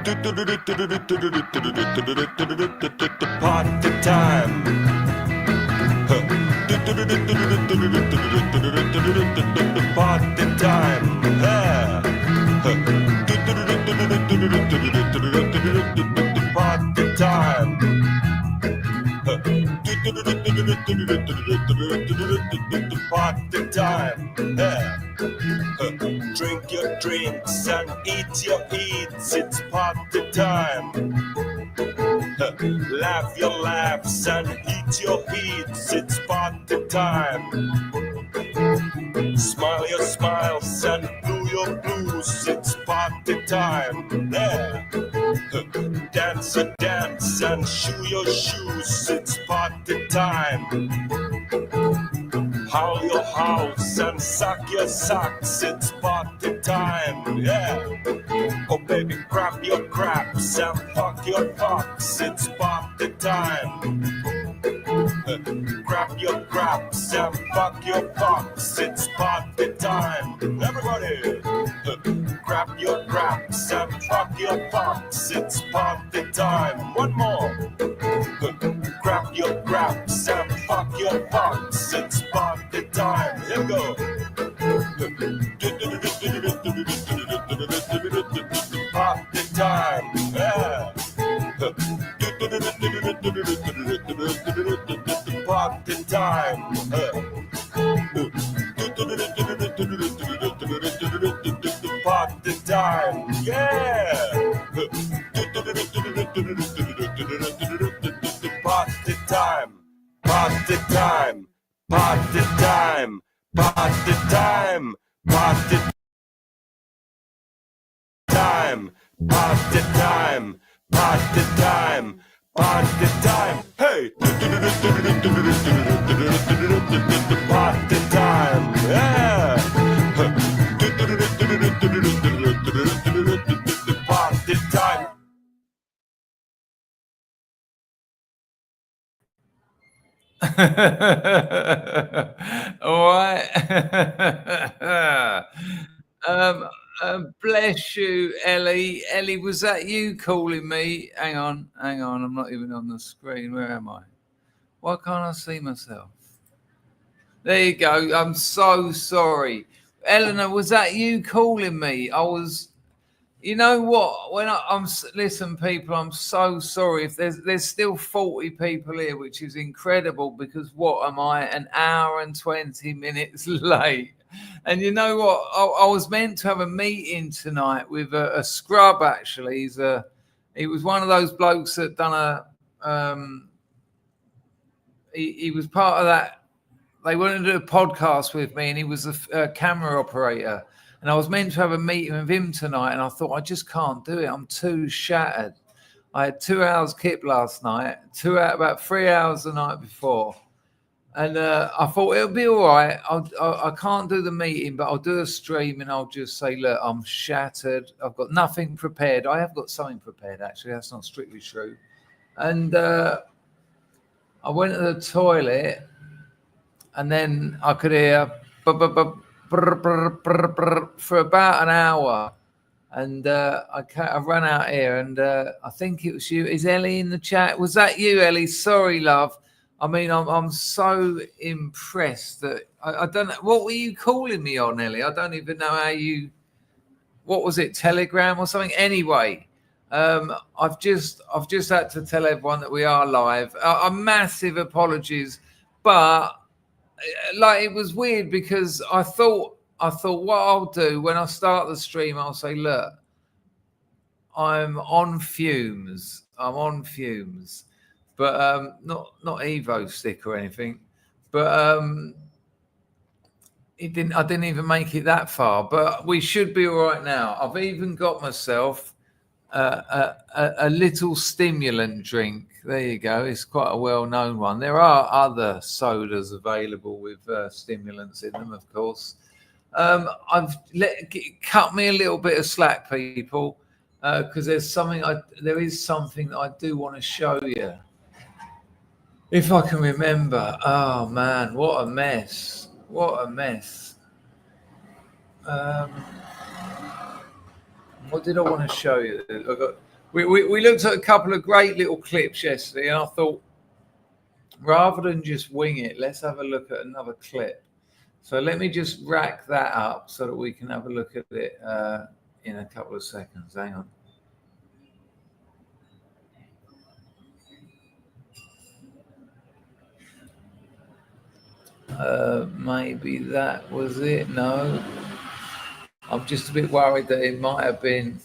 Party time. Party time. Party time. Party time. Drink your drinks and eat your eats. It's party time. Laugh your laughs and eat your eats. It's party time. Smile your smiles and blue your blues. It's party time. Yeah. Dance a dance and shoe your shoes. It's party time. Howl your house and suck your socks. It's party time. Yeah. Oh baby, grab your craps and fuck your fucks. It's party time. Grab your craps and fuck your fucks. It's party time. Everybody, grab your craps and fuck your fucks. It's party time. One more. Grab your craps and fuck your fucks. It's party time. Here we go. Party time. Yeah. Party time. Party time. Yeah. Party time. Party time. Party time. Party time. Party time. Party time. Party time. Party time. Hey. Party time. Yeah. Party time. All right. Bless you, Ellie. Ellie, was that you calling me? Hang on. I'm not even on the screen. Where am I? Why can't I see myself? There you go. I'm so sorry. Eleanor, was that you calling me? I was... You know what? When listen, people, I'm so sorry if there's still 40 people here, which is incredible because what am I, an hour and 20 minutes late? And you know what? I was meant to have a meeting tonight with a scrub. Actually, he was one of those blokes that done he was part of that. They wanted to do a podcast with me, and he was a camera operator. And I was meant to have a meeting with him tonight, and I thought, I just can't do it. I'm too shattered. I had 2 hours kip last night, about 3 hours the night before. And I thought it'll be all right. I can't do the meeting, but I'll do a stream, and I'll just say, look, I'm shattered. I've got nothing prepared. I have got something prepared, actually. That's not strictly true. And I went to the toilet, and then I could hear... for about an hour, and I ran out here, and I think it was you. Is Ellie in the chat? Was that you, Ellie? Sorry, love. I mean, I'm so impressed that I don't know. What were you calling me on, Ellie? I don't even know how you... What was it, Telegram or something? Anyway, I've just had to tell everyone that we are live. A massive apologies, but... Like, it was weird because I thought what I'll do when I start the stream, I'll say, look, I'm on fumes, but not Evo stick or anything, but I didn't even make it that far, but we should be all right now. I've even got myself a little stimulant drink. There you go. It's quite a well-known one. There are other sodas available with stimulants in them, of course. Cut me a little bit of slack, people, because there is something that I do want to show you. If I can remember. Oh man, what a mess! What a mess. What did I want to show you? We looked at a couple of great little clips yesterday, and I thought, rather than just wing it, let's have a look at another clip. So let me just rack that up so that we can have a look at it in a couple of seconds. Hang on. Maybe that was it. No, I'm just a bit worried that it might have been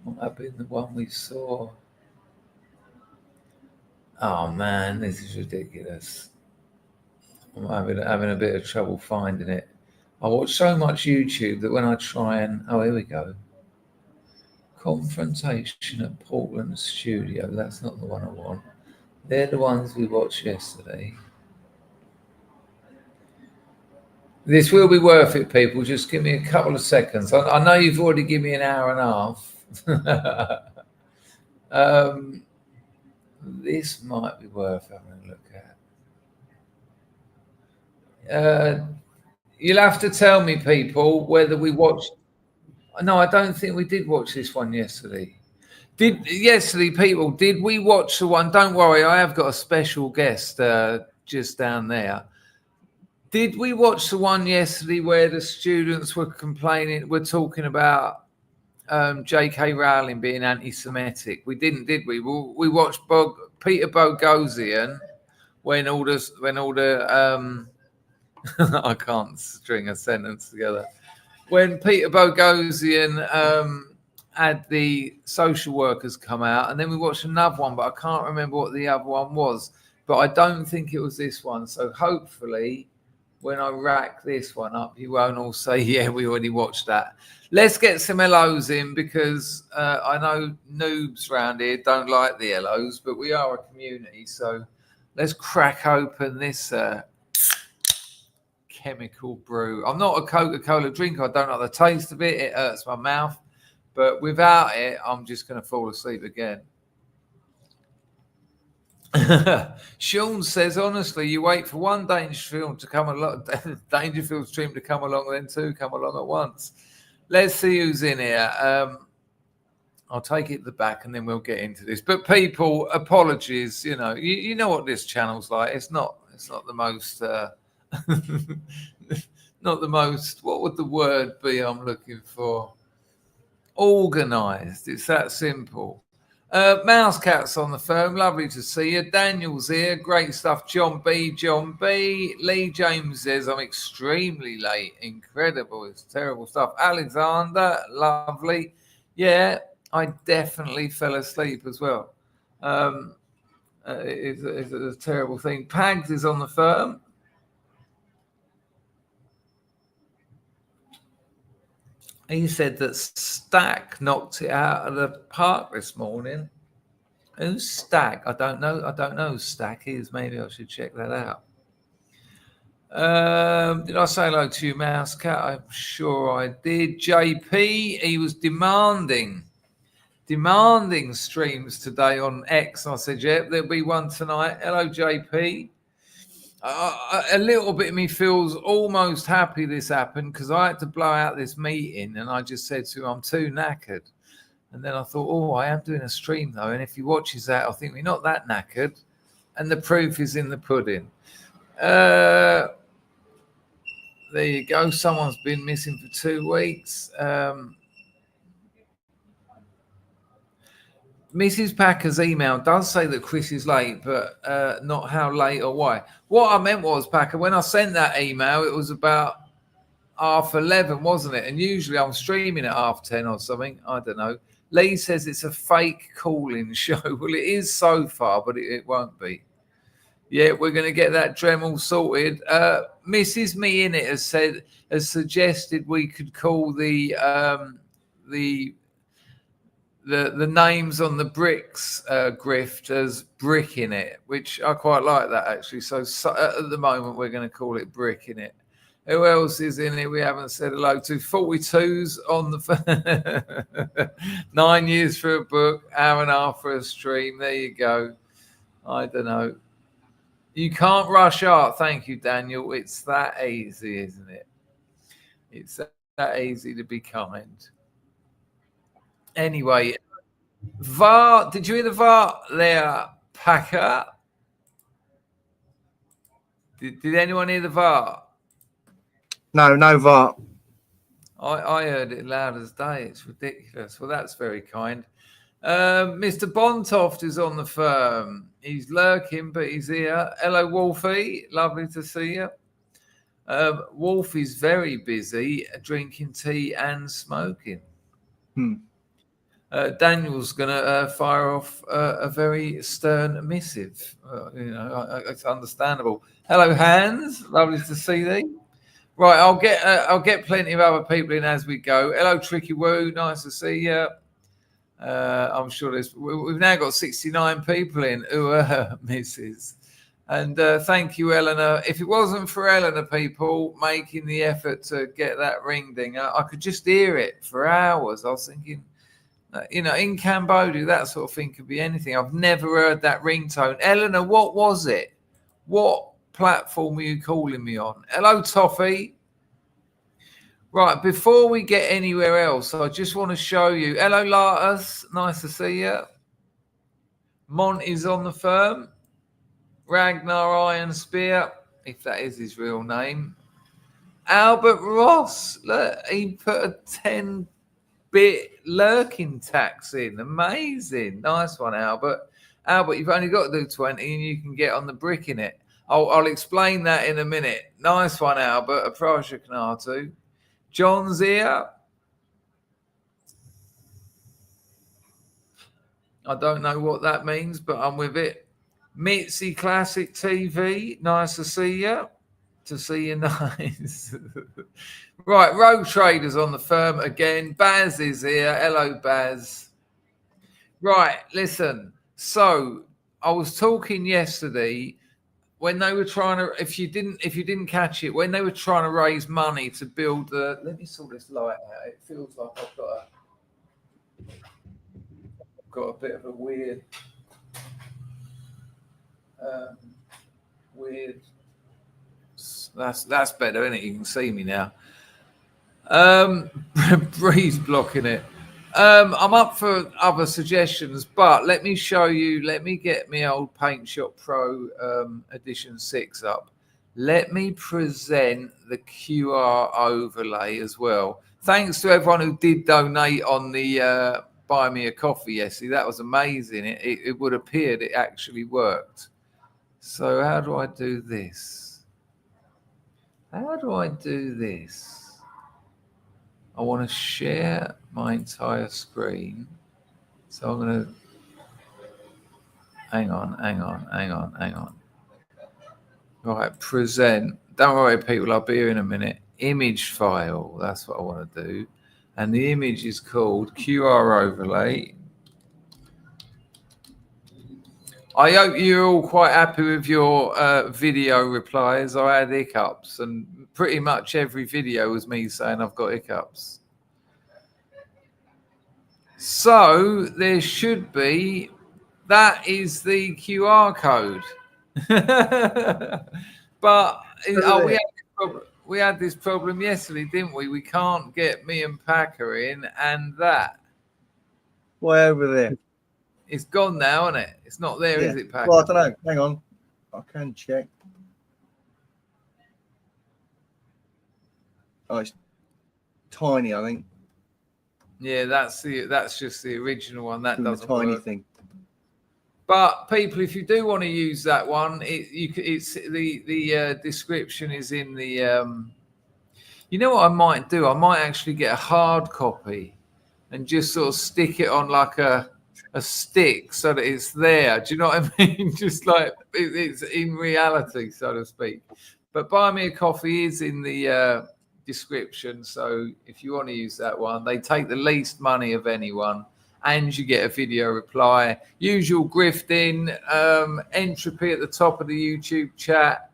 the one we saw. Oh man, this is ridiculous. I'm having a bit of trouble finding it. I watch so much YouTube that when I try and here we go. Confrontation at Portland Studio. That's not the one I want. They're the ones we watched yesterday. This will be worth it, people. Just give me a couple of seconds. I know you've already given me an hour and a half. This might be worth having a look at. You'll have to tell me, people, whether we watched. No, I don't think we did watch this one yesterday. Did we watch the one? Don't worry, I have got a special guest just down there. Did we watch the one yesterday where the students were complaining? We're talking about J.K. Rowling being anti-Semitic. We didn't, did we? We watched Peter Boghossian when all the I can't string a sentence together. When Peter Boghossian had the social workers come out, and then we watched another one, but I can't remember what the other one was. But I don't think it was this one. So hopefully, when I rack this one up, you won't all say, yeah, we already watched that. Let's get some hellos in, because I know noobs around here don't like the hellos, but we are a community. So let's crack open this chemical brew. I'm not a Coca-Cola drinker. I don't like the taste of it. It hurts my mouth. But without it, I'm just going to fall asleep again. Sean says, honestly, you wait for one Dangerfield to come along, Dangerfield stream to come along, then two come along at once. Let's see who's in here. I'll take it to the back and then we'll get into this. But people, apologies. You know what this channel's like. It's not the most, not the most. What would the word be I'm looking for? Organised. It's that simple. Mouse Cat's on the phone. Lovely to see you. Daniel's here. Great stuff. John B. Lee James says, I'm extremely late. Incredible. It's terrible stuff. Alexander, lovely. Yeah, I definitely fell asleep as well. It's a terrible thing. Pags is on the firm. He said that Stack knocked it out of the park this morning. Who's Stack? I don't know. I don't know who Stack is. Maybe I should check that out. Did I say hello to you, Mouse Cat? I'm sure I did. JP, he was demanding streams today on X. I said, yeah, there'll be one tonight. Hello, JP. A little bit of me feels almost happy this happened, because I had to blow out this meeting and I just said to him, I'm too knackered. And then I thought, I am doing a stream though, and if he watches that, I'll think we're not that knackered. And the proof is in the pudding. There you go. Someone's been missing for 2 weeks. Mrs. Packer's email does say that Chris is late, but not how late or why. What I meant was, Packer, when I sent that email, it was about 11:30, wasn't it? And usually I'm streaming at 10:30 or something. I don't know. Lee says it's a fake call-in show. Well, it is so far, but it won't be. Yeah, we're going to get that Dremel sorted. Mrs. Me in it has suggested we could call the names on the bricks grift as brick in it, which I quite like that actually. So at the moment we're going to call it brick in it. Who else is in it we haven't said hello to? 42's on the 9 years for a book, hour and a half for a stream. There you go. I don't know. You can't rush art. Thank you, Daniel. It's that easy, isn't it? It's that easy to be kind. Anyway, VAR. Did you hear the VAR there, Packer? Did anyone hear the VAR? No VAR. I heard it loud as day. It's ridiculous. Well, that's very kind. Mr. Bontoft is on the firm. He's lurking, but he's here. Hello, Wolfie. Lovely to see you. Wolf is very busy drinking tea and smoking. Daniel's going to fire off a very stern missive. It's understandable. Hello, Hans. Lovely to see thee. Right, I'll get plenty of other people in as we go. Hello, Tricky Woo. Nice to see you. I'm sure we've now got 69 people in who are misses. And thank you, Eleanor. If it wasn't for Eleanor, people making the effort to get that ring ding, I could just hear it for hours. I was thinking, in Cambodia, that sort of thing could be anything. I've never heard that ringtone. Eleanor, what was it? What platform were you calling me on? Hello, Toffee. Right, before we get anywhere else, I just want to show you. Hello, Latus. Nice to see you. Mont is on the firm. Ragnar Iron Spear, if that is his real name. Albert Ross. Look, he put a 10-bit lurking tax in. Amazing. Nice one, Albert. Albert, you've only got to do 20 and you can get on the brick in it. I'll explain that in a minute. Nice one, Albert. Aprasha Knatu. John's here. I don't know what that means, but I'm with it. Mitzi Classic TV. Nice to see you. To see you nice. Right, Rogue Traders on the firm again. Baz is here. Hello, Baz. Right, listen. So I was talking yesterday when they were trying to, if you didn't catch it, when they were trying to raise money to build the, let me sort this light out. It feels like I've got a bit of a weird that's better, isn't it? You can see me now. Breeze blocking it. I'm up for other suggestions, but let me show you. Let me get my old Paint Shop Pro Edition 6 up. Let me present the QR overlay as well. Thanks to everyone who did donate on the Buy Me a Coffee yesterday. That was amazing. It would appear it actually worked. So how do I do this? How do I do this? I want to share my entire screen. So I'm going to... Hang on. Right, present. Don't worry, people. I'll be here in a minute. Image file. That's what I want to do. And the image is called QR overlay. I hope you're all quite happy with your video replies. I had hiccups, and pretty much every video was me saying I've got hiccups. So there should be, that is the QR code. But we had this problem yesterday, didn't we? We can't get me and Packer in, and that. Way over there. It's gone now, isn't it? It's not there, is it, Packer? Well, I don't know. Hang on. I can check. Oh, it's tiny, I think. Yeah, that's just the original one. That doesn't tiny work. Thing. But people, if you do want to use that one, it's the description is in the. You know what I might do? I might actually get a hard copy and just sort of stick it on like a stick so that it's there. Do you know what I mean? Just like it's in reality, so to speak. But Buy Me a Coffee is in the description. So if you want to use that one, they take the least money of anyone, and you get a video reply. Usual grifting, entropy at the top of the YouTube chat,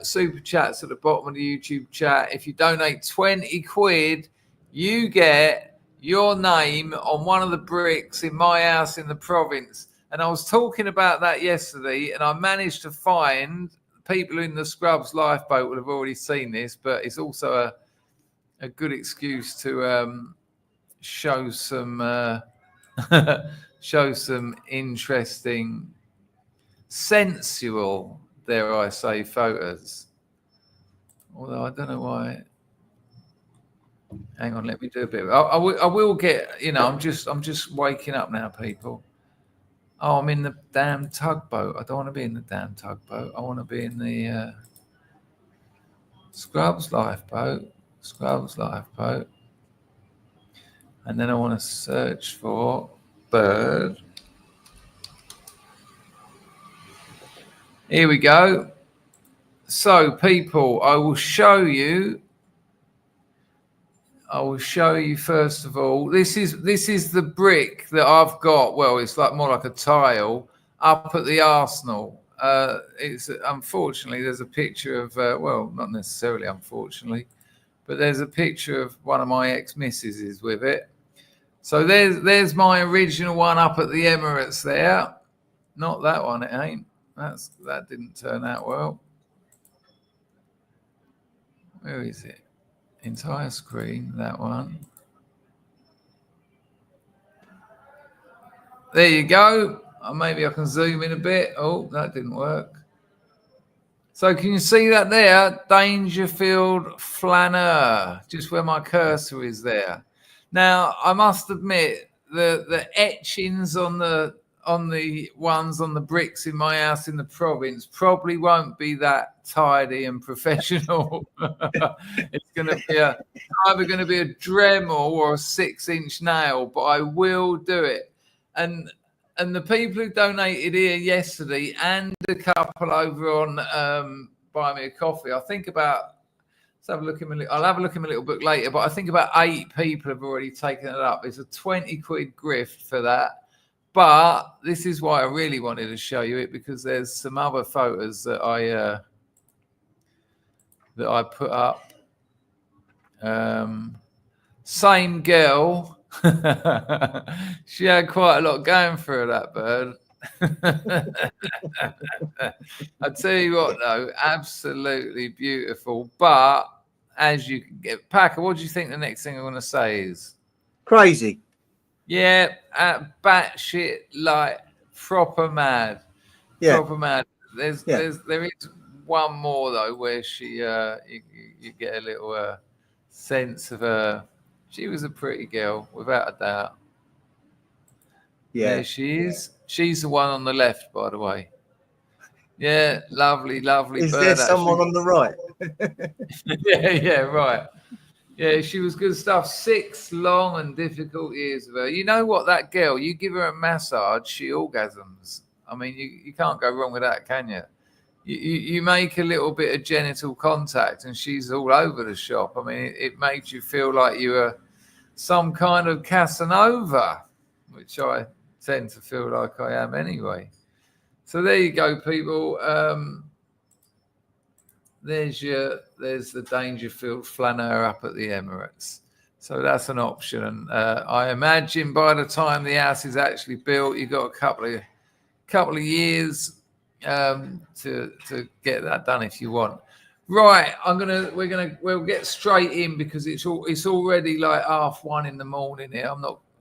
super chats at the bottom of the YouTube chat. If you donate 20 quid, you get your name on one of the bricks in my house in the province. And I was talking about that yesterday, and I managed to find people in the Scrubs lifeboat would have already seen this, but it's also a good excuse to show some show some interesting, sensual, dare I say, photos. Although I don't know why. Hang on, let me do a bit. I will get. You know, I'm just waking up now, people. Oh, I'm in the damn tugboat. I don't want to be in the damn tugboat. I want to be in the Scrubs lifeboat. Scrubs lifeboat. And then I want to search for bird. Here we go. So, people, I will show you first of all. This is the brick that I've got. Well, it's like more like a tile up at the Arsenal. It's unfortunately there's a picture of well, not necessarily unfortunately, but there's a picture of one of my ex-missuses with it. So there's my original one up at the Emirates there. Not that one, it ain't. That didn't turn out well. Where is it? Entire screen, that one. There you go. Maybe I can zoom in a bit. Oh, that didn't work. So can you see that there? Dangerfield Flaneur, just where my cursor is there. Now, I must admit, the etchings on the ones on the bricks in my house in the province probably won't be that tidy and professional. It's going to be either going to be a Dremel or a 6-inch nail, but I will do it. And the people who donated here yesterday and a couple over on Buy Me a Coffee, I think about. I'll have a look in my little book later, but I think about 8 people have already taken it up. It's a 20 quid grift for that. But this is why I really wanted to show you it, because there's some other photos that I put up. Same girl. She had quite a lot going for her, that bird. I tell you what, though, absolutely beautiful. But as you can get, Packer, what do you think the next thing I'm going to say is? Crazy. Yeah, batshit, like proper mad. Yeah. Proper mad. There is one more though where she you get a little sense of her. She was a pretty girl, without a doubt. Yeah. There she is. She's the one on the left, by the way. Yeah, lovely, lovely. Is bird, there someone on the right? yeah, right. Yeah, she was good stuff. 6 long and difficult years of her. You know what, that girl, you give her a massage, she orgasms. I mean, you can't go wrong with that, can you? You make a little bit of genital contact and she's all over the shop. I mean, it makes you feel like you were some kind of Casanova, which I tend to feel like I am anyway. So there you go, people. There's the Dangerfield Flaneur up at the Emirates. So that's an option. And I imagine by the time the house is actually built, you've got a couple of years to get that done if you want. Right, we'll get straight in because it's already like 1:30 in the morning here.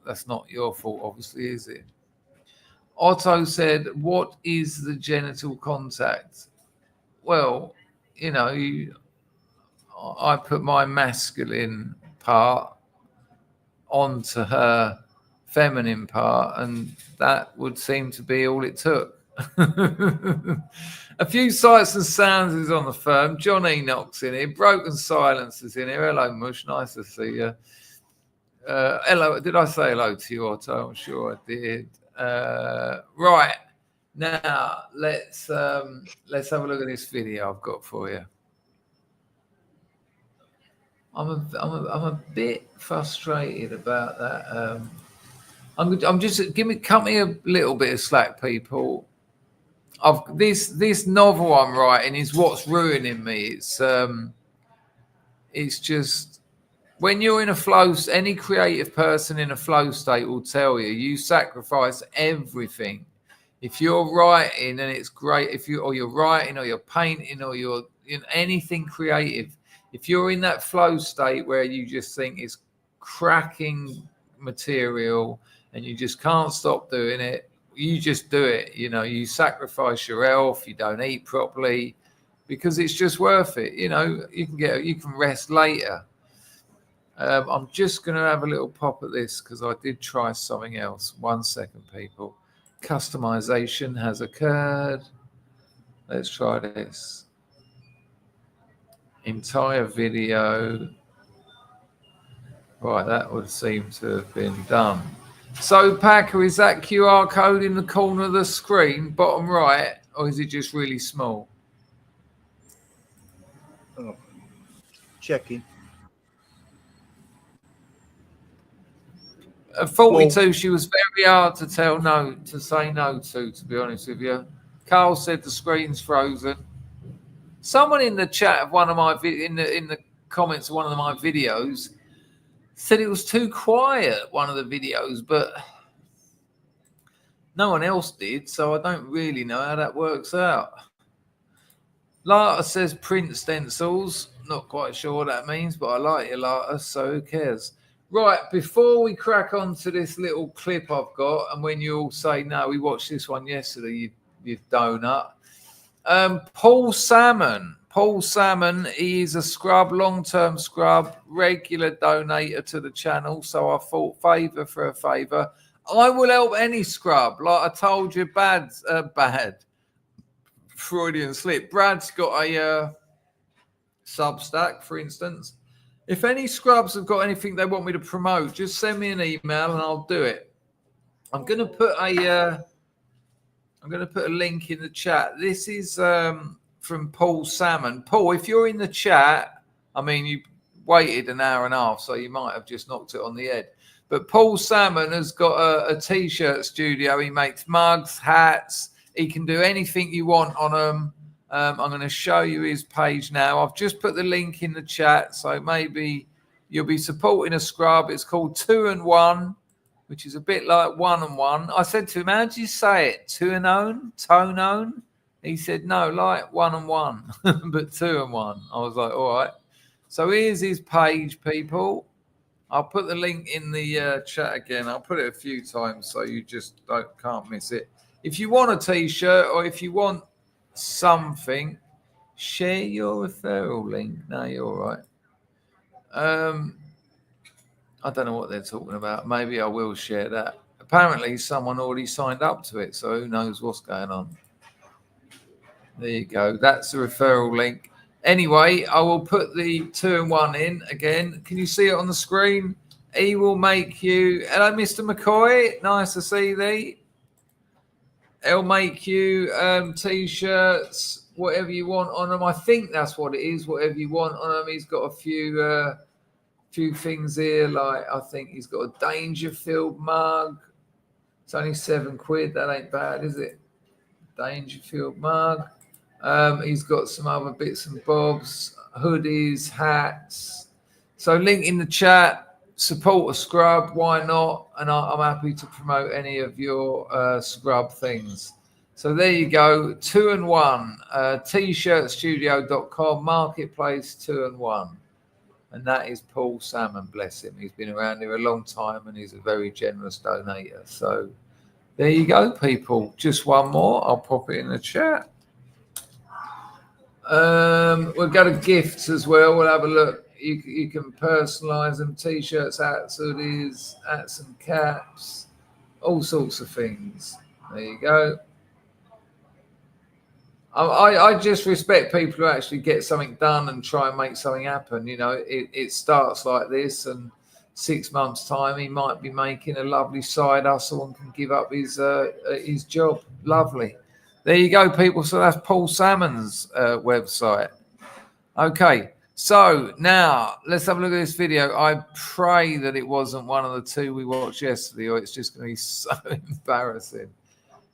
That's not your fault, obviously, is it? Otto said, "What is the genital contact?" Well, you know, I put my masculine part onto her feminine part, and that would seem to be all it took. A few sights and sounds is on the firm. John Enoch's in here. Broken Silence is in here. Hello, Mush. Nice to see you. Hello. Did I say hello to you, Otto? I'm sure I did. Right. Now let's have a look at this video I've got for you. I'm a bit frustrated about that. I'm just cut me a little bit of slack, people. This novel I'm writing is what's ruining me. It's just when you're in a flow. Any creative person in a flow state will tell you sacrifice everything. If you're writing and it's great, you're writing or you're painting or you're in anything creative, if you're in that flow state where you just think it's cracking material and you just can't stop doing it, you just do it. You know, you sacrifice your health, you don't eat properly, because it's just worth it. You know, you can rest later. I'm just going to have a little pop at this because I did try something else. 1 second, people. Customization has occurred. Let's try this. Entire video. Right, that would seem to have been done. So, Packer, is that QR code in the corner of the screen, bottom right, or is it just really small? Oh, checking. 42, she was very hard to say no to be honest with you. Carl said the screen's frozen. Someone in the chat of one of my in the comments of one of my videos said it was too quiet, one of the videos, but no one else did, so I don't really know how that works out. Lata says print stencils. Not quite sure what that means, but I like it, Lata, so who cares? Right, before we crack on to this little clip I've got, and when you all say, no, we watched this one yesterday, you donut. Paul Salmon, he is a scrub, long-term scrub, regular donator to the channel, so I thought favour for a favour. I will help any scrub, like I told you, bad, Freudian slip. Brad's got a Substack, for instance. If any scrubs have got anything they want me to promote, just send me an email and I'll do it. I'm going to put a link in the chat. This is from Paul Salmon. Paul, if you're in the chat, I mean, you waited an hour and a half, so you might have just knocked it on the head. But Paul Salmon has got a T-shirt studio. He makes mugs, hats. He can do anything you want on them. I'm going to show you his page now. I've just put the link in the chat, so maybe you'll be supporting a scrub. It's called 2 and 1, which is a bit like 1 and 1. I said to him, how do you say it? 2 and own? Tone own? He said, no, like 1 and 1, but 2 and 1. I was like, all right. So here's his page, people. I'll put the link in the chat again. I'll put it a few times so you just can't miss it. If you want a T-shirt or if you want something, share your referral link. No, you're all right. I don't know what they're talking about. Maybe I will share that. Apparently someone already signed up to it, so who knows what's going on. There you go. That's the referral link. Anyway, I will put the 2 and 1 in again. Can you see it on the screen? He will make you. Hello, Mr. McCoy. Nice to see thee. He'll make you T-shirts, whatever you want on them. I think that's what it is, whatever you want on them. He's got a few things here, like I think he's got a Dangerfield mug. It's only £7. That ain't bad, is it? Dangerfield mug. He's got some other bits and bobs, hoodies, hats. So link in the chat. Support a scrub, why not? And I'm happy to promote any of your scrub things. So there you go, 2 and 1, t-shirtstudio.com, marketplace 2 and 1. And that is Paul Salmon, bless him. He's been around here a long time and he's a very generous donator. So there you go, people. Just one more. I'll pop it in the chat. We'll go to gifts as well. We'll have a look. You can personalize them, T-shirts, hats, hoodies, hats and caps, all sorts of things. There you go. I just respect people who actually get something done and try and make something happen. You know, it starts like this, and 6 months' time, he might be making a lovely side hustle and can give up his job. Lovely. There you go, people. So that's Paul Salmon's website. Okay. So now let's have a look at this video. I pray that it wasn't one of the two we watched yesterday, or it's just going to be so embarrassing.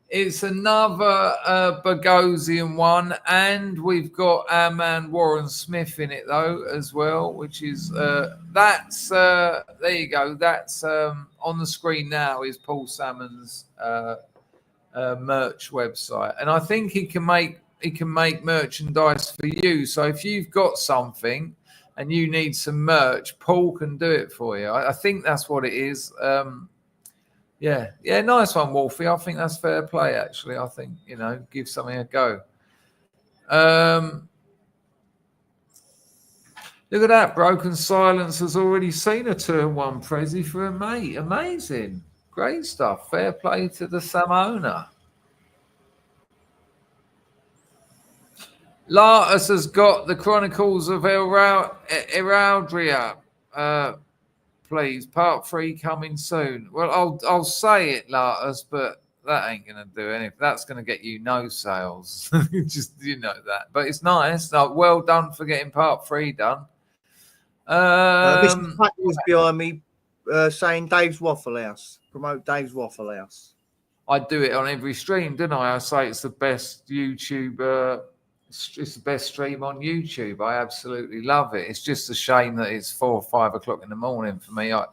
It's another Bogosian one, and we've got our man Warren Smith in it though as well, which is there you go. That's on the screen now is Paul Salmon's merch website, and I think he can make merchandise for you. So if you've got something and you need some merch, Paul can do it for you. I think that's what it is. Yeah, nice one, Wolfie. I think that's fair play, actually. I think, give something a go. Look at that. Broken Silence has already seen a 2-1 Prezi for a mate. Amazing. Great stuff. Fair play to the Samona. Lartus has got the Chronicles of Eraldria. Please, part 3 coming soon. Well, I'll say it, Lartus, but that ain't going to do anything. That's going to get you no sales. Just, that. But it's nice. Well done for getting part 3 done. Mr. Pat was behind me saying Dave's Waffle House. Promote Dave's Waffle House. I do it on every stream, don't I? I say it's the best YouTube. It's the best stream on YouTube. I absolutely love it. It's just a shame that it's 4 or 5 o'clock in the morning for me. I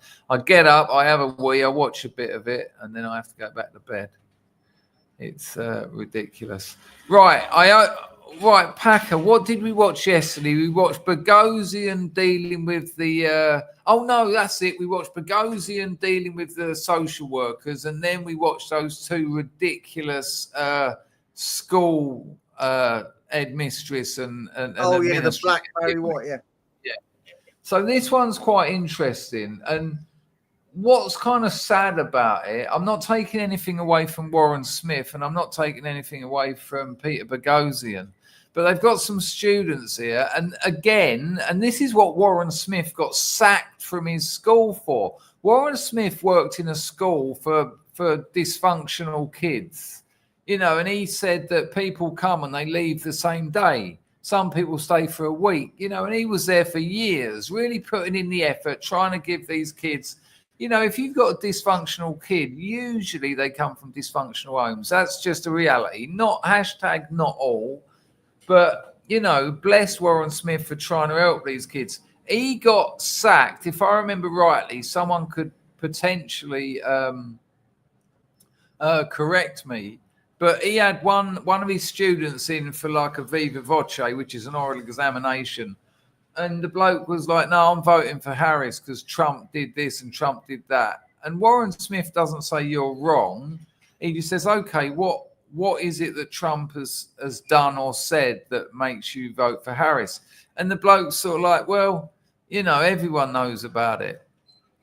get up, I have a wee, I watch a bit of it, and then I have to go back to bed. It's ridiculous. Right, Packer, what did we watch yesterday? We watched Boghossian dealing with the... oh, no, that's it. We watched Boghossian dealing with the social workers, and then we watched those 2 ridiculous school... headmistress and the Blackberry what, yeah. So this one's quite interesting, and what's kind of sad about it, I'm not taking anything away from Warren Smith, and I'm not taking anything away from Peter Boghossian, but they've got some students here, and again, and this is what Warren Smith got sacked from his school for. Warren Smith worked in a school for dysfunctional kids. And he said that people come and they leave the same day. Some people stay for a week, and he was there for years, really putting in the effort, trying to give these kids, if you've got a dysfunctional kid, usually they come from dysfunctional homes. That's just a reality. Not all, but, bless Warren Smith for trying to help these kids. He got sacked. If I remember rightly, someone could potentially correct me. But he had one of his students in for like a viva voce, which is an oral examination. And the bloke was like, no, I'm voting for Harris because Trump did this and Trump did that. And Warren Smith doesn't say you're wrong. He just says, okay, what is it that Trump has done or said that makes you vote for Harris? And the bloke's sort of like, well, everyone knows about it.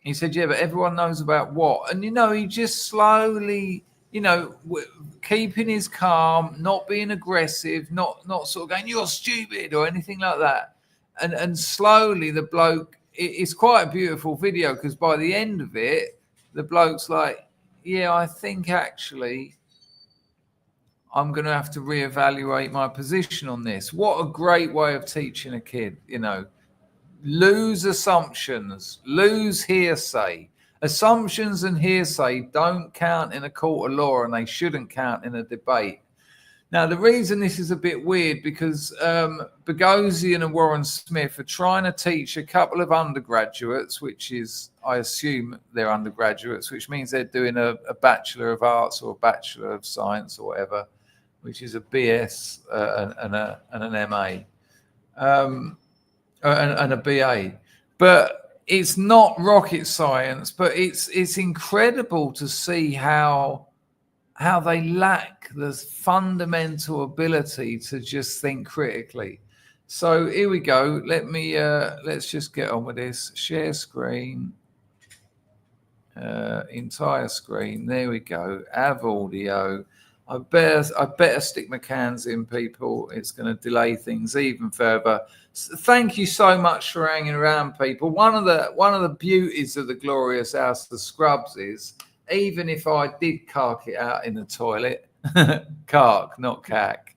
He said, yeah, but everyone knows about what? And, he just slowly... keeping his calm, not being aggressive, not sort of going, you're stupid or anything like that. And slowly the bloke, it's quite a beautiful video because by the end of it, the bloke's like, yeah, I think actually I'm going to have to reevaluate my position on this. What a great way of teaching a kid, lose assumptions, lose hearsay. Assumptions and hearsay don't count in a court of law and they shouldn't count in a debate. Now, the reason this is a bit weird because Boghossian and Warren Smith are trying to teach a couple of undergraduates, which is, I assume they're undergraduates, which means they're doing a Bachelor of Arts or a Bachelor of Science or whatever, which is a BS and an MA and a BA. But it's not rocket science, but it's incredible to see how they lack the fundamental ability to just think critically. So here we go. Let's just get on with this. Share screen, entire screen. There we go. Have audio. I better stick my cans in, people. It's going to delay things even further. Thank you so much for hanging around, people. One of the beauties of the glorious House of Scrubs is, even if I did cark it out in the toilet, cark, not cack,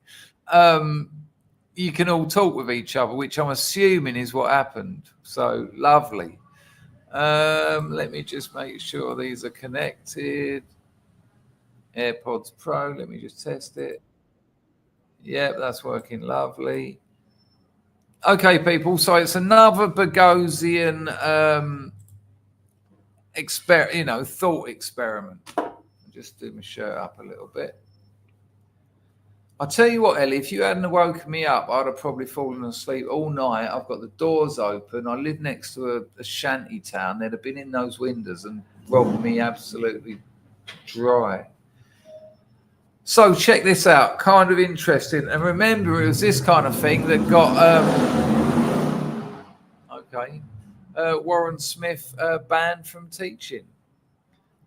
you can all talk with each other, which I'm assuming is what happened. So lovely. Let me just make sure these are connected. AirPods Pro, let me just test it. Yep, that's working lovely. Okay, people, so it's another Boghossian thought experiment. I'll just do my shirt up a little bit. I'll tell you what, Ellie, if you hadn't woken me up, I'd have probably fallen asleep all night. I've got the doors open. I live next to a shanty town. They'd have been in those windows and robbed me absolutely dry. So check this out, kind of interesting. And remember, it was this kind of thing that got Warren Smith banned from teaching.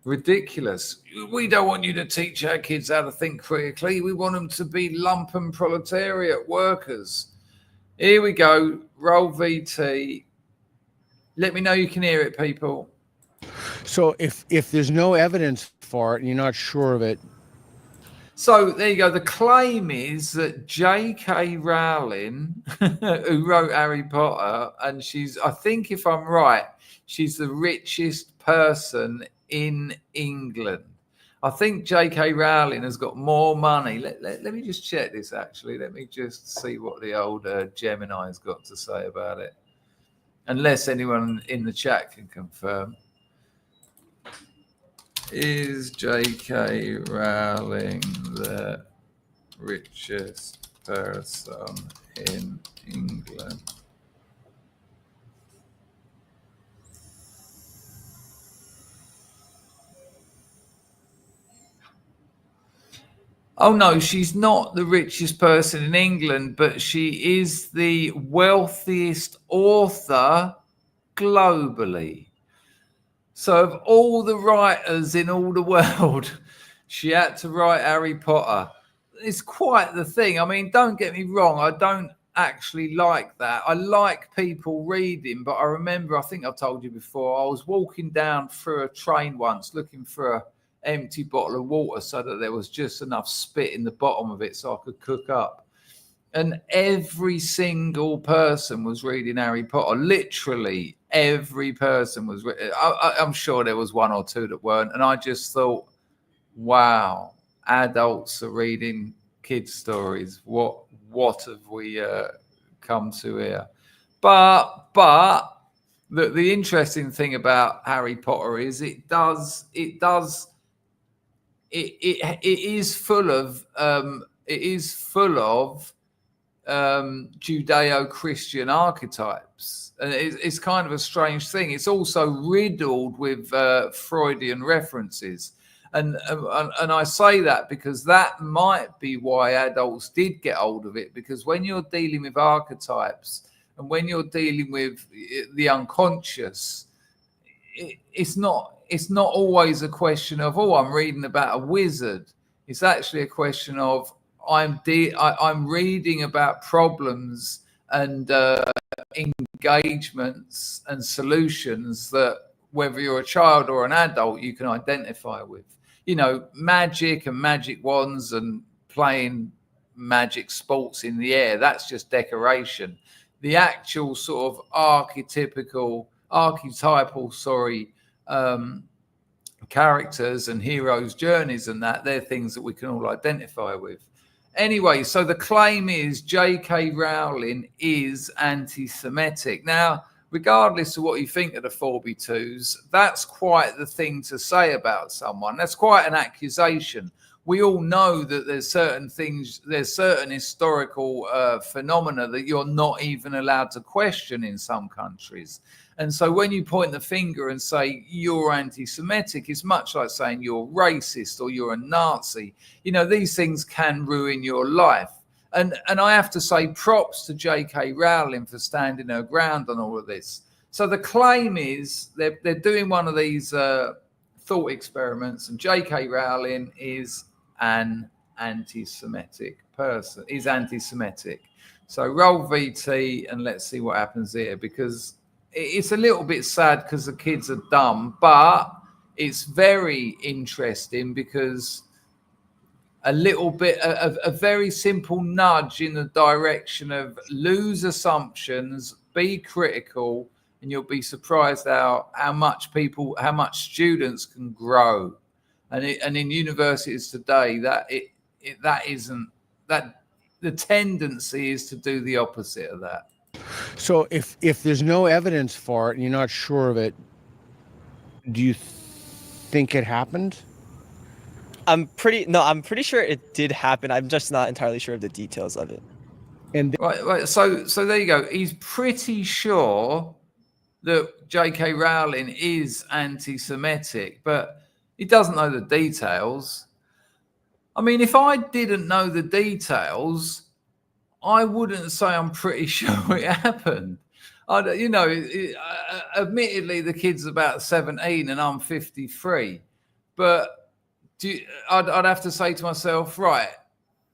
Ridiculous. We don't want you to teach our kids how to think critically. We want them to be lumpen proletariat workers. Here we go. Roll VT. Let me know you can hear it, people. So if there's no evidence for it and you're not sure of it. So there you go. The claim is that J.K. Rowling, who wrote Harry Potter, and she's, I think if I'm right, she's the richest person in England. I think J.K. Rowling has got more money. Let me just check this, actually. Let me just see what the old Gemini's got to say about it. Unless anyone in the chat can confirm. Is J.K. Rowling the richest person in England? Oh, no, she's not the richest person in England, but she is the wealthiest author globally. So of all the writers in all the world, she had to write Harry Potter. It's quite the thing. I mean, don't get me wrong. I don't actually like that. I like people reading, but I remember, I think I've told you before, I was walking down through a train once looking for an empty bottle of water so that there was just enough spit in the bottom of it so I could cook up. And every single person was reading Harry Potter. Literally every person was. I'm sure there was one or two that weren't. And I just thought, wow, adults are reading kids' stories. What have we come to here? But the interesting thing about Harry Potter is it is full of Judeo-Christian archetypes, and it's kind of a strange thing. It's also riddled with Freudian references, and I say that because that might be why adults did get hold of it, because when you're dealing with archetypes and when you're dealing with the unconscious, it's not always a question of, oh, I'm reading about a wizard. It's actually a question of I'm reading about problems and engagements and solutions that whether you're a child or an adult, you can identify with. You know, magic and magic wands and playing magic sports in the air, that's just decoration. The actual sort of archetypal, characters and heroes' journeys and that, they're things that we can all identify with. Anyway, so the claim is J.K. Rowling is anti-Semitic. Now, regardless of what you think of the 4B2s, that's quite the thing to say about someone. That's quite an accusation. We all know that there's certain things, there's certain historical phenomena that you're not even allowed to question in some countries. And so when you point the finger and say you're anti-Semitic, it's much like saying you're racist or you're a Nazi. You know, these things can ruin your life. And I have to say props to J.K. Rowling for standing her ground on all of this. So the claim is they're doing one of these thought experiments, and J.K. Rowling is an anti-Semitic person, is anti-Semitic. So roll VT and let's see what happens here, because it's a little bit sad because the kids are dumb, but it's very interesting because a little bit of a very simple nudge in the direction of lose assumptions, be critical, and you'll be surprised how much students can grow. And in universities today, the tendency is to do the opposite of that. So if there's no evidence for it and you're not sure of it, do you think it happened? I'm pretty sure it did happen. I'm just not entirely sure of the details of it. And right. So there you go. He's pretty sure that J.K. Rowling is anti-Semitic, but He doesn't know the details. I mean, if I didn't know the details, I wouldn't say I'm pretty sure it happened. Admittedly, the kid's about 17 and I'm 53. But I'd have to say to myself, right,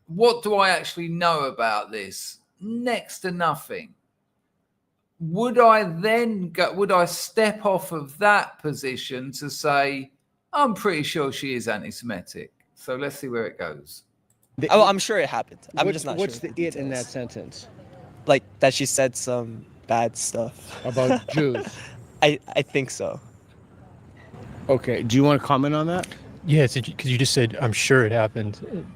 what do I actually know about this? Next to nothing. Would I step off of that position to say, I'm pretty sure she is anti-Semitic? So let's see where it goes. I'm sure it happened. I'm just not what's sure. What's the it in that sentence? Like that she said some bad stuff. About Jews? I think so. Okay. Do you want to comment on that? Yes, because you just said, I'm sure it happened.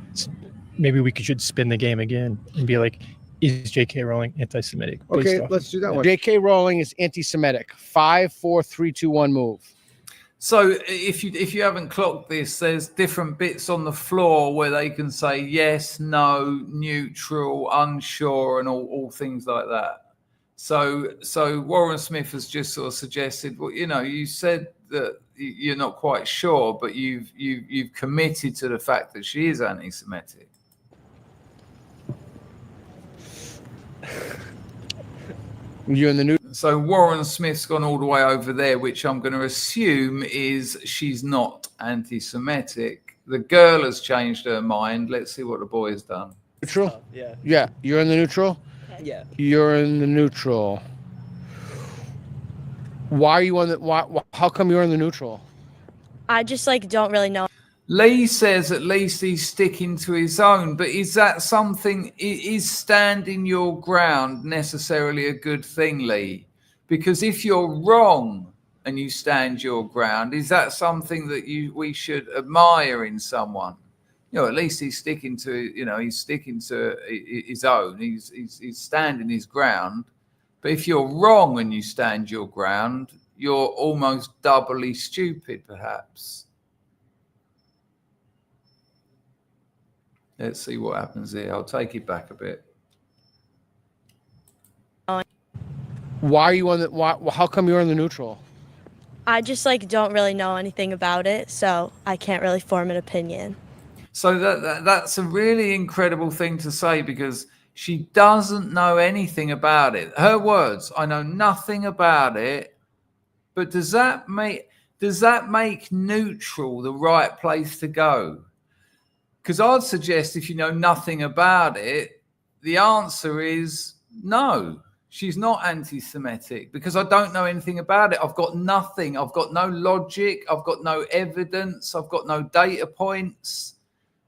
Maybe we should spin the game again and be like, is J.K. Rowling anti-Semitic? Okay, let's do that one. J.K. Rowling is anti-Semitic. 5, 4, 3, 2, 1, move. So if you haven't clocked this, there's different bits on the floor where they can say yes, no, neutral, unsure, and all things like that. So Warren Smith has just sort of suggested, well, you said that you're not quite sure, but you've committed to the fact that she is anti-Semitic. You're in the new. So Warren Smith's gone all the way over there, which I'm going to assume is she's not anti-Semitic. The girl has changed her mind. Let's see what the boy has done. Neutral? Yeah. Yeah. You're in the neutral? Yeah. You're in the neutral. Why are you on the... How come you're in the neutral? I just don't really know. Lee says at least he's sticking to his own, but is that something, is standing your ground necessarily a good thing, Lee? Because if you're wrong and you stand your ground, is that something that we should admire in someone? At least he's sticking to, his own, he's standing his ground. But if you're wrong and you stand your ground, you're almost doubly stupid, perhaps. Let's see what happens here. I'll take it back a bit. Why are you on the... How come you're in the neutral? I just don't really know anything about it, so I can't really form an opinion. So that's a really incredible thing to say, because she doesn't know anything about it. Her words, I know nothing about it. But does that make neutral the right place to go? Because I'd suggest if you know nothing about it, the answer is no. She's not anti-Semitic, because I don't know anything about it. I've got nothing. I've got no logic. I've got no evidence. I've got no data points.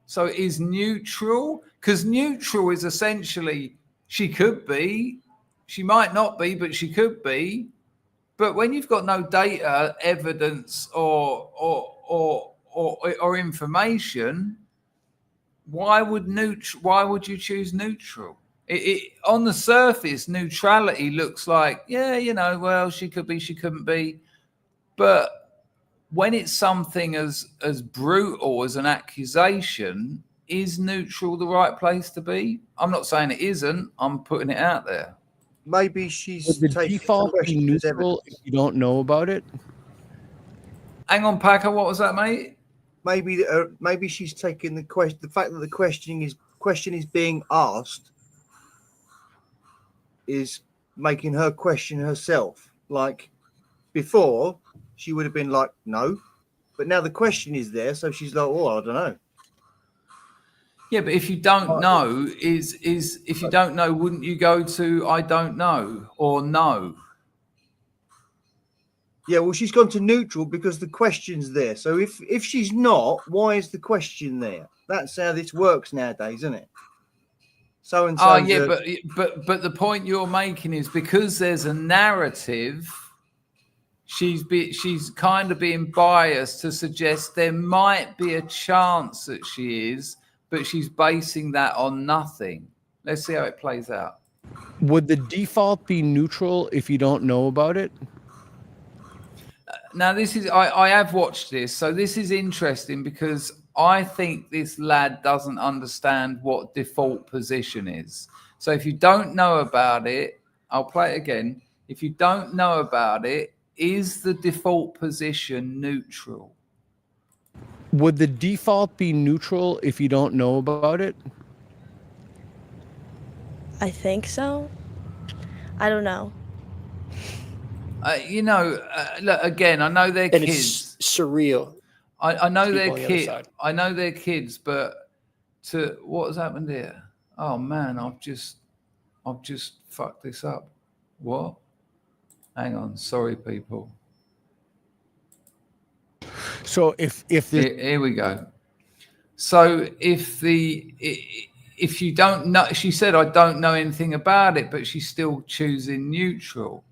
So is neutral? Because neutral is essentially, she could be, she might not be, but she could be. But when you've got no data, evidence, or information, why would you choose neutral? On the surface, neutrality looks like, well, she could be, she couldn't be. But when it's something as brutal as an accusation, is neutral the right place to be? I'm not saying it isn't. I'm putting it out there. Maybe she's Would the taking default be questions as neutral evidence. if you don't know about it? Hang on, Packer. What was that, mate? Maybe she's taking the fact that the question is being asked is making her question herself. Like before, she would have been like, no, but now the question is there, so she's like, oh, I don't know. Yeah, but if you don't know, if you don't know, wouldn't you go to I don't know or no? Yeah, well, she's gone to neutral because the question's there. So if she's not, why is the question there? That's how this works nowadays, isn't it? So and so. Oh, yeah, but the point you're making is because there's a narrative, she's kind of being biased to suggest there might be a chance that she is, but she's basing that on nothing. Let's see how it plays out. Would the default be neutral if you don't know about it? Now, I have watched this, so this is interesting because I think this lad doesn't understand what default position is. So if you don't know about it, I'll play it again. If you don't know about it, is the default position neutral? Would the default be neutral if you don't know about it? I think so. I don't know. Look, again, I know they're And kids. it's surreal. I know people they're on the other kids. side. I know they're kids, but what has happened here? Oh man, I've just fucked this up. What? Hang on, sorry, people. So if Here we go. So if you don't know, she said, I don't know anything about it, but she's still choosing neutral.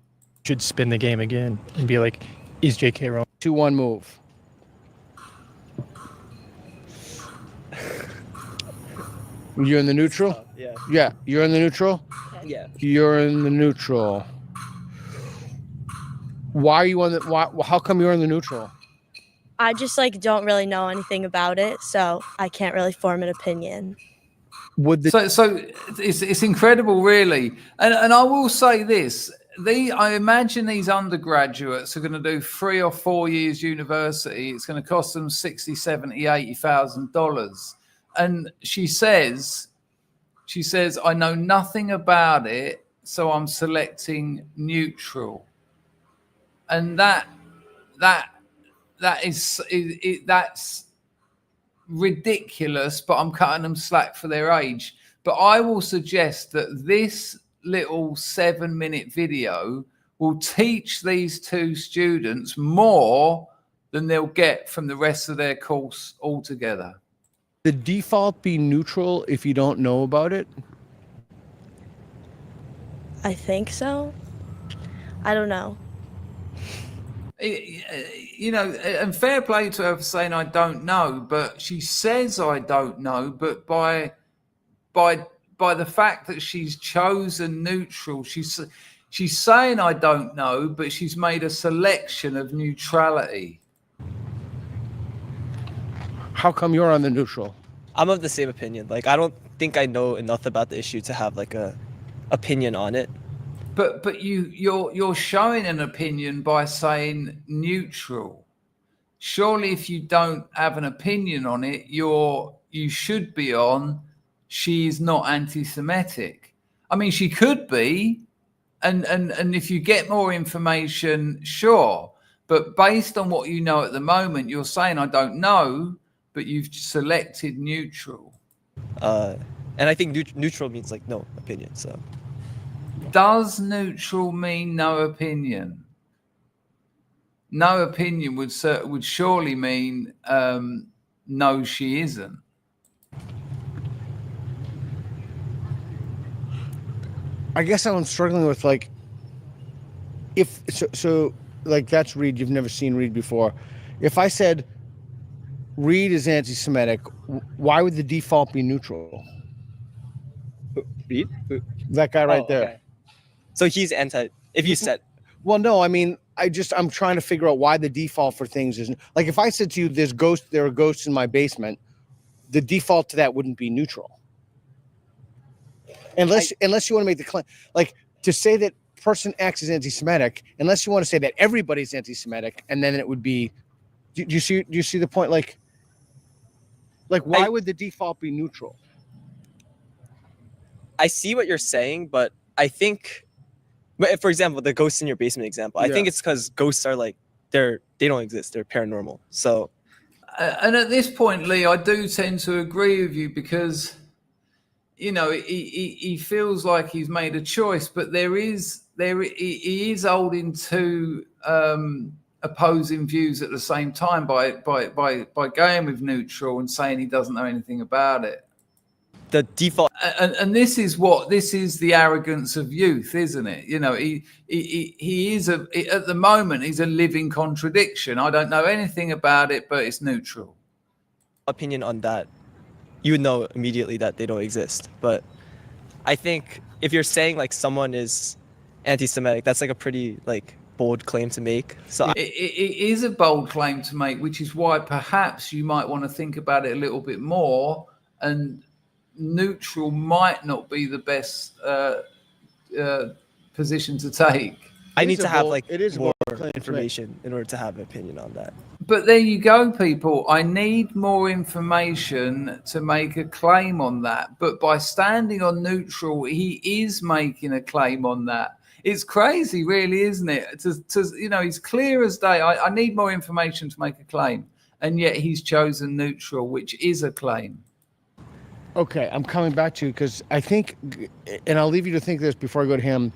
Should spin the game again and be like, is JK wrong? 2-1 move. You're in the neutral? Yeah. Yeah, you're in the neutral? Yeah. You're in the neutral. Why are you on the how come you're in the neutral? I just like don't really know anything about it, so I can't really form an opinion. Would the So it's incredible, really. And I will say this: I imagine these undergraduates are going to do 3 or 4 years university. It's going to cost them $60,000, $70,000, $80,000. And she says, I know nothing about it, so I'm selecting neutral. And that's ridiculous, but I'm cutting them slack for their age. But I will suggest that this little 7-minute video will teach these 2 students more than they'll get from the rest of their course altogether. the default be neutral if you don't know about it? I think so. I don't know. And fair play to her for saying I don't know, but she says I don't know, but by the fact that she's chosen neutral, she's saying I don't know, but she's made a selection of neutrality. How come you're on the neutral? I'm of the same opinion. Like, I don't think I know enough about the issue to have like a opinion on it. But you're showing an opinion by saying neutral. Surely, if you don't have an opinion on it, you should be on. She is not anti-Semitic. I mean, she could be, and if you get more information, sure. But based on what you know at the moment, you're saying I don't know, but you've selected neutral. And I think neutral means like no opinion. So. Does neutral mean no opinion? No opinion would surely mean no, she isn't. I guess I'm struggling with like, if so like that's Reed. You've never seen Reed before. If I said Reed is anti-Semitic, why would the default be neutral? Reed? That guy right there. Okay. So he's anti. If you said, Well, no, I mean, I'm trying to figure out why the default for things is like, if I said to you, there are ghosts in my basement, the default to that wouldn't be neutral. Unless you want to make the claim, like to say that person X is anti-Semitic, unless you want to say that everybody's anti-Semitic, and then it would be, do you see the point? Like why would the default be neutral? I see what you're saying, but I think, for example, the ghosts in your basement example, I think it's because ghosts are like, they don't exist. They're paranormal. So. And at this point, Lee, I do tend to agree with you because, he feels like he's made a choice, but he is holding 2 opposing views at the same time by going with neutral and saying he doesn't know anything about it. The default, and this is the arrogance of youth, isn't it? He is at the moment he's a living contradiction. I don't know anything about it, but it's neutral. opinion on that, you would know immediately that they don't exist. But I think if you're saying like someone is anti-Semitic, that's like a pretty like bold claim to make. So it is a bold claim to make, which is why perhaps you might want to think about it a little bit more, and neutral might not be the best position to take. I need to have like it is more claim to make. information in order to have an opinion on that. But there you go, people. I need more information to make a claim on that. But by standing on neutral, he is making a claim on that. It's crazy, really, isn't it? He's clear as day. I need more information to make a claim. And yet he's chosen neutral, which is a claim. Okay, I'm coming back to you because I think, and I'll leave you to think this before I go to him,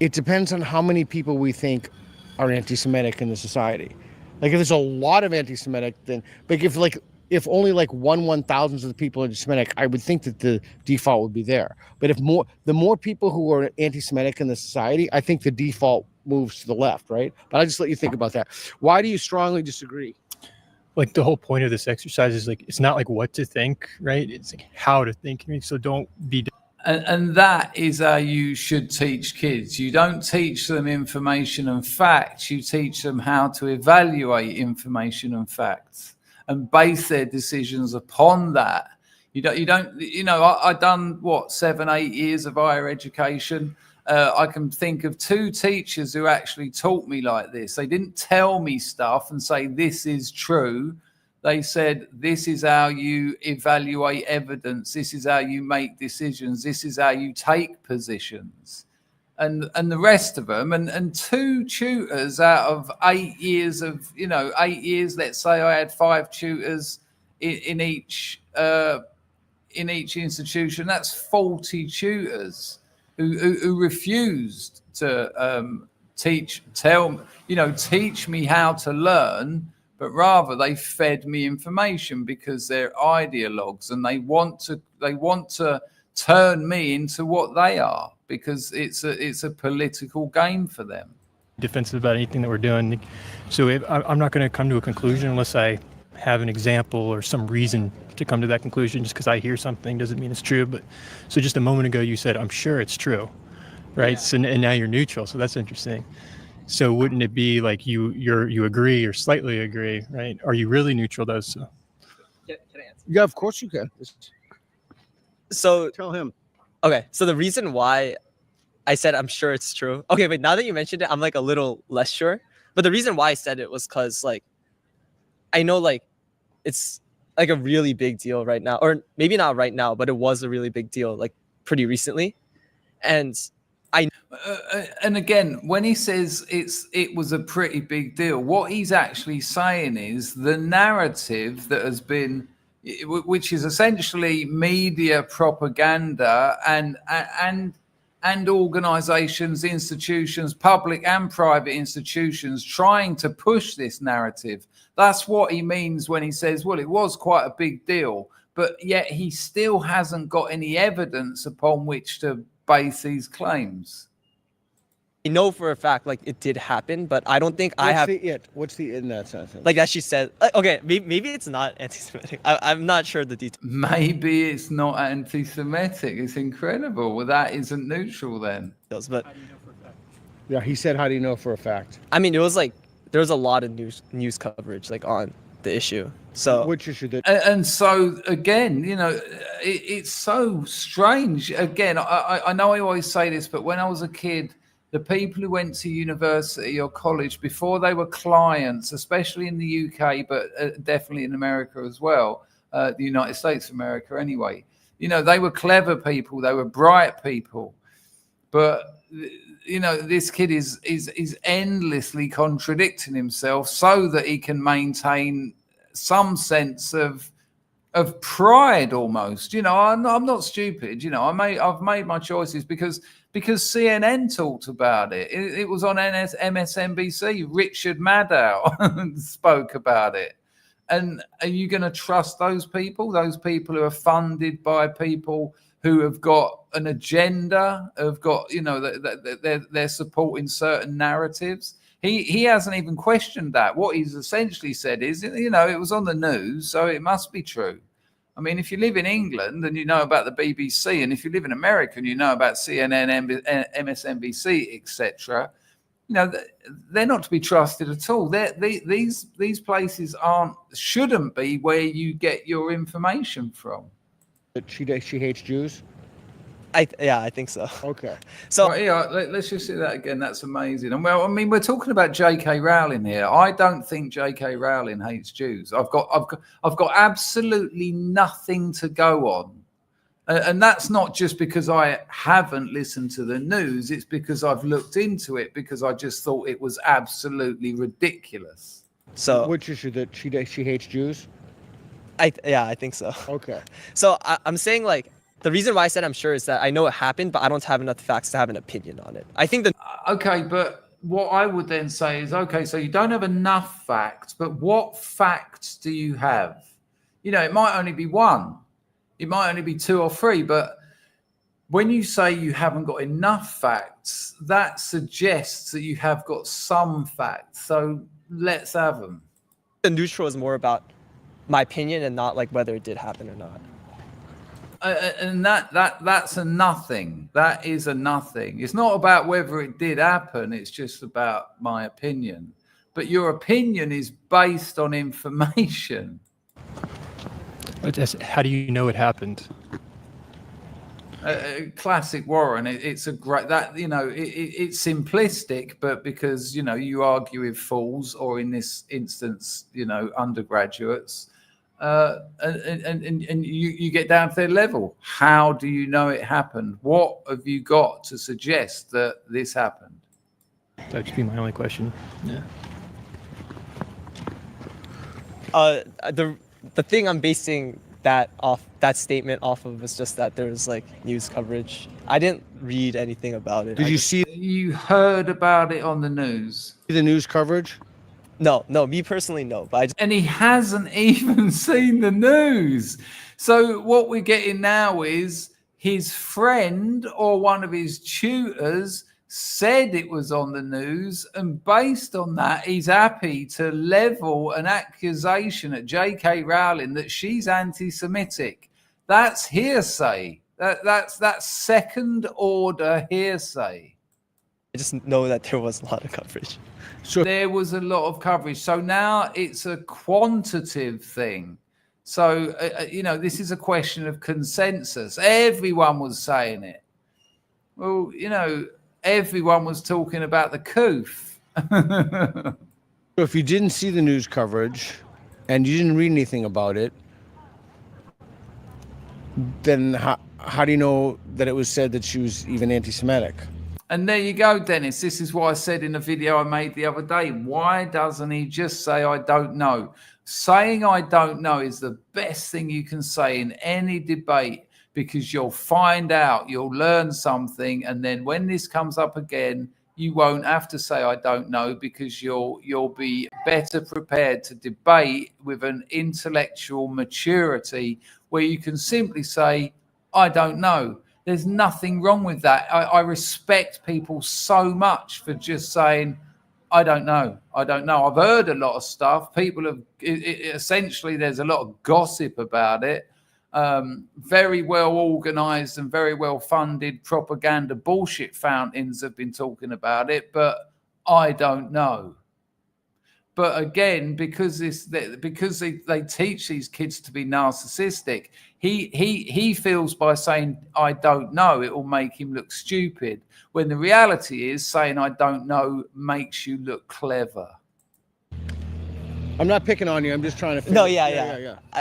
it depends on how many people we think are anti-Semitic in the society. Like if there's a lot of anti-Semitic, then, but if only like 1/1000th of the people are anti-Semitic, I would think that the default would be there. But the more people who are anti-Semitic in the society, I think the default moves to the left, right? But I'll just let you think about that. Why do you strongly disagree? Like the whole point of this exercise is like, it's not like what to think, right? It's like how to think. So don't be. And that is how you should teach kids. You don't teach them information and facts. You teach them how to evaluate information and facts and base their decisions upon that. I done 7-8 years of higher education. I can think of 2 teachers who actually taught me like this. They didn't tell me stuff and say, this is true. They said, this is how you evaluate evidence. This is how you make decisions. This is how you take positions. And the rest of them, and 2 tutors out of 8 years of, 8 years, let's say I had 5 tutors in each institution. That's 40 tutors who refused to teach me how to learn, but rather they fed me information because they're ideologues and they want to turn me into what they are because it's a political game for them. Defensive about anything that we're doing. So I'm not going to come to a conclusion unless I have an example or some reason to come to that conclusion. Just because I hear something doesn't mean it's true. But so just a moment ago you said, I'm sure it's true, right? Yeah. So, and now you're neutral. So that's interesting. So wouldn't it be like you agree or slightly agree, right? Are you really neutral though? So Can I answer? Yeah, of course you can. So Tell him. Okay, so the reason why I said I'm sure it's true. Okay, but now that you mentioned it, I'm like a little less sure. But the reason why I said it was because like I know like it's like a really big deal right now, or maybe not right now, but it was a really big deal like pretty recently, and and again, when he says it was a pretty big deal, what he's actually saying is the narrative that has been, which is essentially media propaganda and organizations, institutions, public and private institutions trying to push this narrative. That's what he means when he says, well, it was quite a big deal, but yet he still hasn't got any evidence upon which to base these claims. I know for a fact like it did happen, but I don't think I have. What's the in that sense? Like that she said. Okay, maybe it's not anti-Semitic. I'm not sure the details. Maybe it's not anti-Semitic. It's incredible. Well, that isn't neutral then. But Yeah, he said, how do you know for a fact? I mean, it was like there was a lot of news coverage like on the issue. So which issue did? And so again, it's so strange. Again, I know I always say this, but when I was a kid, the people who went to university or college before they were clients, especially in the UK, but definitely in America as well, the United States of America anyway, they were clever people, they were bright people. But, this kid is endlessly contradicting himself so that he can maintain some sense of pride almost. I'm not stupid. I've made my choices because CNN talked about it. It was on MSNBC. Richard Maddow spoke about it. And are you going to trust those people? Those people who are funded by people who have got an agenda, have got, they're supporting certain narratives. He hasn't even questioned that. What he's essentially said is, it was on the news, so it must be true. I mean, if you live in England and you know about the BBC, and if you live in America and you know about CNN, MSNBC, etc., they're not to be trusted at all. These places shouldn't be where you get your information from. She hates Jews? I think so. Okay. So Right, yeah, let's just see that again. That's amazing. And well, I mean, we're talking about J.K. Rowling here. I don't think J.K. Rowling hates Jews. I've got absolutely nothing to go on, and that's not just because I haven't listened to the news. It's because I've looked into it because I just thought it was absolutely ridiculous. so Which issue, that she hates Jews? I think so. Okay. So I'm saying, like, the reason why I said I'm sure is that I know it happened, but I don't have enough facts to have an opinion on it. I think Okay, but what I would then say is, okay, so you don't have enough facts, but what facts do you have? You know, it might only be one, it might only be two or three, but when you say you haven't got enough facts, that suggests that you have got some facts. So let's have them. the neutral is more about my opinion and not like whether it did happen or not. And that's a nothing. That is a nothing. It's not about whether it did happen. It's just about my opinion. But your opinion is based on information. How do you know it happened? Classic Warren. It's a great that it's simplistic, but because you argue with fools, or in this instance, undergraduates. And you get down to their level. How do you know it happened? What have you got to suggest that this happened? That'd just be my only question. Yeah. The thing I'm basing that statement off of is just that there's like news coverage. I didn't read anything about it. Did you see You heard about it on the news. the news coverage? No, me personally, no. But And he hasn't even seen the news. So what we're getting now is his friend or one of his tutors said it was on the news, and based on that, he's happy to level an accusation at J.K. Rowling that she's anti-Semitic. That's hearsay. That's second order hearsay. I just know that there was a lot of coverage. So there was a lot of coverage. So now it's a quantitative thing. So, this is a question of consensus. Everyone was saying it. Well, everyone was talking about the coof. So if you didn't see the news coverage and you didn't read anything about it, then how do you know that it was said that she was even anti-Semitic? And there you go, Dennis. This is what I said in a video I made the other day. Why doesn't he just say, I don't know? Saying I don't know is the best thing you can say in any debate, because you'll find out, you'll learn something. And then when this comes up again, you won't have to say, I don't know, because you'll be better prepared to debate with an intellectual maturity where you can simply say, I don't know. There's nothing wrong with that. I respect people so much for just saying, I don't know. I don't know. I've heard a lot of stuff. People have essentially, there's a lot of gossip about it. Very well organized and very well funded propaganda bullshit fountains have been talking about it, but I don't know. But again, because they teach these kids to be narcissistic, he feels by saying I don't know it will make him look stupid, when the reality is saying I don't know makes you look clever. I'm not picking on you. I'm just trying to. No, yeah.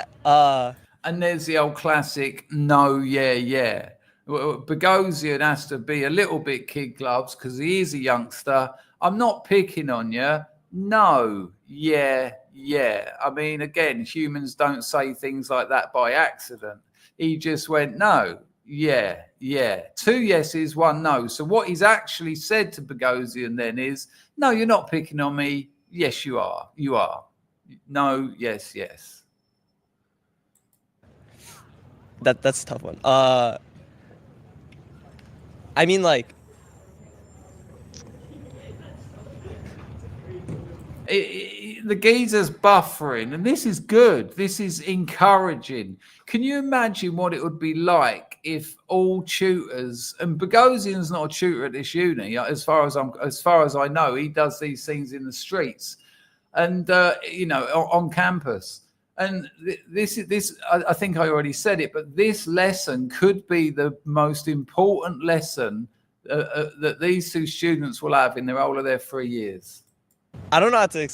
And there's the old classic no, yeah. Boghossian has to be a little bit kid gloves because he is a youngster. I'm not picking on you. No, yeah. I mean, again, humans don't say things like that by accident. He just went, no, yeah. 2 yeses, 1 no. So what he's actually said to Boghossian then is, no, you're not picking on me. Yes, you are. You are. No, yes. That's a tough one. I mean, like, the geezer's buffering, and this is good. This is encouraging. Can you imagine what it would be like if all tutors, and Boghossian's not a tutor at this uni, as far as I know, he does these things in the streets and on campus. And this. I think I already said it, but this lesson could be the most important lesson that these two students will have in the whole of their 3 years. I don't know how to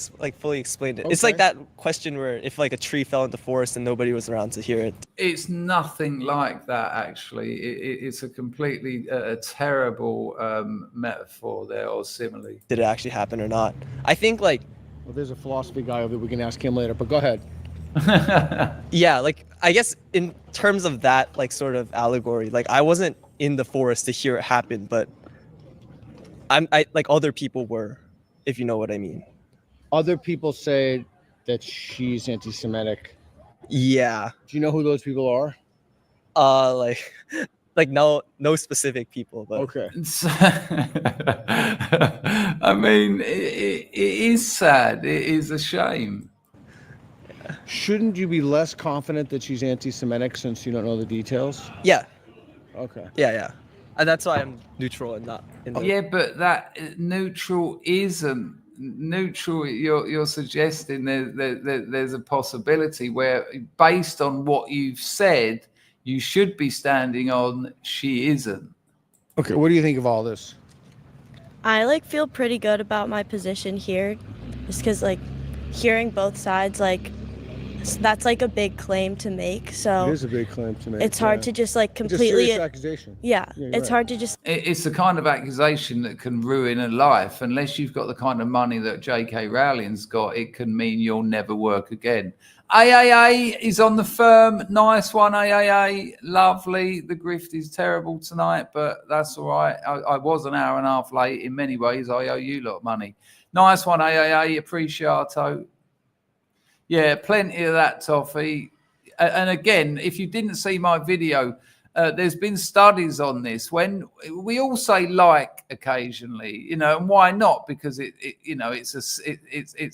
fully explain it. It's like Okay. that question where if like a tree fell in the forest and nobody was around to hear it. It's nothing like that, actually. It's a completely terrible metaphor there, or simile. Did it actually happen or not? I think like, Well, there's a philosophy guy over there. We can ask him later, but go ahead. yeah, like I guess in terms of that like sort of allegory, like I wasn't in the forest to hear it happen, but I like other people were, if you know what I mean. Other people say that she's anti-Semitic. Yeah. Do you know who those people are? Like like no specific people, but Okay. I mean, it is sad. It is a shame. Shouldn't you be less confident that she's anti-Semitic since you don't know the details? yeah. Okay. Yeah. And that's why I'm neutral and not in the Yeah, but that neutral isn't neutral. You're suggesting there's a possibility where, based on what you've said, you should be standing on she isn't. Okay. What do you think of all this? I like feel pretty good about my position here, just because like hearing both sides, like that's like a big claim to make. It So is a big claim to make. it's hard yeah. to just like It's a completely, serious accusation. yeah, you're it's right. hard to just It's the kind of accusation that can ruin a life. Unless you've got the kind of money that J.K. Rowling's got, it can mean you'll never work again. AAA is on the firm. Nice one, AAA. Lovely. The grift is terrible tonight, but that's all right. I was an hour and a half late. In many ways, I owe you a lot of money. Nice one, AAA. Appreciato. Yeah, plenty of that, Toffee. And again, if you didn't see my video, there's been studies on this. When we all say like occasionally, and why not? Because it's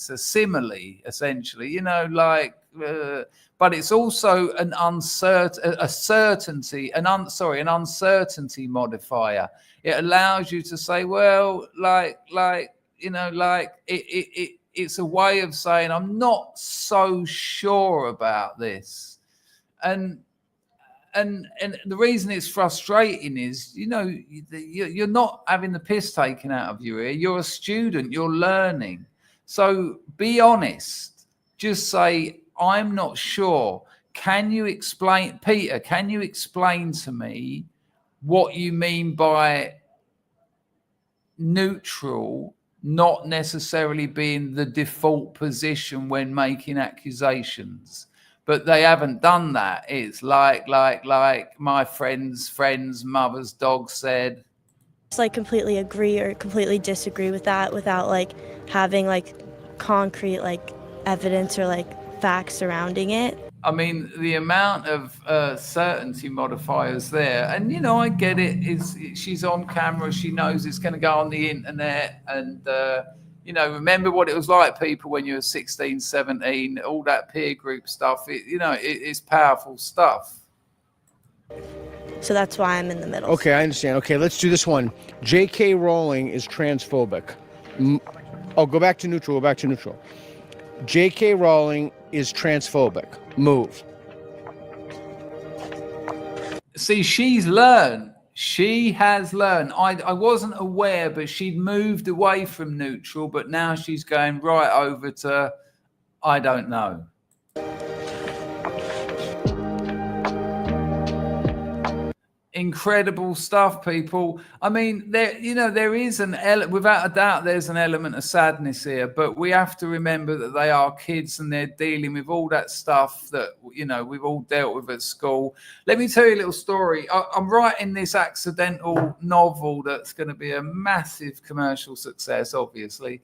a simile essentially, like. But it's also an uncertainty modifier. It allows you to say, well, it's a way of saying I'm not so sure about this, and the reason it's frustrating is you're not having the piss taken out of you here. You're a student. You're learning. So be honest. Just say I'm not sure. Can you explain, Peter? Can you explain to me what you mean by neutral? Not necessarily being the default position when making accusations, but they haven't done that. It's like my friend's mother's dog said. just like completely agree or completely disagree with that without like having like concrete like evidence or like facts surrounding it. I mean, the amount of certainty modifiers there, and I get it. She's on camera, she knows it's going to go on the internet, and remember what it was like, people, when you were 16, 17, all that peer group stuff. It's powerful stuff. So that's why I'm in the middle. Okay, I understand. Okay, let's do this one. J.K. Rowling is transphobic. Go back to neutral. J.K. Rowling is transphobic. Move. See, she's learned. She has learned. I wasn't aware, but she'd moved away from neutral, but now she's going right over to I don't know. Incredible stuff, people. I mean, there is without a doubt, there's an element of sadness here, but we have to remember that they are kids and they're dealing with all that stuff that, we've all dealt with at school. Let me tell you a little story. I'm writing this accidental novel that's going to be a massive commercial success, obviously.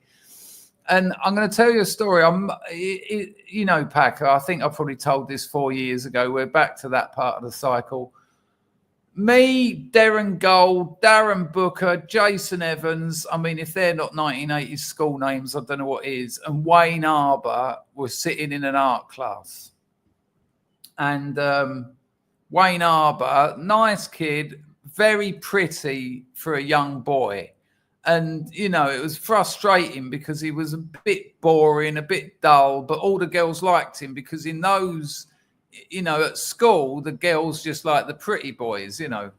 And I'm going to tell you a story. Packer, I think I probably told this 4 years ago. We're back to that part of the cycle. Me, Darren Gold, Darren Booker, Jason Evans. I mean, if they're not 1980s school names, I don't know what is. And Wayne Arbour were sitting in an art class. And Wayne Arbour, nice kid, very pretty for a young boy. And, you know, it was frustrating because he was a bit boring, a bit dull, but all the girls liked him because in those, you know, at school, the girls just like the pretty boys, you know.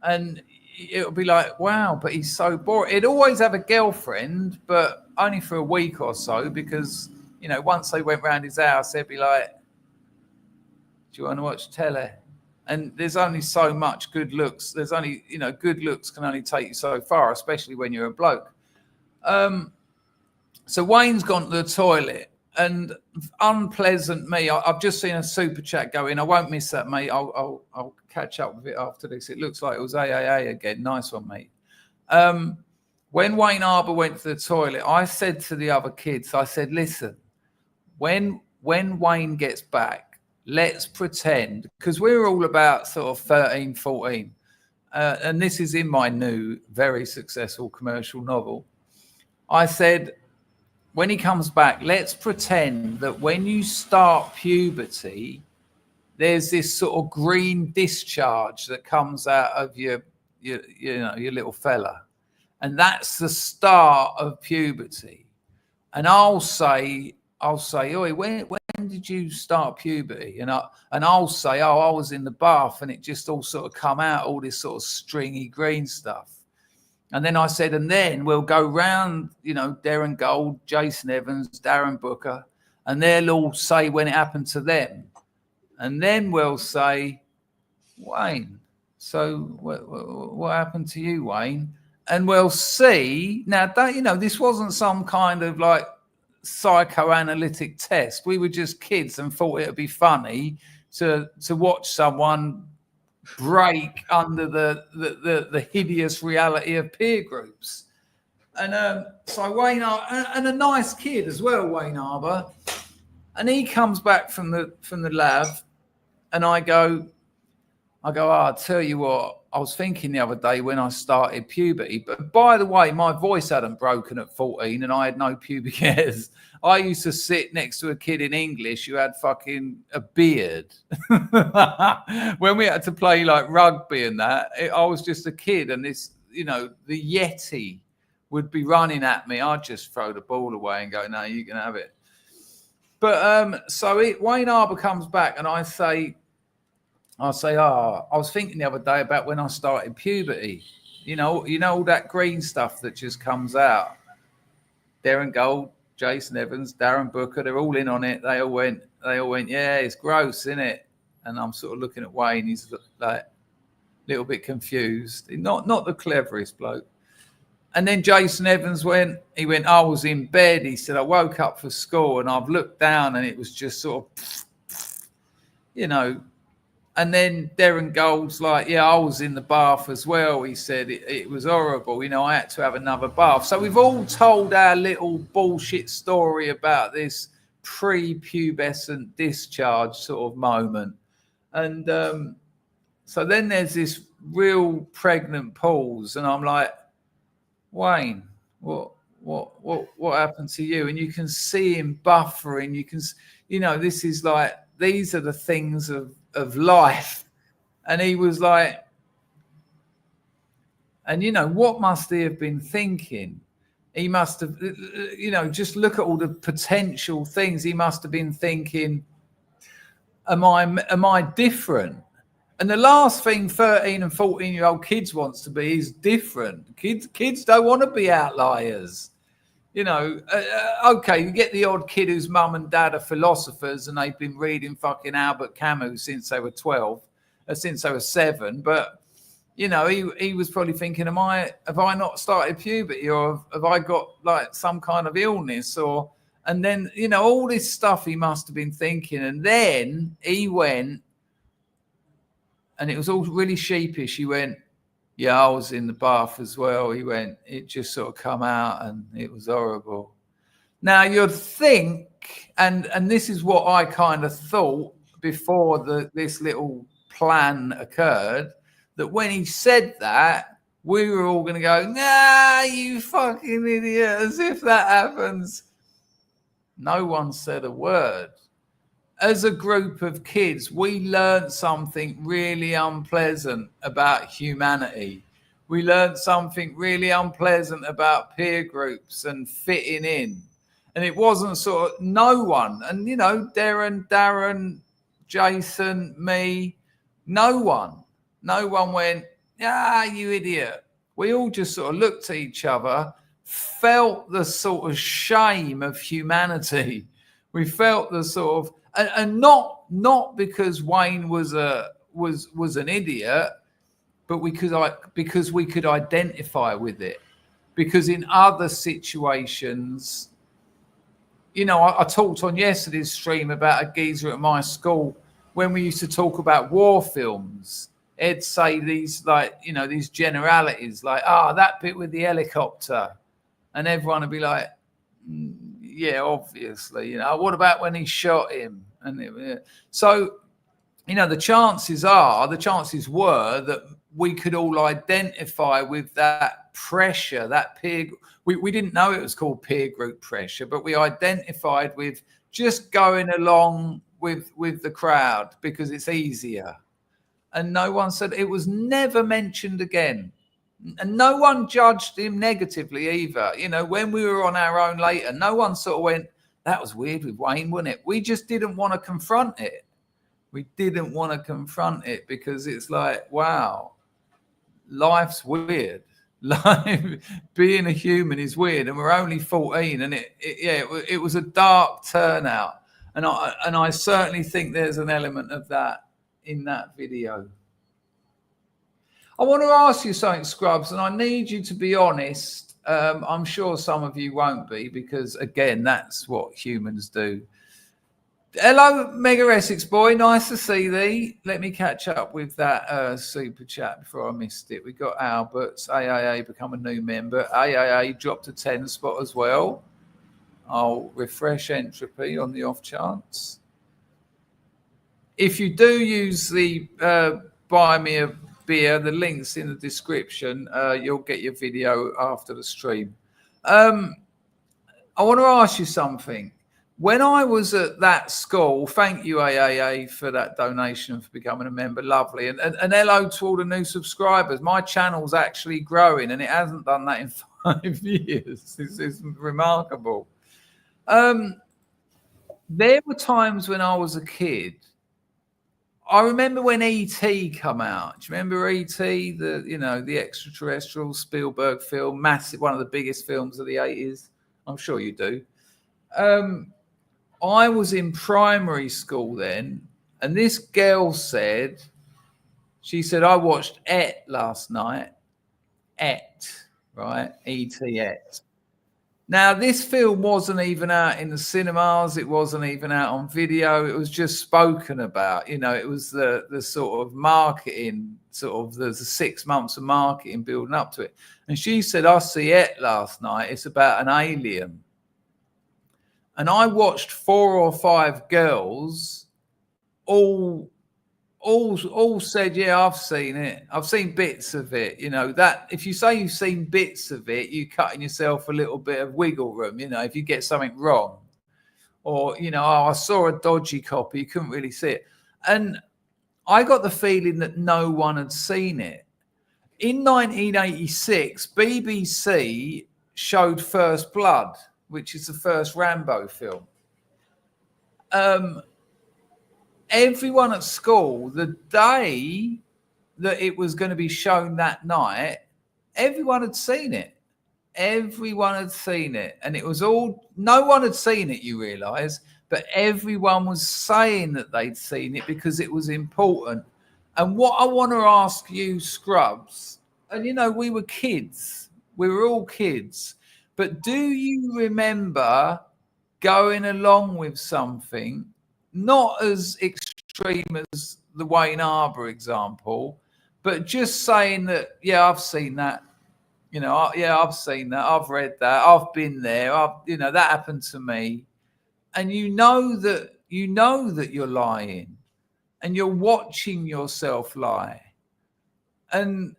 And it would be like, wow, but he's so boring. He'd always have a girlfriend, but only for a week or so because, you know, once they went round his house, they'd be like, do you want to watch telly? And there's only so much good looks. There's only, you know, good looks can only take you so far, especially when you're a bloke. So Wayne's gone to the toilet, and unpleasant me. I've just seen a super chat go in. I won't miss that, mate. I'll catch up with it after this. It looks like it was AAA again. Nice one, mate. When Wayne Arbour went to the toilet, I said to the other kids, I said, listen, when Wayne gets back, let's pretend, because we're all about sort of 13, 14. And this is in my new, very successful commercial novel. I said, when he comes back, let's pretend that when you start puberty, there's this sort of green discharge that comes out of your little fella. And that's the start of puberty. And I'll say, oi, when did you start puberty? And I'll say, oh, I was in the bath and it just all sort of come out, all this sort of stringy green stuff. And then I said, and then we'll go round, you know, Darren Gold, Jason Evans, Darren Booker, and they'll all say when it happened to them. And then we'll say, Wayne, so what happened to you, Wayne? And we'll see. Now, that, you know, this wasn't some kind of like psychoanalytic test. We were just kids and thought it would be funny to watch someone break under the hideous reality of peer groups. And so Wayne Arbour, and a nice kid as well, Wayne Arbour, and he comes back from the lab, and I go, I'll tell you what, I was thinking the other day when I started puberty, but by the way, my voice hadn't broken at 14 and I had no pubic hairs. I used to sit next to a kid in English who had fucking a beard. When we had to play like rugby and that, I was just a kid, and this, you know, the Yeti would be running at me. I'd just throw the ball away and go, no, you can have it. But Wayne Arbour comes back and I say, I was thinking the other day about when I started puberty. You know all that green stuff that just comes out. Darren Gold, Jason Evans, Darren Booker, they're all in on it. They all went, yeah, it's gross, isn't it? And I'm sort of looking at Wayne. He's like a little bit confused. Not the cleverest bloke. And then Jason Evans went, I was in bed. He said, I woke up for school and I've looked down and it was just sort of, you know. And then Darren Gold's like, yeah, I was in the bath as well. He said it was horrible. You know, I had to have another bath. So we've all told our little bullshit story about this pre-pubescent discharge sort of moment. And so then there's this real pregnant pause. And I'm like, Wayne, what happened to you? And you can see him buffering. You can, you know, this is like, these are the things of life. And he was like, and you know, what must he have been thinking? He must have, you know, just look at all the potential things. He must have been thinking, am I different? And the last thing 13 and 14-year-old kids wants to be is different. Kids don't want to be outliers. You know, okay, you get the odd kid whose mum and dad are philosophers and they've been reading fucking Albert Camus since they were 12, since they were 7. But, you know, he was probably thinking, have I not started puberty, or have I got like some kind of illness? And then, you know, all this stuff he must have been thinking. And then he went, and it was all really sheepish. He went, yeah, I was in the bath as well. He went, it just sort of come out and it was horrible. Now you'd think, and this is what I kind of thought before this little plan occurred, that when he said that, we were all going to go, nah, you fucking idiot, as if that happens. No one said a word. As a group of kids, we learned something really unpleasant about humanity. we learned something really unpleasant about peer groups and fitting in. And it wasn't sort of no one. And, you know, Darren, Jason, me, no one went, ah, you idiot. We all just sort of looked at each other, felt the sort of shame of humanity. We felt the sort of, and not because Wayne was an idiot, but because we could identify with it. Because in other situations, you know, I talked on yesterday's stream about a geezer at my school when we used to talk about war films. He'd say these, like, you know, these generalities, like, that bit with the helicopter, and everyone would be like, yeah, obviously, you know, what about when he shot him? And so, you know, the chances were that we could all identify with that pressure, that peer. We didn't know it was called peer group pressure, but we identified with just going along with the crowd because it's easier. And no one said, it was never mentioned again. And no one judged him negatively either. You know, when we were on our own later, no one sort of went, that was weird with Wayne, wasn't it? We just didn't want to confront it. We didn't want to confront it because it's like, wow, life's weird. Life, being a human is weird, and we're only 14, and it was a dark turnout. And I certainly think there's an element of that in that video. I want to ask you something, Scrubs, and I need you to be honest. I'm sure some of you won't be, because again, that's what humans do. Hello, Mega Essex boy. Nice to see thee. Let me catch up with that super chat before I missed it. We got Albert's AAA become a new member. AAA dropped a 10 spot as well. I'll refresh entropy on the off chance. If you do use the buy me a beer, the link's in the description. You'll get your video after the stream. I want to ask you something. When I was at that school, thank you, AAA, for that donation and for becoming a member. Lovely. And hello to all the new subscribers. My channel's actually growing, and it hasn't done that in 5 years. It's remarkable. There were times when I was a kid. I remember when E.T. come out. Do you remember E.T., the extraterrestrial Spielberg film, massive, one of the biggest films of the 80s? I'm sure you do. I was in primary school then, and this girl said, I watched Et last night. Et, right? E.T. Et. Now, this film wasn't even out in the cinemas. It wasn't even out on video. It was just spoken about. You know, it was the sort of marketing, the 6 months of marketing building up to it. And she said, I see Et last night. It's about an alien. And I watched 4 or 5 girls, all said, yeah, I've seen it. I've seen bits of it. You know, that if you say you've seen bits of it, you're cutting yourself a little bit of wiggle room, you know, if you get something wrong. Or, you know, I saw a dodgy copy, you couldn't really see it. And I got the feeling that no one had seen it. In 1986, BBC showed First Blood, which is the first Rambo film. Everyone at school, the day that it was going to be shown that night, everyone had seen it. Everyone had seen it. And it was all, no one had seen it, you realise, but everyone was saying that they'd seen it because it was important. And what I want to ask you, Scrubs, and you know, we were kids, we were all kids, but do you remember going along with something, not as extreme as the Wayne Arbor example, but just saying that, yeah, I've seen that, you know, yeah, I've seen that, I've read that, I've been there, that happened to me. And you know that you're lying and you're watching yourself lie. And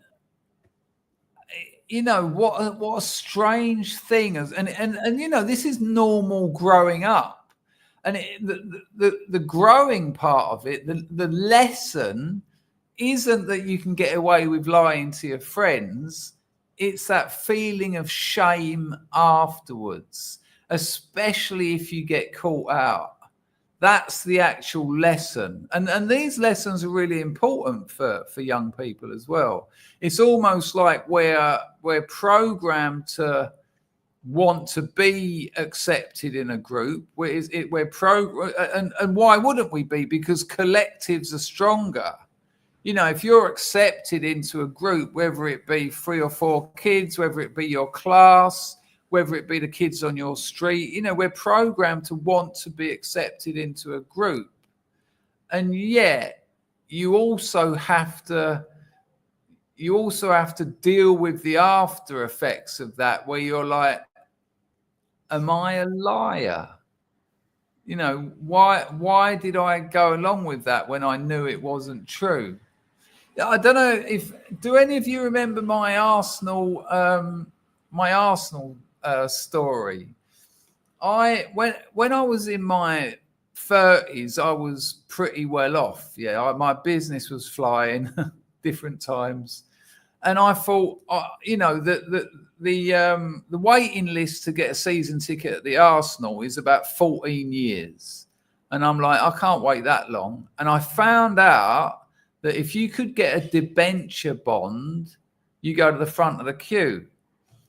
you know, what a strange thing. And you know, this is normal growing up. And the growing part of it, the lesson isn't that you can get away with lying to your friends. It's that feeling of shame afterwards, especially if you get caught out. That's the actual lesson. And these lessons are really important for young people as well. It's almost like we're programmed to want to be accepted in a group. And why wouldn't we be? Because collectives are stronger. You know, if you're accepted into a group, whether it be 3 or 4 kids, whether it be your class, whether it be the kids on your street, you know, we're programmed to want to be accepted into a group. And yet you also have to deal with the after effects of that, where you're like, am I a liar? You know, why did I go along with that when I knew it wasn't true? I don't know do any of you remember my Arsenal story? When I was in my 30s, I was pretty well off. Yeah, my business was flying, different times, and I thought, you know, the waiting list to get a season ticket at the Arsenal is about 14 years, and I'm like, I can't wait that long. And I found out that if you could get a debenture bond, you go to the front of the queue.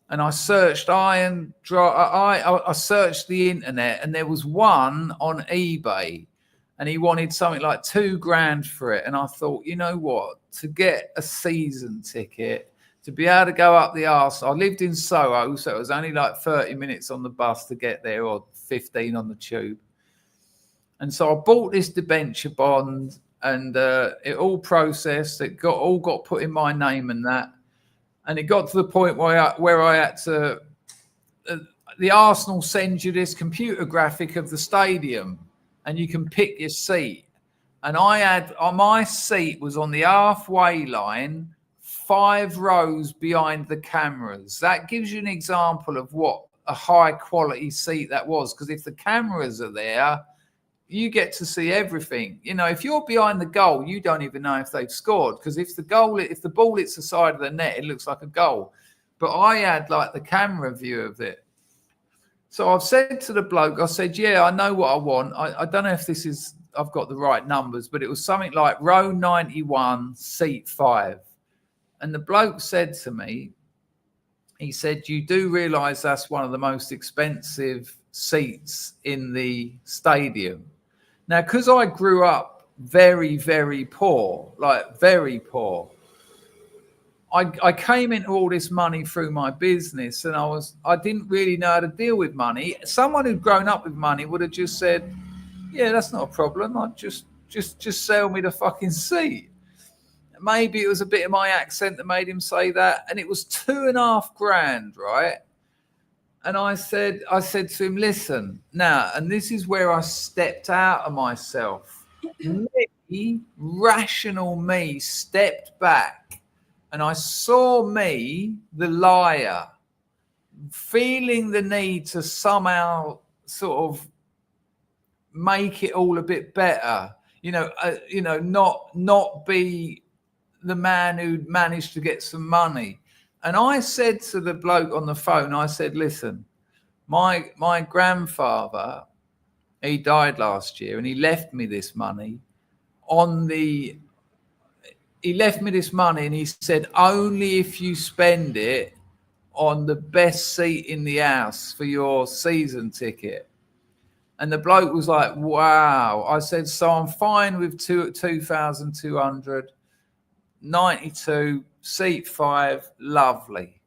And I searched I searched the internet, and there was one on eBay, and he wanted something like $2,000 for it. And I thought, you know what, to get a season ticket, to be able to go up the arse. I lived in Soho, so it was only like 30 minutes on the bus to get there, or 15 on the tube. And so I bought this debenture bond, and it all processed. It got put in my name and that. And it got to the point where I had to. The Arsenal sends you this computer graphic of the stadium, and you can pick your seat. And my seat was on the halfway line, 5 rows behind the cameras. That gives you an example of what a high quality seat that was. Because if the cameras are there, you get to see everything. You know, if you're behind the goal, you don't even know if they've scored, because if the ball hits the side of the net, it looks like a goal. But I had like the camera view of it. So I've said to the bloke, I said, yeah, I know what I want. I don't know if I've got the right numbers, but it was something like row 91, seat 5. And the bloke said to me, he said, you do realise that's one of the most expensive seats in the stadium. Now, because I grew up very, very poor, like very poor, I came into all this money through my business, and I didn't really know how to deal with money. Someone who'd grown up with money would have just said, yeah, that's not a problem. I'd just sell me the fucking seat. Maybe it was a bit of my accent that made him say that. And it was $2,500, right? And I said to him, listen, now, and this is where I stepped out of myself. Me, rational me, stepped back, and I saw me, the liar, feeling the need to somehow sort of make it all a bit better. Not be the man who'd managed to get some money. And I said to the bloke on the phone, I said, listen, my grandfather, he died last year, and he left me this money and he said, only if you spend it on the best seat in the house for your season ticket. And the bloke was like, wow. I said, so I'm fine with 2,200, 92, seat 5, lovely.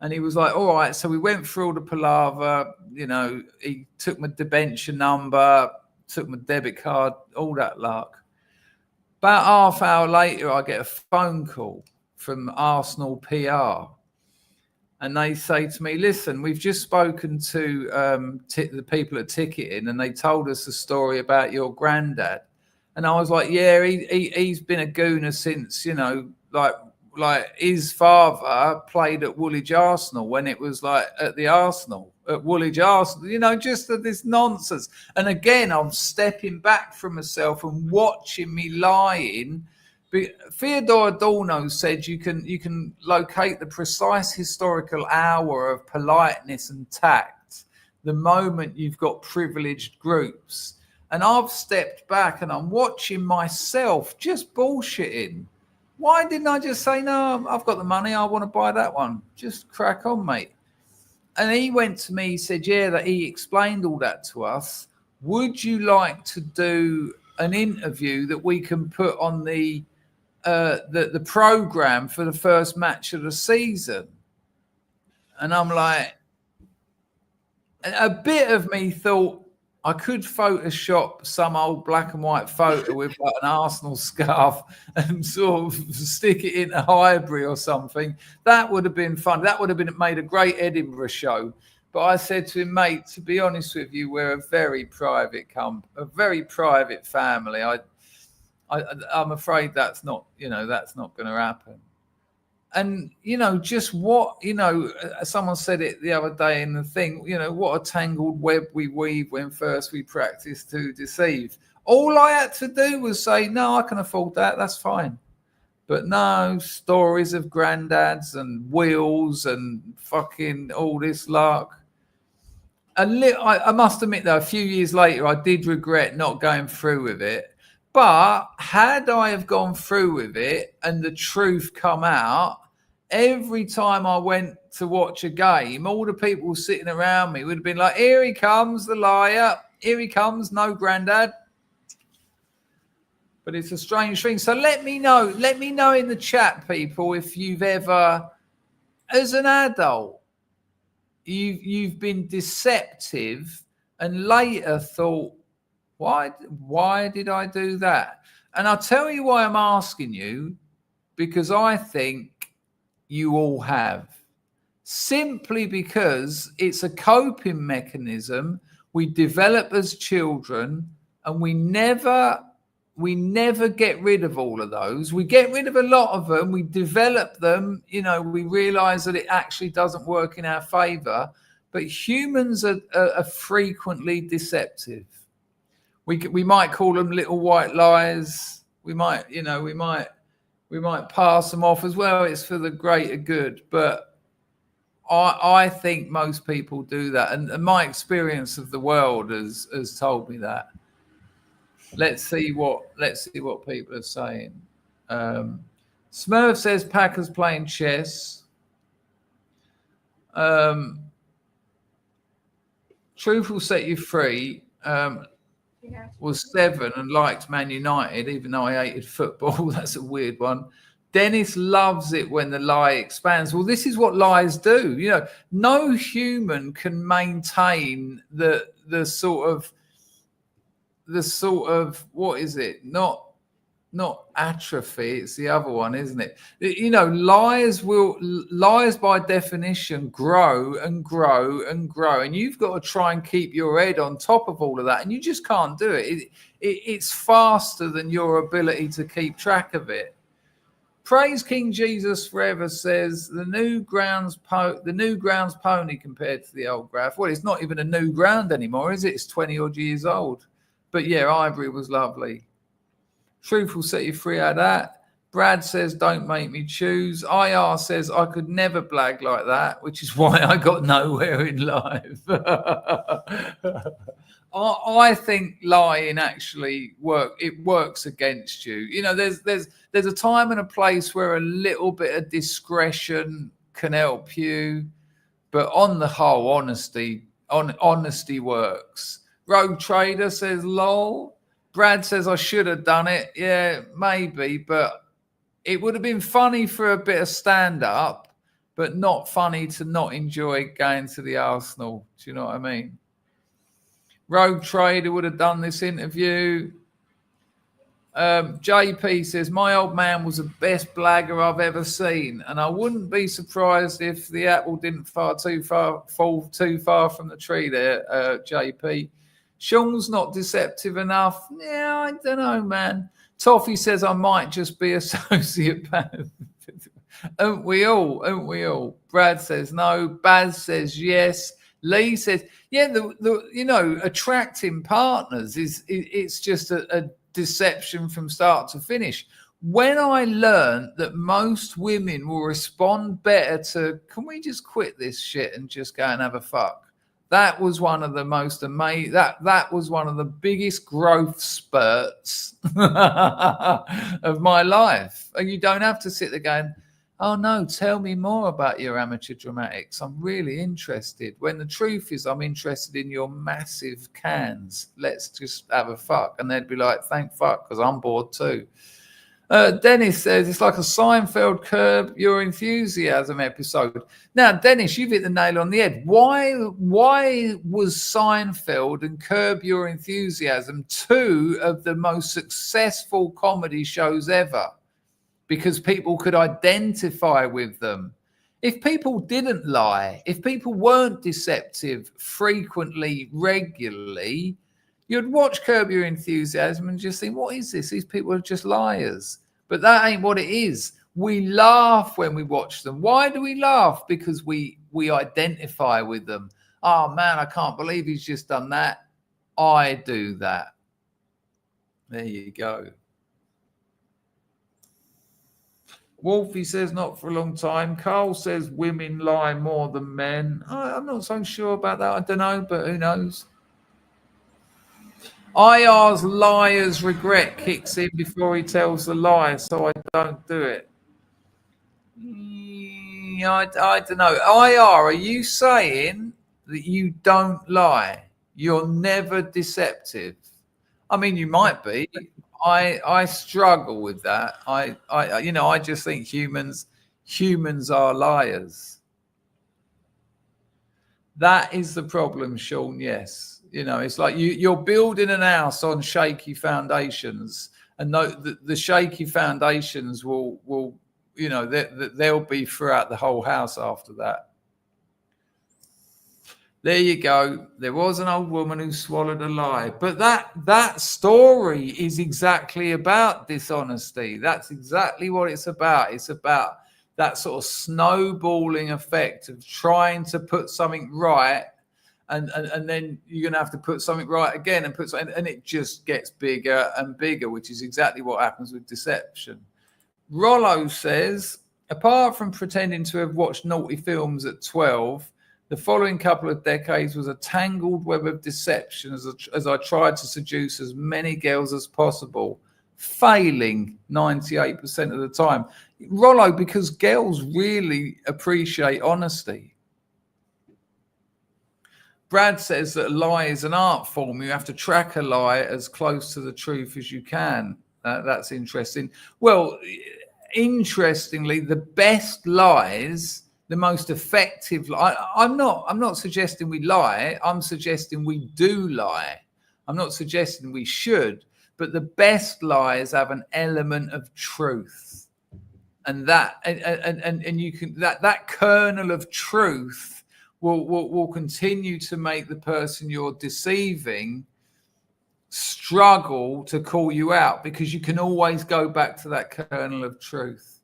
And he was like, all right. So we went through all the palaver, you know, he took my debenture number, took my debit card, all that luck. About half hour later, I get a phone call from Arsenal PR. And they say to me, listen, we've just spoken to the people at ticketing, and they told us a story about your granddad. And I was like, yeah, he's been a gooner since, you know, like his father played at Woolwich Arsenal when it was like at the Arsenal, at Woolwich Arsenal, you know, just this nonsense. And again, I'm stepping back from myself and watching me lying, Theodore Adorno said you can locate the precise historical hour of politeness and tact the moment you've got privileged groups. And I've stepped back and I'm watching myself just bullshitting. Why didn't I just say, no, I've got the money, I want to buy that one. Just crack on, mate. And he went to me, he said, yeah, that he explained all that to us. Would you like to do an interview that we can put on the program for the first match of the season? And I'm like, a bit of me thought I could Photoshop some old black and white photo with like an Arsenal scarf and sort of stick it into Highbury or something. That would have been fun. That would have been made a great Edinburgh show. But I said to him, mate, to be honest with you, we're a very private a very private family. I'm afraid that's not going to happen. And, just what, someone said it the other day in the thing, what a tangled web we weave when first we practice to deceive. All I had to do was say, no, I can afford that. That's fine. But no, stories of granddads and wheels and fucking all this lark. I must admit, though, a few years later, I did regret not going through with it. But had I have gone through with it and the truth come out, every time I went to watch a game, all the people sitting around me would have been like, here he comes, the liar. Here he comes, no granddad. But it's a strange thing. So let me know in the chat, people, if you've ever, as an adult, you've been deceptive and later thought, why did I do that? And I'll tell you why I'm asking you, because I think you all have. Simply because it's a coping mechanism we develop as children, and we never get rid of all of those. We get rid of a lot of them. We develop them. We realize that it actually doesn't work in our favor. But humans are frequently deceptive. We might call them little white lies. We might pass them off as well. It's for the greater good. But I think most people do that. And my experience of the world has told me that. Let's see what people are saying. Smurf says Packers playing chess. Truth will set you free. Was 7 and liked Man United, even though I hated football. That's a weird one. Dennis loves it when the lie expands. Well, this is what lies do. No human can maintain the sort of what is it? Not atrophy. It's the other one, isn't it? Lies by definition grow and grow and grow, and you've got to try and keep your head on top of all of that, and you just can't do it. It's faster than your ability to keep track of it. Praise King Jesus forever says the new grounds pony compared to the old graph. Well, it's not even a new ground anymore, is it? It's 20 odd years old. But yeah, Ivory was lovely. Truth will set you free out of that. Brad says, don't make me choose. IR says, I could never blag like that, which is why I got nowhere in life. I think lying actually works against you. There's a time and a place where a little bit of discretion can help you. But on the whole, honesty works. Rogue Trader says, lol. Brad says, I should have done it. Yeah, maybe, but it would have been funny for a bit of stand-up, but not funny to not enjoy going to the Arsenal. Do you know what I mean? Rogue Trader would have done this interview. JP says, my old man was the best blagger I've ever seen, and I wouldn't be surprised if the apple didn't fall too far from the tree there, JP. Sean's not deceptive enough. Yeah, I don't know, man. Toffee says I might just be a sociopath. Aren't we all? Brad says no. Baz says yes. Lee says, yeah, attracting partners it's just a deception from start to finish. when I learned that most women will respond better to, can we just quit this shit and just go and have a fuck? That was one of the most amazing, that was one of the biggest growth spurts of my life. And you don't have to sit there going, oh no, tell me more about your amateur dramatics. I'm really interested. When the truth is, I'm interested in your massive cans. Let's just have a fuck. And they'd be like, thank fuck, because I'm bored too. Dennis says it's like a Seinfeld Curb Your Enthusiasm episode. Now, Dennis, you've hit the nail on the head. Why was Seinfeld and Curb Your Enthusiasm two of the most successful comedy shows ever? Because people could identify with them. If people didn't lie, if people weren't deceptive frequently, regularly, you'd watch Curb Your Enthusiasm and just think, what is this? These people are just liars. But that ain't what it is. We laugh when we watch them. Why do we laugh? Because we identify with them. Oh man, I can't believe he's just done that. I do that. There you go. Wolfie says not for a long time. Carl says women lie more than men. I'm not so sure about that. I don't know, but who knows? IR's liar's regret kicks in before he tells the lie, so I don't do it. I don't know. IR, are you saying that you don't lie? You're never deceptive? I mean, you might be. I struggle with that. I just think humans are liars. That is the problem, Sean. Yes. It's like you're building an house on shaky foundations, and the shaky foundations will they'll be throughout the whole house after that. There you go. There was an old woman who swallowed a lie. But that story is exactly about dishonesty. That's exactly what it's about. It's about that sort of snowballing effect of trying to put something right, and then you're going to have to put something right again and it just gets bigger and bigger, which is exactly what happens with deception. Rollo says, apart from pretending to have watched naughty films at 12, the following couple of decades was a tangled web of deception as I tried to seduce as many girls as possible, failing 98% of the time. Rollo, because girls really appreciate honesty. Brad says that a lie is an art form. You have to track a lie as close to the truth as you can. That's interesting. Well, interestingly, the best lies, the most effective lie. I'm not suggesting we lie. I'm suggesting we do lie. I'm not suggesting we should. But the best lies have an element of truth, and you can that kernel of truth will continue to make the person you're deceiving struggle to call you out, because you can always go back to that kernel of truth.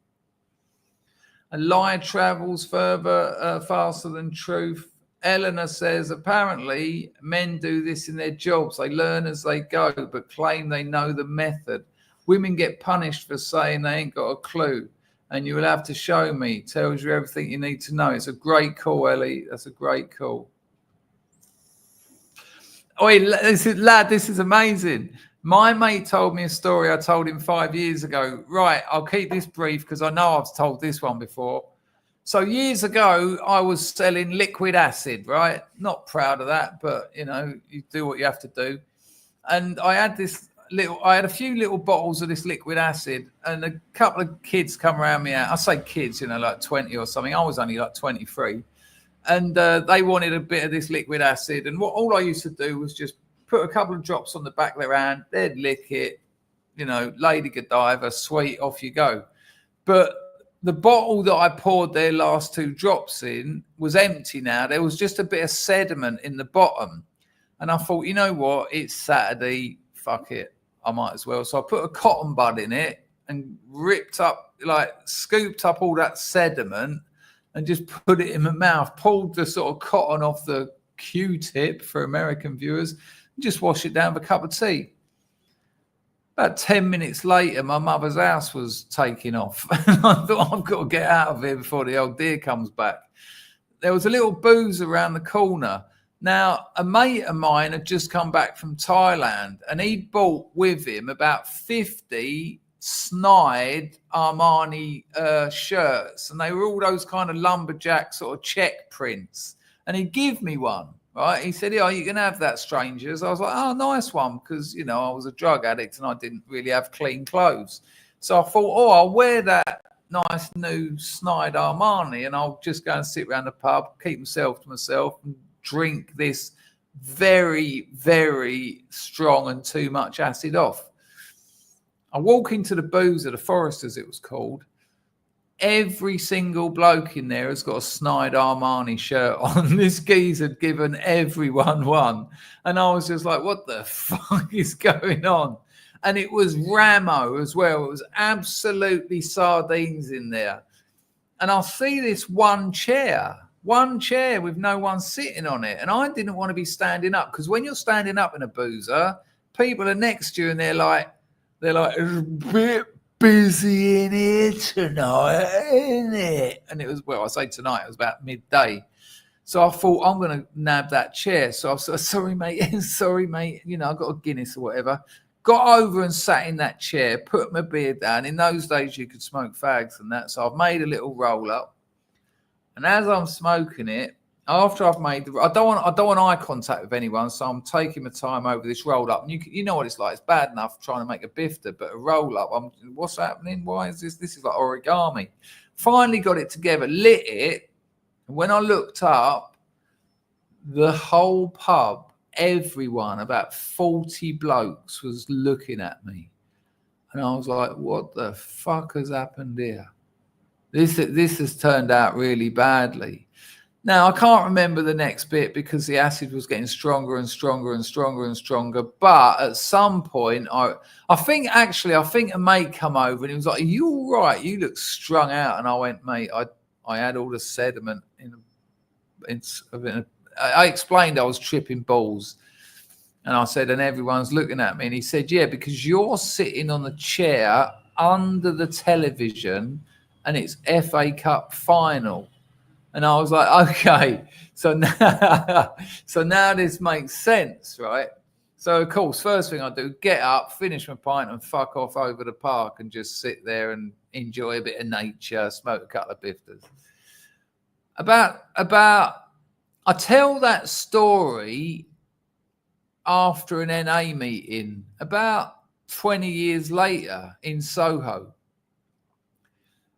A lie travels further, faster than truth. Eleanor says, apparently men do this in their jobs. They learn as they go, but claim they know the method. Women get punished for saying they ain't got a clue. And you will have to show me. Tells you everything you need to know. It's a great call, Ellie. That's a great call. Oi, this is amazing. My mate told me a story I told him 5 years ago. Right, I'll keep this brief because I know I've told this one before. So years ago, I was selling liquid acid, right? Not proud of that, but, you do what you have to do. And I had a few little bottles of this liquid acid, and a couple of kids come around me out. I say kids, like 20 or something. I was only like 23. And they wanted a bit of this liquid acid. And all I used to do was just put a couple of drops on the back of their hand. They'd lick it, Lady Godiva, sweet, off you go. But the bottle that I poured their last 2 drops in was empty now. There was just a bit of sediment in the bottom. And I thought, you know what? It's Saturday. Fuck it. I might as well. So I put a cotton bud in it and scooped up all that sediment and just put it in my mouth, pulled the sort of cotton off the Q-tip for American viewers, and just wash it down with a cup of tea. About 10 minutes later, my mother's house was taking off. And I thought, I've got to get out of here before the old dear comes back. There was a little booze around the corner. Now, a mate of mine had just come back from Thailand, and he'd brought with him about 50 snide Armani shirts, and they were all those kind of lumberjack sort of check prints. And he'd give me one. Right, he said, "Yeah, you can have that, strangers." I was like, "Oh, nice one," because you know I was a drug addict and I didn't really have clean clothes. So I thought, "Oh, I'll wear that nice new snide Armani, and I'll just go and sit around the pub, keep myself to myself, and drink this very, very strong and too much acid off." I walk into the boozer, the Forest as it was called. Every single bloke in there has got a snide Armani shirt on. This geezer had given everyone one. And I was just like, what the fuck is going on? And it was Ramo as well. It was absolutely sardines in there. And I'll see this one chair with no one sitting on it. And I didn't want to be standing up, because when you're standing up in a boozer, people are next to you and they're like, it's a bit busy in here tonight, isn't it? And it was, well, I say tonight, it was about midday. So I thought, I'm going to nab that chair. So I said, sorry, mate, you know, I got a Guinness or whatever. Got over and sat in that chair, put my beer down. In those days, you could smoke fags and that. So I've made a little roll up. And as I'm smoking it, after I've made I don't want eye contact with anyone, so I'm taking my time over this roll up. And you know what it's like. It's bad enough trying to make a bifter, but a roll up, what's happening? Why is this? This is like origami. Finally got it together, lit it. And when I looked up, the whole pub, everyone, about 40 blokes, was looking at me. And I was like, what the fuck has happened here? This has turned out really badly. Now, I can't remember the next bit because the acid was getting stronger and stronger and stronger and stronger. But at some point, I think a mate come over and he was like, "Are you all right? You look strung out." And I went, "Mate, I had all the sediment I explained I was tripping balls. And I said, and everyone's looking at me. And he said, "Yeah, because you're sitting on the chair under the television and it's FA Cup final." And I was like, okay, so now this makes sense, right? So, of course, first thing I do, get up, finish my pint and fuck off over the park and just sit there and enjoy a bit of nature, smoke a couple of bifters. I tell that story after an NA meeting about 20 years later in Soho.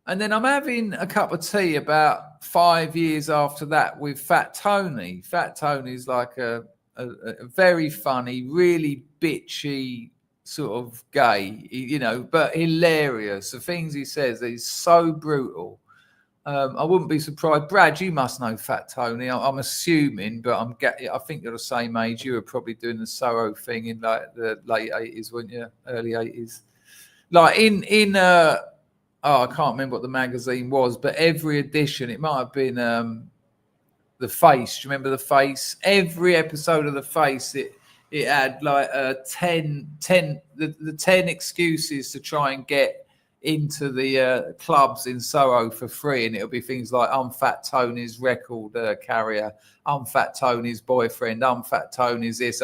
And then I'm having a cup of tea about 5 years after that with Fat Tony. Fat Tony's like a very funny, really bitchy sort of gay, you know, but hilarious. The things he says, he's so brutal. I wouldn't be surprised. Brad, you must know Fat Tony. I'm assuming, but I think you're the same age. You were probably doing the Soho thing in like the late 80s, weren't you? Early 80s. Like I can't remember what the magazine was, but every edition, it might have been The Face. Do you remember The Face? Every episode of The Face, it had like 10 excuses to try and get into the clubs in Soho for free. And it'll be things like, I'm Fat Tony's record carrier, I'm Fat Tony's boyfriend, I'm Fat Tony's this.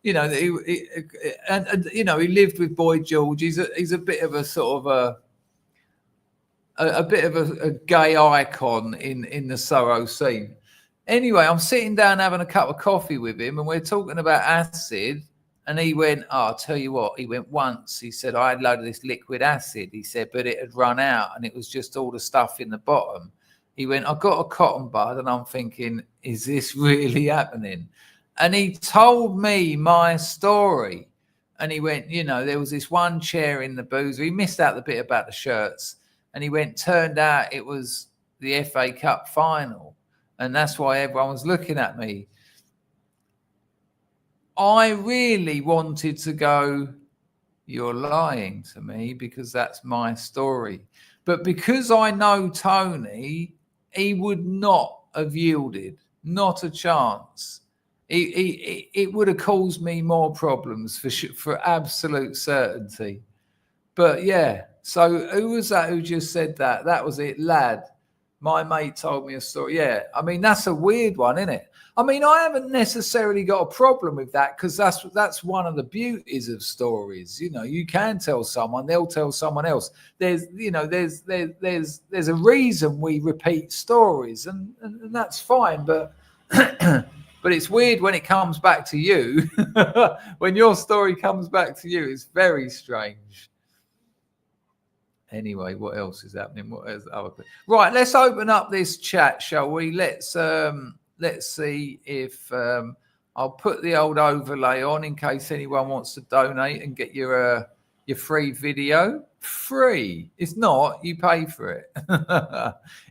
You know, you know, he lived with Boy George. He's a bit of a sort of a bit of a gay icon in the Soho scene. Anyway, I'm sitting down having a cup of coffee with him and we're talking about acid. And he went, I'll tell you what, he went once. He said, I had a load of this liquid acid. He said, but it had run out and it was just all the stuff in the bottom. He went, I got a cotton bud. And I'm thinking, is this really happening? And he told me my story. And he went, you know, there was this one chair in the boozer. He missed out the bit about the shirts. And he went, turned out it was the FA Cup final. And that's why everyone was looking at me. I really wanted to go, you're lying to me because that's my story. But because I know Tony, he would not have yielded, not a chance. It would have caused me more problems for absolute certainty. But yeah, so who was that who just said that? That was it, lad. My mate told me a story. Yeah, I mean, that's a weird one, isn't it? I mean, I haven't necessarily got a problem with that because that's one of the beauties of stories. You know, you can tell someone, they'll tell someone else. There's a reason we repeat stories, and that's fine. But but it's weird when it comes back to you. When your story comes back to you, it's very strange. Anyway, what else is happening? What else? Right, let's open up this chat, shall we? Let's see if I'll put the old overlay on in case anyone wants to donate and get your free video. Free. It's not, you pay for it.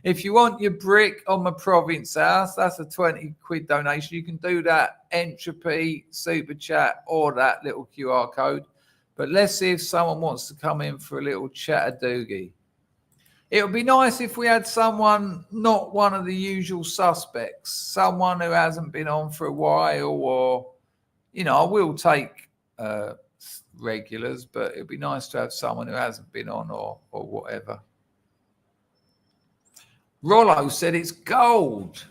If you want your brick on my province house, that's a 20 quid donation. You can do that Entropy, Super Chat, or that little QR code. But let's see if someone wants to come in for a little chat-a-doogie. It would be nice if we had someone, not one of the usual suspects, someone who hasn't been on for a while, or, you know, I will take regulars, but it'd be nice to have someone who hasn't been on or whatever. Rollo said it's gold.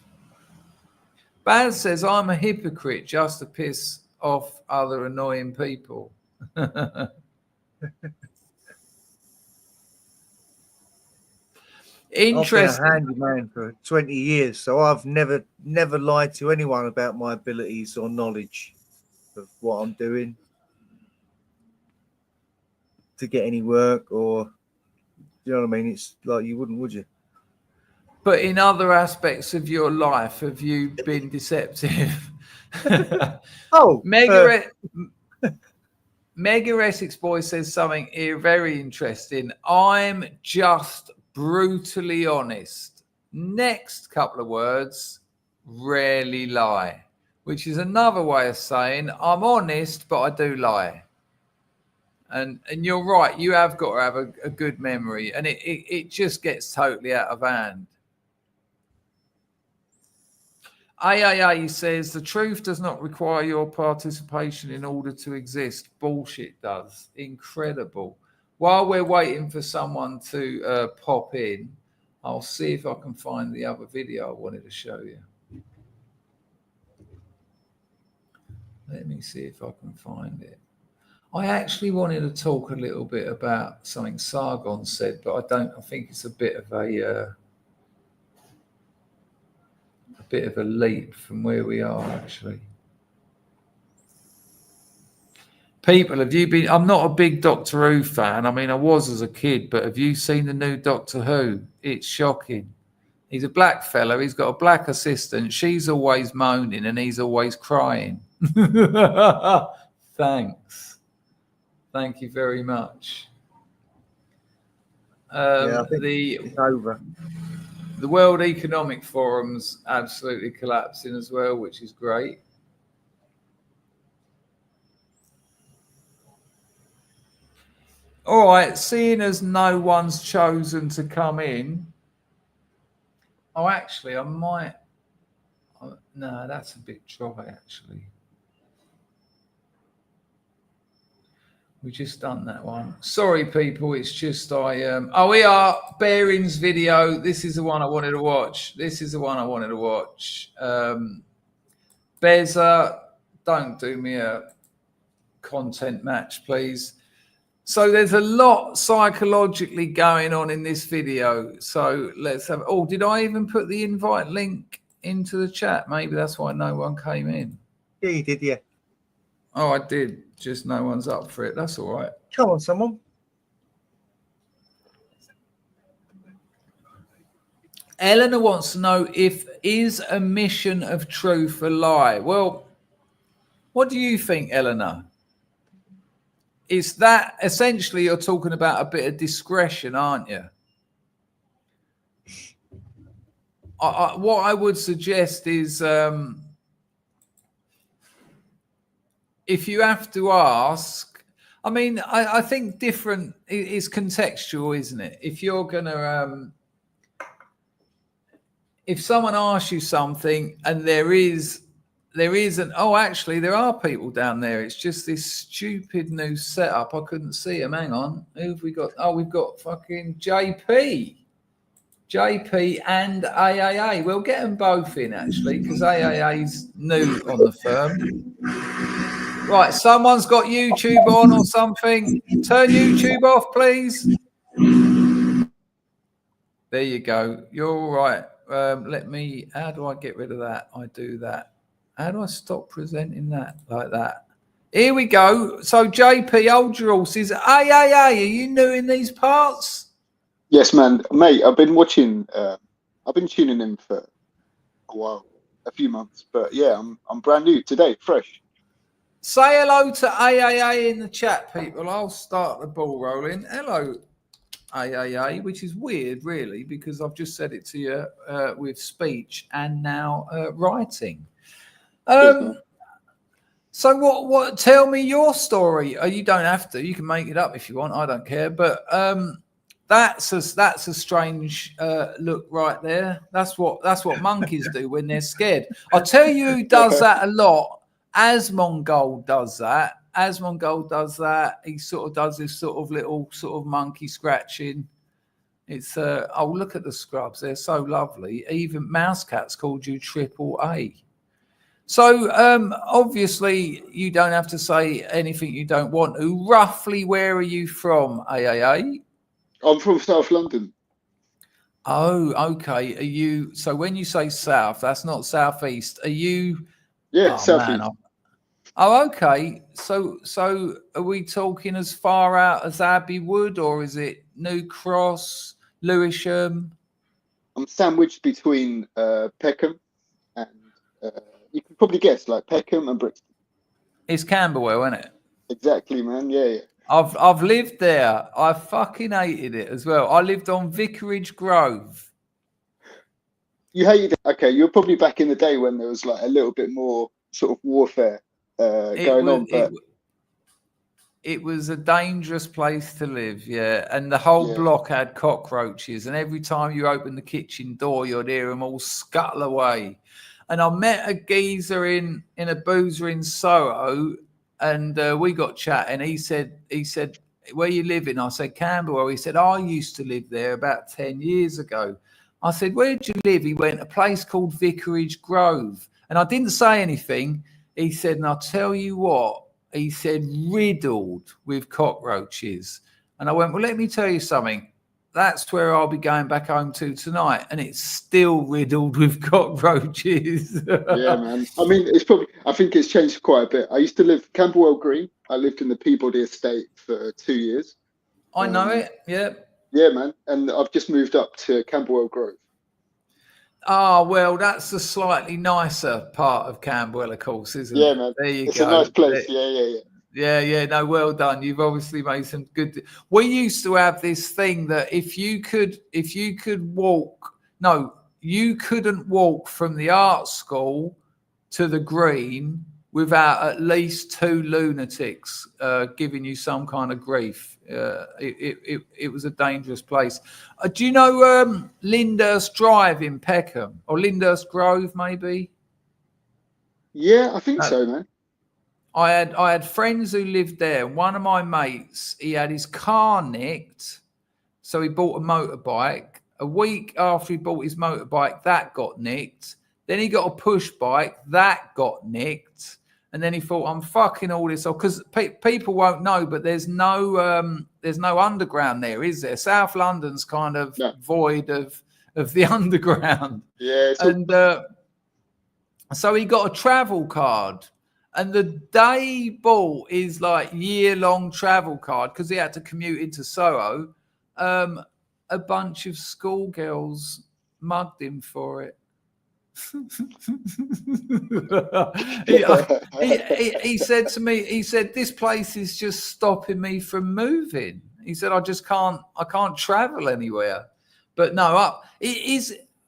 Baz says I'm a hypocrite just to piss off other annoying people. Interesting. I've been a handyman for 20 years, so I've never lied to anyone about my abilities or knowledge of what I'm doing to get any work, or you know what I mean? It's like you wouldn't, would you? But in other aspects of your life, have you been deceptive? Oh, Mega Essex Boy says something here very interesting. I'm just brutally honest. Next couple of words, rarely lie, which is another way of saying I'm honest, but I do lie. And you're right, you have got to have a good memory, and it just gets totally out of hand. AAA says the truth does not require your participation in order to exist. Bullshit does. Incredible. While we're waiting for someone to pop in, I'll see if I can find the other video I wanted to show you. Let me see if I can find it. I actually wanted to talk a little bit about something Sargon said, but I think it's a bit of a leap from where we are, actually. People, have you been? I'm not a big Doctor Who fan. I mean, I was as a kid, but have you seen the new Doctor Who? It's shocking. He's a black fella. He's got a black assistant. She's always moaning and he's always crying. Thanks. Thank you very much. I think it's over. The World Economic Forum's absolutely collapsing as well, which is great. All right, seeing as no one's chosen to come in. Oh, actually, I might. No, that's a bit dry, actually. We just done that one. Sorry, people. It's just oh, we are Bearings video. This is the one I wanted to watch. Beza, don't do me a content match, please. So there's a lot psychologically going on in this video. So let's have. Oh, did I even put the invite link into the chat? Maybe that's why no one came in. Yeah, you did. Yeah. Oh, I did. Just no one's up for it. That's all right. Come on, someone. Eleanor wants to know is a mission of truth a lie? Well, what do you think, Eleanor? Is that essentially you're talking about a bit of discretion, aren't you? What I would suggest is if you have to ask, I mean, I think different is contextual, isn't it? If you're going to, if someone asks you something and there is there isn't. Oh, actually, there are people down there. It's just this stupid new setup. I couldn't see them. Hang on. Who have we got? Oh, we've got fucking JP and AAA. We'll get them both in, actually, because AAA's new on the firm. Right, someone's got YouTube on or something. Turn YouTube off, please. There you go. You're all right. How do I get rid of that? I do that. How do I stop presenting that like that? Here we go. So JP, hold your horses. AAA, are you new in these parts? Yes, man. Mate, I've been watching, I've been tuning in for a while, a few months, but yeah, I'm brand new today, fresh. Say hello to AAA in the chat, people. I'll start the ball rolling. Hello, AAA, which is weird, really, because I've just said it to you with speech and now writing. So what? Tell me your story. You don't have to. You can make it up if you want. I don't care. But that's a strange look right there. That's what monkeys do when they're scared. I'll tell you who does that a lot. Asmongold does that. He sort of does this sort of little sort of monkey scratching. It's oh, look at the scrubs. They're so lovely. Even Mouse Cat's called you Triple A. So obviously you don't have to say anything you don't want to. Roughly, where are you from, AAA? I'm from South London. Oh, okay. Are you? So when you say south, that's not southeast. Are you? Yeah, southeast. Oh, okay. So are we talking as far out as Abbey Wood, or is it New Cross, Lewisham? I'm sandwiched between Peckham and you can probably guess, like Peckham and Brixton. It's Camberwell, isn't it? Exactly, man. Yeah. I've lived there. I fucking hated it as well. I lived on Vicarage Grove. You hated it? Okay, you're probably back in the day when there was like a little bit more sort of warfare going on. But it was a dangerous place to live, yeah. And the whole block had cockroaches, and every time you open the kitchen door, you'd hear them all scuttle away. And I met a geezer in a boozer in Soho, and we got chatting. He said, "Where you living?" I said, "Camberwell." He said, "I used to live there about 10 years ago." I said, "Where'd you live?" He went, "A place called Vicarage Grove." And I didn't say anything. He said, "And I'll tell you what," he said, "riddled with cockroaches." And I went, "Well, let me tell you something. That's where I'll be going back home to tonight, and it's still riddled with cockroaches." Yeah, man. I mean, I think it's changed quite a bit. I used to live Camberwell Green. I lived in the Peabody estate for 2 years. I know it. Yeah. Yeah, man. And I've just moved up to Camberwell Grove. Ah, well, that's the slightly nicer part of Camberwell, of course, isn't it? Yeah, man. There you go. It's a nice place. Yeah. Yeah. No, well done. You've obviously made some good. We used to have this thing that if you could walk. No, you couldn't walk from the art school to the Green without at least 2 lunatics giving you some kind of grief. It was a dangerous place. Do you know Lyndhurst Drive in Peckham, or Lyndhurst Grove, maybe? Yeah, I think so, man. I had friends who lived there. One of my mates, he had his car nicked, so he bought a motorbike. A week after he bought his motorbike, that got nicked. Then he got a push bike, that got nicked. And then he thought, I'm fucking all this off, because people won't know, but there's no underground there, is there? South London's kind of void of the underground. Yeah. And so he got a travel card. And the day he bought his like year-long travel card, because he had to commute into Soho, a bunch of schoolgirls mugged him for it. he said to me, he said, "This place is just stopping me from moving." He said, I can't travel anywhere. But no,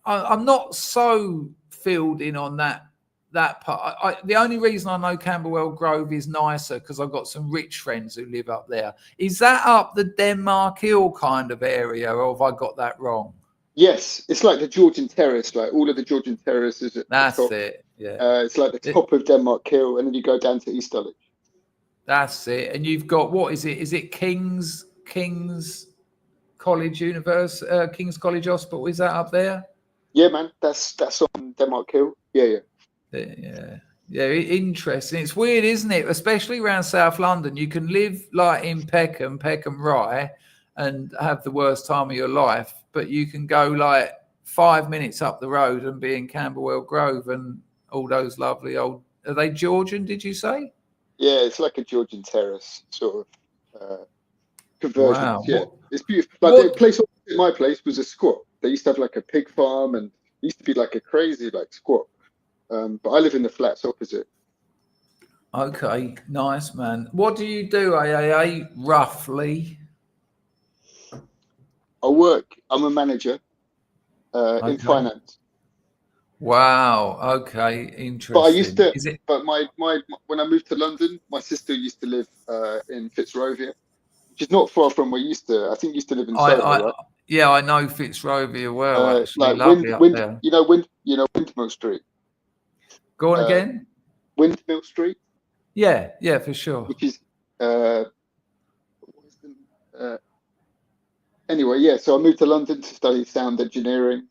I'm not so filled in on that part. The only reason I know Camberwell Grove is nicer because I've got some rich friends who live up there. Is that up the Denmark Hill kind of area, or have I got that wrong? Yes, it's like the Georgian Terrace, like all of the Georgian terraces at That's the top. it. Yeah. It's like the top of Denmark Hill, and then you go down to East Dulwich. That's it. And you've got, what is it? Is it King's College King's College Hospital? Is that up there? Yeah, man, that's on Denmark Hill. Yeah. Yeah, interesting. It's weird, isn't it? Especially around South London. You can live like in Peckham Rye, and have the worst time of your life, but you can go like 5 minutes up the road and be in Camberwell Grove and all those lovely old. Are they Georgian? Did you say? Yeah, it's like a Georgian terrace sort of conversion. Wow. Yeah, it's beautiful. Like the place opposite my place was a squat. They used to have like a pig farm, and it used to be like a crazy like squat. But I live in the flats opposite. Okay, nice, man. What do you do, AAA, roughly? I'm a manager in finance. Wow. Okay, interesting. But I used to. But my when I moved to London, my sister used to live in Fitzrovia, which is not far from where you used to. I think you used to live in Soho, right? Yeah, I know Fitzrovia well. Actually, like lovely up there. You know Windmill Street. Go on again. Windmill Street. Yeah, for sure. Which is anyway, yeah. So I moved to London to study sound engineering.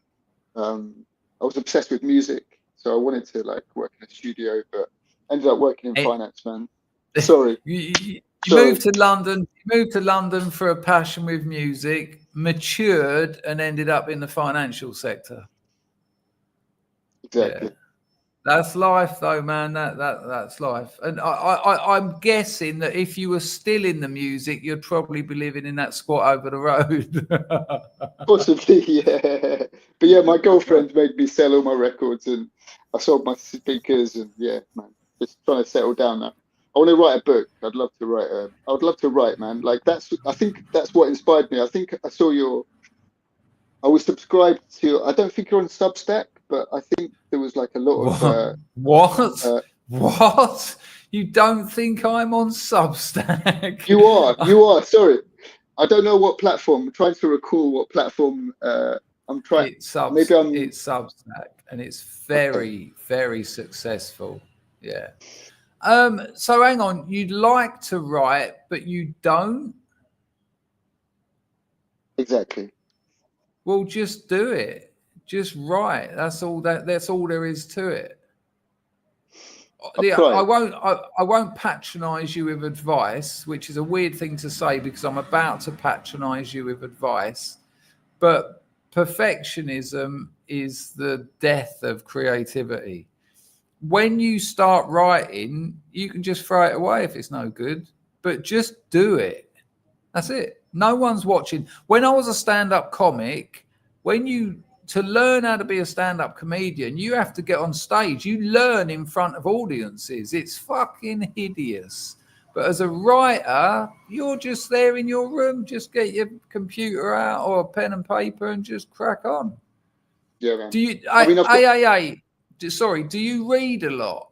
I was obsessed with music, so I wanted to like work in a studio, but ended up working in finance, man. Sorry. You moved to London. You moved to London for a passion with music, matured, and ended up in the financial sector. Exactly. Yeah. That's life, though, man. That's life. And I'm guessing that if you were still in the music, you'd probably be living in that squat over the road. Possibly, yeah. But yeah, my girlfriend made me sell all my records, and I sold my speakers, and yeah, man, just trying to settle down now. I want to write a book. I'd love to write. I would love to write, man. Like I think that's what inspired me. I think I saw I was subscribed to. I don't think you're on Substack, but I think there was like a lot of. What? You don't think I'm on Substack? You are. Sorry, I don't know what platform. I'm trying to recall what platform. I'm trying. It's Substack, and it's very, very successful. Yeah. So hang on. You'd like to write, but you don't. Exactly. Well, just do it. Just write. That's all there is to it. I won't patronize you with advice, which is a weird thing to say because I'm about to patronize you with advice. But perfectionism is the death of creativity. When you start writing, you can just throw it away if it's no good, but just do it. That's it. No one's watching. When I was a stand-up comic, to learn how to be a stand-up comedian, you have to get on stage. You learn in front of audiences. It's fucking hideous. But as a writer, you're just there in your room. Just get your computer out or a pen and paper and just crack on. Yeah, man. Do you? Sorry. Do you read a lot?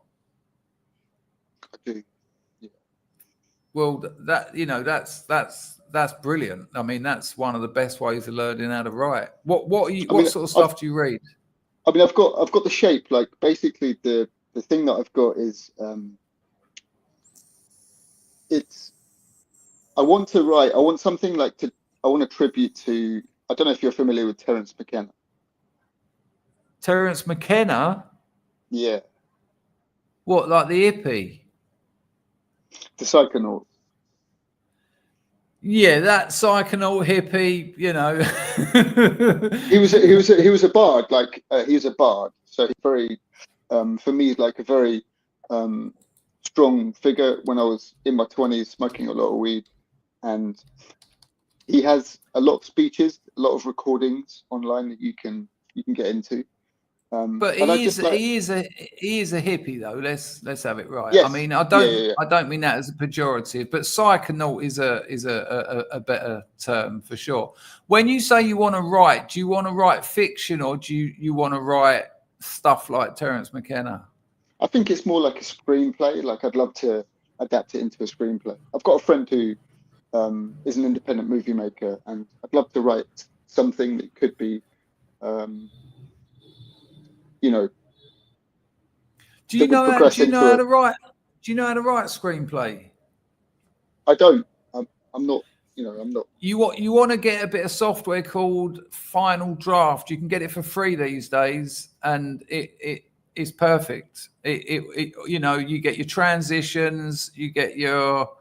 I do. Yeah. Well, that's brilliant. I mean, that's one of the best ways of learning how to write. What sort of stuff do you read? I mean, I've got the shape. Like basically, the thing that I've got is I want to write. I want something like I want a tribute to. I don't know if you're familiar with Terence McKenna. Terence McKenna? Yeah. What, like the hippie? The psychonaut. Yeah, that psychonaut hippie, you know. he was a bard. Like he was a bard. So he's very, for me, like a very strong figure when I was in my 20s, smoking a lot of weed, and he has a lot of speeches, a lot of recordings online that you can get into. But he is a hippie though. Let's have it right. Yes. I mean, I don't mean that as a pejorative, but psychonaut is a better term for sure. When you say you want to write, do you want to write fiction or do you want to write stuff like Terence McKenna? I think it's more like a screenplay. Like I'd love to adapt it into a screenplay. I've got a friend who is an independent movie maker, and I'd love to write something that could be you know, Do you that would know how, progress do you know into how to write? Do you know how to write a screenplay? I don't. I'm not. You know, I'm not. You want to get a bit of software called Final Draft. You can get it for free these days, and it is perfect. It you know, you get your transitions, you get your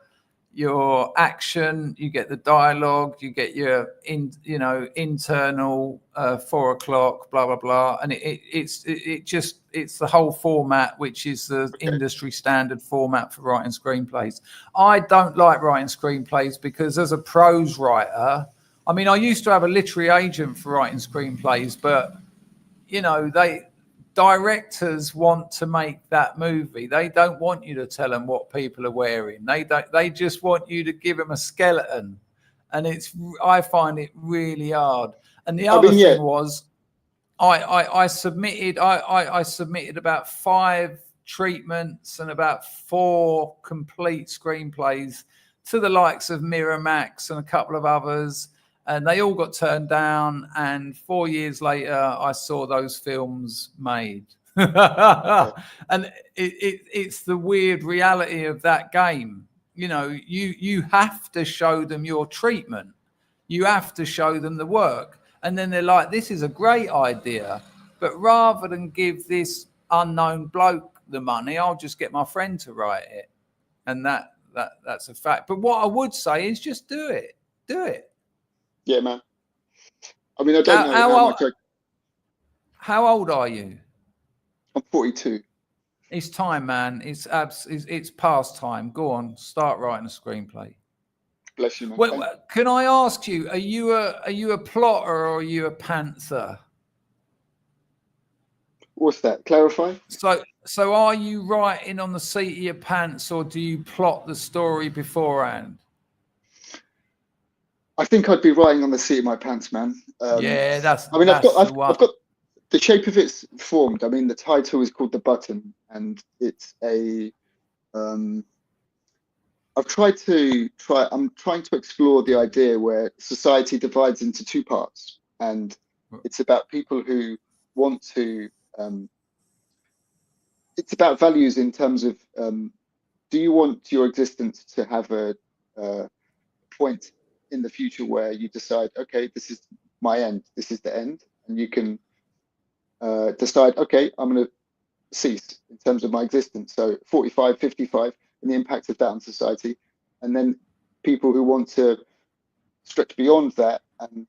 action, you get the dialogue, you get your internal 4 o'clock, blah blah blah, and it's the whole format, which is the industry standard format for writing screenplays. I don't like writing screenplays because as a prose writer, I mean, I used to have a literary agent for writing screenplays, but you know, directors want to make that movie. They don't want you to tell them what people are wearing. They just want you to give them a skeleton, and I find it really hard. And the other thing was, I submitted about 5 treatments and about 4 complete screenplays to the likes of Miramax and a couple of others, and they all got turned down. And 4 years later, I saw those films made. And it's the weird reality of that game. You know, you have to show them your treatment. You have to show them the work. And then they're like, this is a great idea. But rather than give this unknown bloke the money, I'll just get my friend to write it. And that's a fact. But what I would say is just do it. Do it. Yeah, man. I mean, I don't know how much How old are you? I'm 42. It's time, man. It's past time. Go on, start writing a screenplay. Bless you, man. Well, can I ask you, are you a plotter or are you a pantser? What's that? Clarify. So are you writing on the seat of your pants, or do you plot the story beforehand? I think I'd be writing on the seat of my pants, man. Yeah, that's. I mean, that's I've got the shape of it's formed. I mean, the title is called The Button, and it's a. I'm trying to explore the idea where society divides into 2 parts, and it's about people who want to. It's about values in terms of do you want your existence to have a point in the future where you decide, okay, this is my end, this is the end, and you can decide, okay, I'm going to cease in terms of my existence. So 45, 55, and the impact of that on society. And then people who want to stretch beyond that and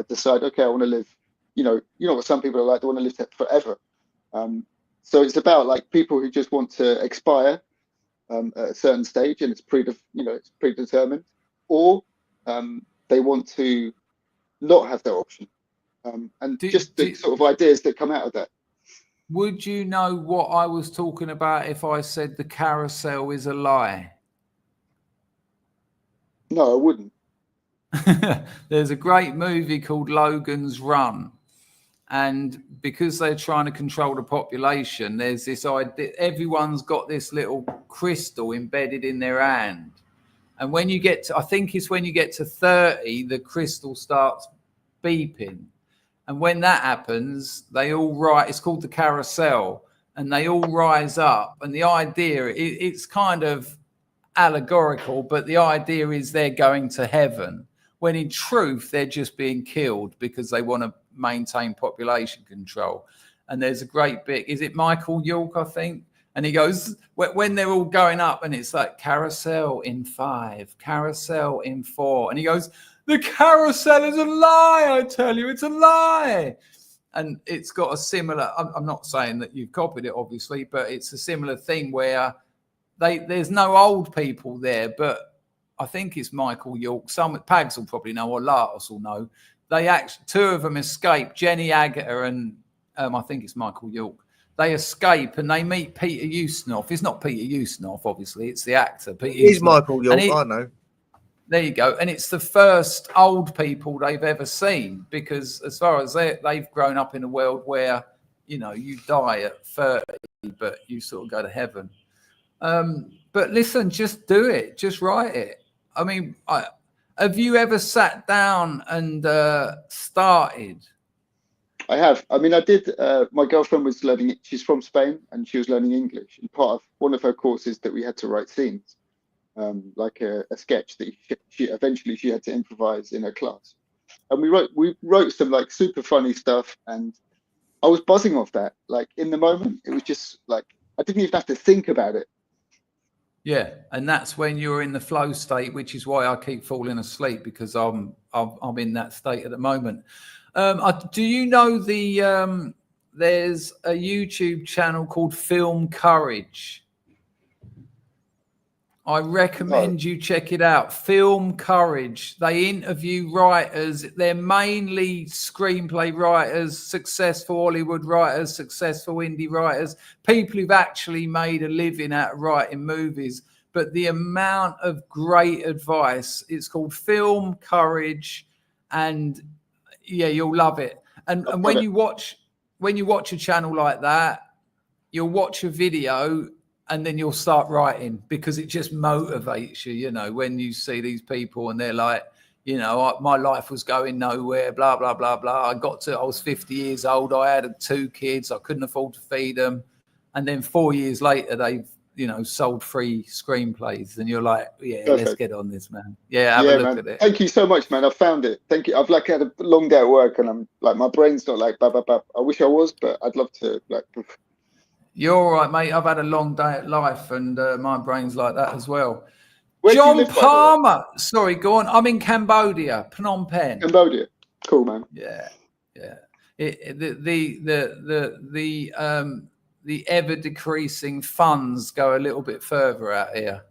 decide, okay, I want to live, you know what some people are like, they want to live forever. So it's about like people who just want to expire at a certain stage, and it's predetermined, or they want to not have that option, and the sort of ideas that come out of that. Would you know what I was talking about if I said the carousel is a lie? No, I wouldn't. There's a great movie called Logan's Run, and because they're trying to control the population, there's this idea, everyone's got this little crystal embedded in their hand. And when you get to, I think it's when you get to 30, the crystal starts beeping. And when that happens, they all it's called the carousel, and they all rise up. And the idea, it's kind of allegorical, but the idea is they're going to heaven, when in truth, they're just being killed because they want to maintain population control. And there's a great bit, is it Michael York, I think? And he goes, when they're all going up, and it's like carousel in 5, carousel in 4. And he goes, the carousel is a lie, I tell you, it's a lie. And it's got a similar, I'm not saying that you've copied it, obviously, but it's a similar thing where there's no old people there, but I think it's Michael York. Some Pags will probably know, or Latos will know. They actually, 2 of them escape, Jenny Agutter and I think it's Michael York. They escape and they meet Peter Ustinov. It's not Peter Ustinov, obviously. It's the actor. Peter It is Ustinov. Michael York, I know. There you go. And it's the first old people they've ever seen, because as far as they've grown up in a world where, you know, you die at 30, but you sort of go to heaven. But listen, just do it. Just write it. I mean, have you ever sat down and started? I have. I mean, I did. My girlfriend was learning. She's from Spain, and she was learning English. And part of one of her courses that we had to write scenes, like a sketch that she eventually she had to improvise in her class. And we wrote some like super funny stuff, and I was buzzing off that. Like in the moment, it was just like I didn't even have to think about it. Yeah, and that's when you're in the flow state, which is why I keep falling asleep, because I'm in that state at the moment. Do you know there's a YouTube channel called Film Courage? I recommend you check it out. Film Courage. They interview writers. They're mainly screenplay writers, successful Hollywood writers, successful indie writers, people who've actually made a living out of writing movies. But the amount of great advice, it's called Film Courage, and yeah, you'll love it. And when you watch a channel like that, you'll watch a video and then you'll start writing, because it just motivates you, you know, when you see these people and they're like, you know, my life was going nowhere, blah, blah, blah, blah. I was 50 years old. I had 2 kids. I couldn't afford to feed them. And then 4 years later, they've, you know, sold 3 screenplays, and you're like, yeah, Perfect. Let's get on this, man. Yeah, have a look at it. Thank you so much, man. I found it. Thank you. I've like had a long day at work, and I'm like, my brain's not like, I wish I was, but I'd love to like. You're all right, mate. I've had a long day at life, and my brain's like that as well. Where do you John live, Palmer. Sorry, go on. I'm in Cambodia, Phnom Penh. Cambodia. Cool, man. Yeah, yeah. The ever decreasing funds go a little bit further out here.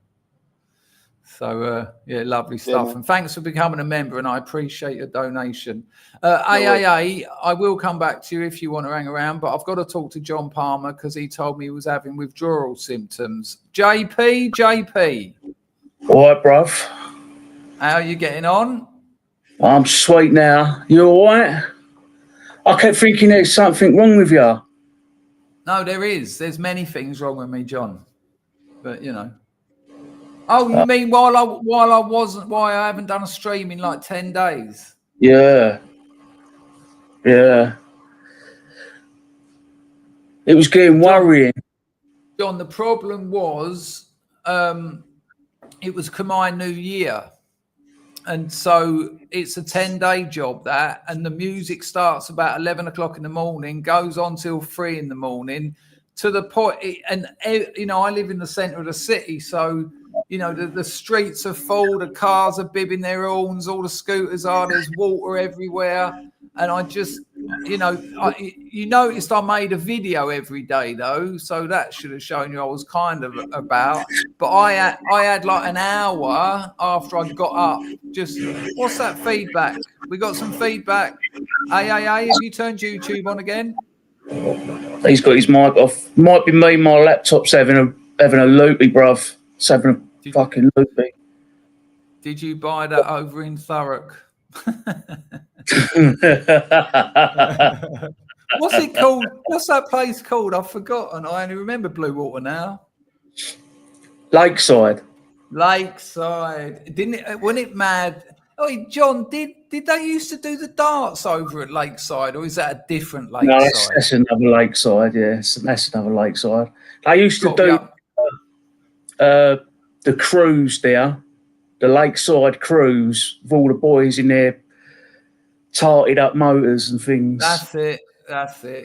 So yeah, lovely stuff. Man. And thanks for becoming a member, and I appreciate your donation. AAA, I will come back to you if you want to hang around, but I've got to talk to John Palmer because he told me he was having withdrawal symptoms. JP. All right, bruv. How are you getting on? I'm sweet now. You all right? I kept thinking there's something wrong with you. No, there is. There's many things wrong with me, John. But, you know. Oh, you mean why I haven't done a stream in like 10 days? Yeah. Yeah. It was getting worrying. John, the problem was it was Khmer New Year. And so it's a 10-day job, that, and the music starts about 11 o'clock in the morning, goes on till 3 in the morning, to the point, and, you know, I live in the center of the city, so, you know, the streets are full, the cars are bibbing their horns, all the scooters are, there's water everywhere, and I just, you know, you noticed I made a video every day, though, so that should have shown you I was kind of about, but I had like an hour after I got up. Just, what's that feedback? We got some feedback. Have you turned YouTube on again? He's got his mic off. Might be me. My laptop's having a loopy, bruv. It's having a fucking loopy. Did you buy that over in Thurrock? What's it called? What's that place called? I've forgotten. I only remember Blue Water now. Lakeside. Didn't it? Wasn't it mad? Oh, John, did they used to do the darts over at Lakeside, or is that a different Lakeside? No, that's another Lakeside. Yeah, that's another Lakeside. They used to do the cruise there, the Lakeside cruise, with all the boys in their tarted up motors and things. That's it.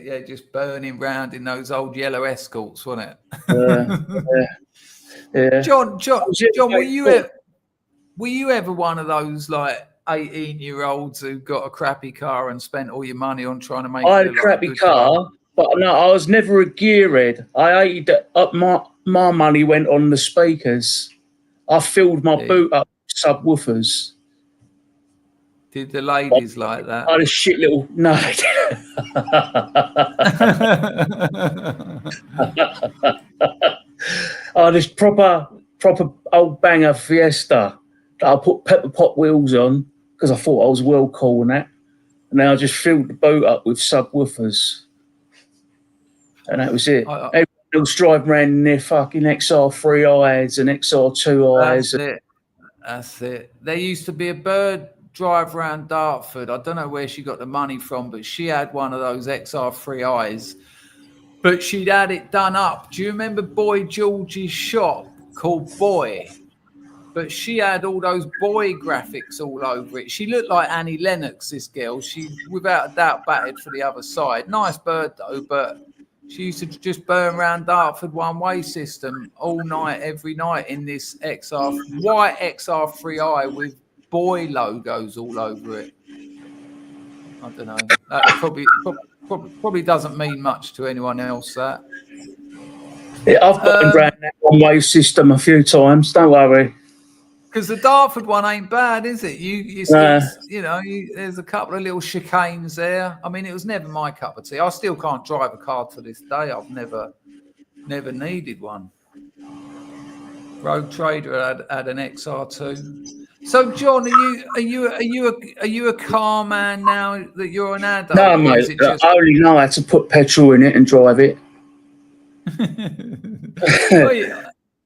Yeah, just burning round in those old yellow Escorts, wasn't it? Yeah. John, were you ever one of those like 18-year-olds who got a crappy car and spent all your money on trying to make? I had a crappy car, but no, I was never a gearhead. I hated that up my money went on the speakers. I filled my boot up with subwoofers. Did the ladies like that? I had a shit little no. They didn't. Oh, this proper old banger Fiesta that I put pepper pot wheels on because I thought I was well cool and that. And then I just filled the boat up with subwoofers. And that was it. Everyone else driving around in their fucking XR3Is and XR2Is. That's it. There used to be a bird drive around Dartford. I don't know where she got the money from, but she had one of those XR3Is. But she'd had it done up. Do you remember Boy George's shop called Boy? But she had all those boy graphics all over it. She looked like Annie Lennox, this girl. She, without a doubt, batted for the other side. Nice bird, though, but she used to just burn around Dartford one-way system all night, every night in this white XR3i with boy logos all over it. I don't know. That probably doesn't mean much to anyone else, that. Yeah, I've gotten around that one-way system a few times. Don't worry. Because the Dartford one ain't bad, is it? There's a couple of little chicanes there. I mean, it was never my cup of tea. I still can't drive a car to this day. I've never needed one. Road Trader had an XR2. So, John, are you a car man now that you're an adult? No, mate. I only know how to put petrol in it and drive it. Wait,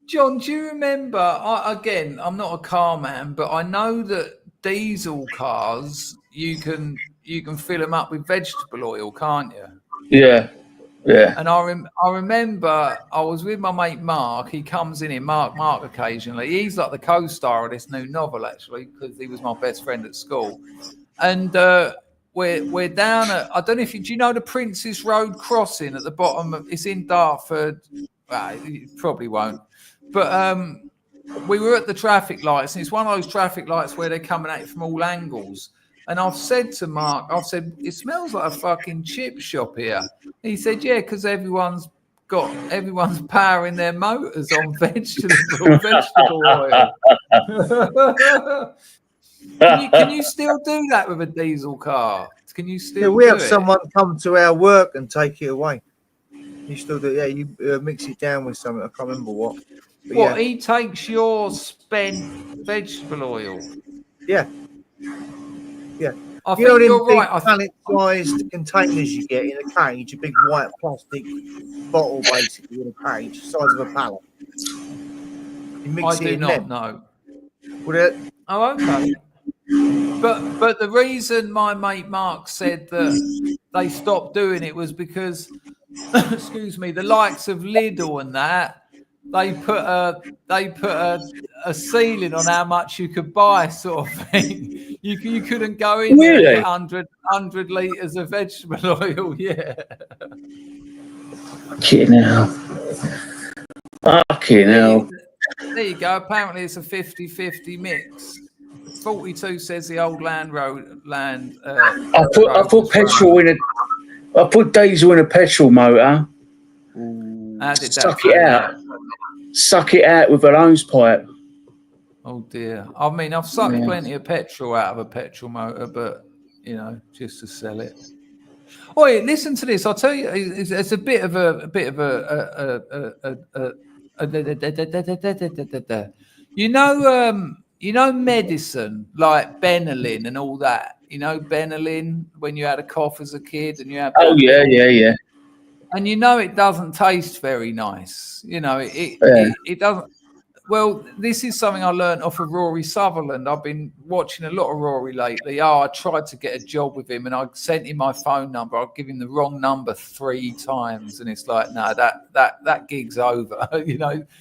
John, do you remember? I'm not a car man, but I know that diesel cars you can fill them up with vegetable oil, can't you? Yeah. And I remember I was with my mate Mark. He comes in here, Mark occasionally. He's like the co-star of this new novel, actually, because he was my best friend at school. And we're down at, I don't know if do you know the Prince's Road crossing at the bottom of, it's in Dartford. Well, you probably won't. But we were at the traffic lights, and it's one of those traffic lights where they're coming at it from all angles. And I've said to Mark, it smells like a fucking chip shop here. He said, yeah, because everyone's powering their motors on vegetable oil. Can you still do that with a diesel car? Can you still? Yeah, we have someone come to our work and take it away. You still do? Yeah, you mix it down with something. I can't remember what. But what? Yeah. He takes your spent vegetable oil. Yeah. Yeah. I think you're right. Pallet-sized containers you get in a cage, a big white plastic bottle, basically, in a cage, the size of a pallet. You mix I do not know. Would it? Oh, okay. But the reason my mate Mark said that they stopped doing it was because, excuse me, the likes of Lidl and that, they put a ceiling on how much you could buy, sort of thing. You couldn't go in there and get 100 litres of vegetable oil. Yeah. Fucking hell. Fucking hell. There you go. Apparently it's a 50-50 mix. 42 says the old land. I put petrol in I put diesel in a petrol motor. How did Suck it out. Suck it out with a hose pipe. Oh dear. I mean, I've sucked plenty of petrol out of a petrol motor, but just to sell it. Oh, yeah, listen to this. I'll tell you, it's a bit of a medicine like Benylin and all that. You know Benylin when you had a cough as a kid and you had. Oh yeah. And it doesn't taste very nice. It doesn't. Well, this is something I learned off of Rory Sutherland. I've been watching a lot of Rory lately. I tried to get a job with him and I sent him my phone number. I'll give him the wrong number 3 times. And it's like, no, that gig's over. Who's going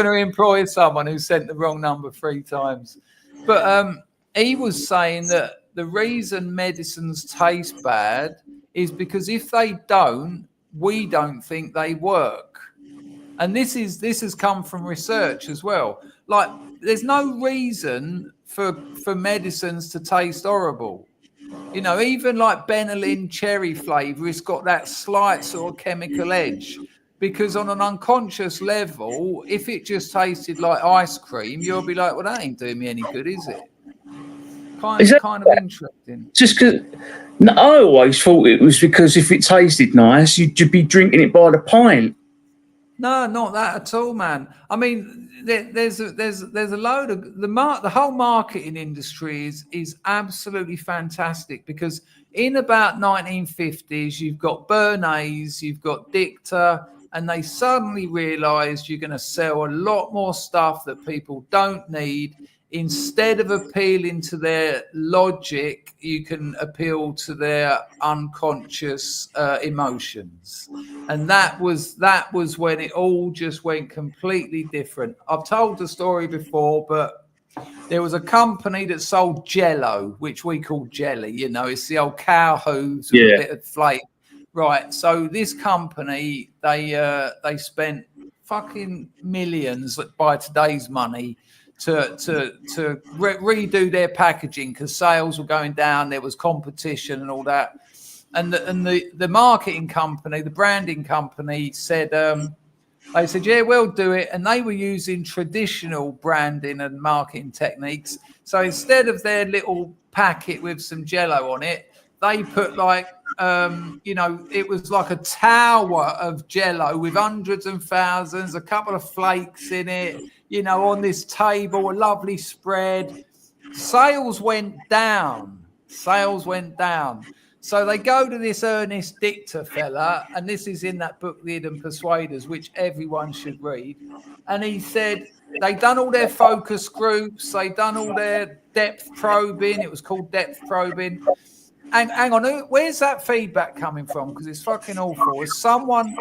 to employ someone who sent the wrong number 3 times? But he was saying that the reason medicines taste bad is because if they don't, we don't think they work. And this has come from research as well. Like, there's no reason for medicines to taste horrible. Even like Benylin cherry flavour, it's got that slight sort of chemical edge. Because on an unconscious level, if it just tasted like ice cream, you'll be like, well, that ain't doing me any good, is it? Kind of interesting. Just because I always thought it was because if it tasted nice, you'd be drinking it by the pint. No, not that at all, man. I mean, there's a load of the whole marketing industry is absolutely fantastic because in about 1950s, you've got Bernays, you've got Dicta, and they suddenly realised you're going to sell a lot more stuff that people don't need. instead of appealing to their logic, you can appeal to their unconscious emotions. And that was when it all just went completely different. I've told the story before, but there was a company that sold Jello, which we call jelly. You know, it's the old cow hooves with a bit of flake. Right. So this company, they spent fucking millions by today's money to redo their packaging because sales were going down. There was competition and all that. And the marketing company, the branding company said, they said, yeah, we'll do it. And they were using traditional branding and marketing techniques. So instead of their little packet with some Jello on it, they put like, it was like a tower of Jello with hundreds and thousands, a couple of flakes in it, on this table, a lovely spread. Sales went down. So they go to this Ernest Dicta fella, and this is in that book, The Hidden Persuaders, which everyone should read. And he said they'd done all their focus groups, they'd done all their depth probing. It was called depth probing. Hang on, where's that feedback coming from? Because it's fucking awful. Is someone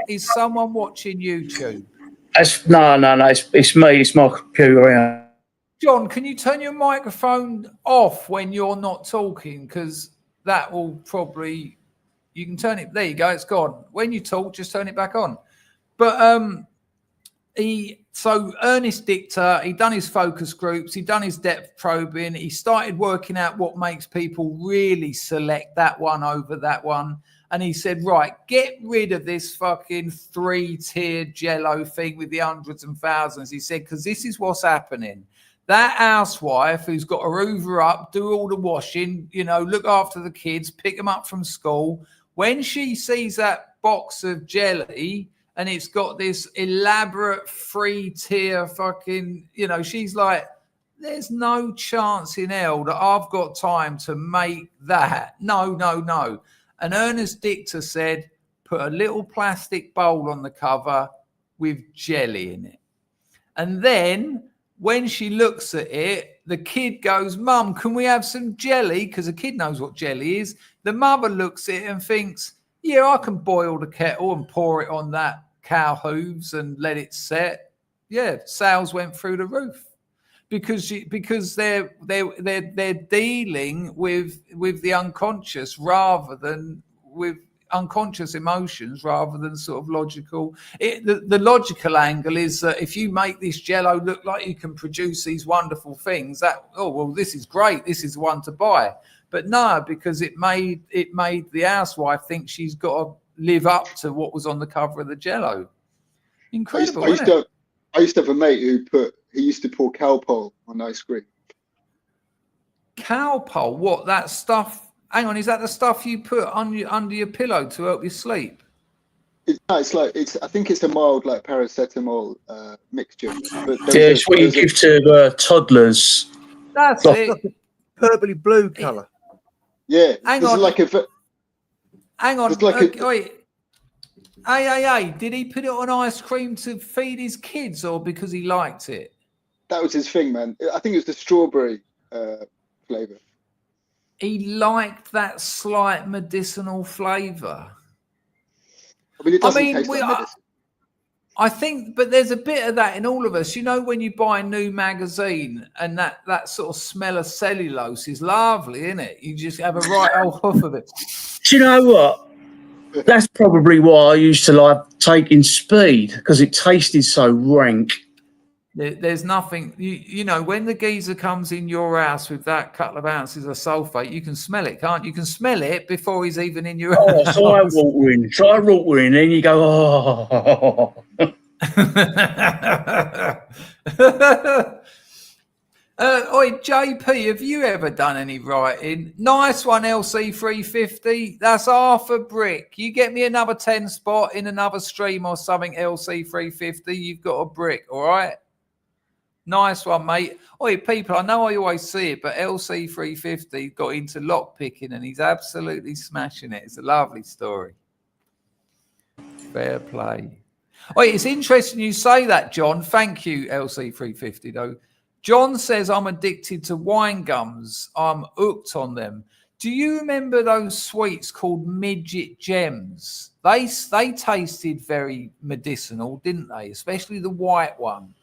watching YouTube? No. It's me. It's my computer. John, can you turn your microphone off when you're not talking? Because that will probably, you can turn it. There you go. It's gone. When you talk, just turn it back on. But so Ernest Dicta, he'd done his focus groups, he'd done his depth probing, he started working out what makes people really select that one over that one. And he said, right, get rid of this fucking 3-tier Jello thing with the hundreds and thousands. He said, because this is what's happening. That housewife who's got her Hoover up, do all the washing, look after the kids, pick them up from school. When she sees that box of jelly, and it's got this elaborate 3-tier fucking, she's like, there's no chance in hell that I've got time to make that. No. And Ernest Dicta said, put a little plastic bowl on the cover with jelly in it. And then when she looks at it, the kid goes, Mum, can we have some jelly? Because the kid knows what jelly is. The mother looks at it and thinks, yeah, I can boil the kettle and pour it on that cow hooves and let it set. Yeah, sales went through the roof because they're dealing with the unconscious rather than with unconscious emotions rather than sort of logical. The logical angle is that if you make this Jello look like you can produce these wonderful things, this is great, this is the one to buy. But no, because it made the housewife think she's got to live up to what was on the cover of the Jello. Incredible. I used to have a mate he used to pour cowpole on ice cream. Cowpole? What, that stuff? Hang on, is that the stuff you put under your pillow to help you sleep? I think it's a mild like paracetamol mixture. But it's what you give to toddlers. That's it. Purpley blue colour. Yeah. Hang on. Wait. Hey, did he put it on ice cream to feed his kids or because he liked it? That was his thing, man. I think it was the strawberry flavour. He liked that slight medicinal flavour. I mean, it doesn't taste like medicine. I think, but there's a bit of that in all of us. When you buy a new magazine and that sort of smell of cellulose is lovely, isn't it? You just have a right old huff of it. Do you know what? That's probably why I used to like taking speed, because it tasted so rank. There's nothing, when the geezer comes in your house with that couple of ounces of sulfate, you can smell it, can't you? You can smell it before he's even in your house. Try watering, then you go, oh. JP, have you ever done any writing? Nice one, LC350. That's half a brick. You get me another 10 spot in another stream or something, LC350, you've got a brick, all right? Nice one, mate. People, I know I always see it, but LC350 got into lock picking and he's absolutely smashing it. It's a lovely story. Fair play. It's interesting you say that, John. Thank you, LC350, though. John says, I'm addicted to wine gums. I'm hooked on them. Do you remember those sweets called midget gems? They tasted very medicinal, didn't they? Especially the white one.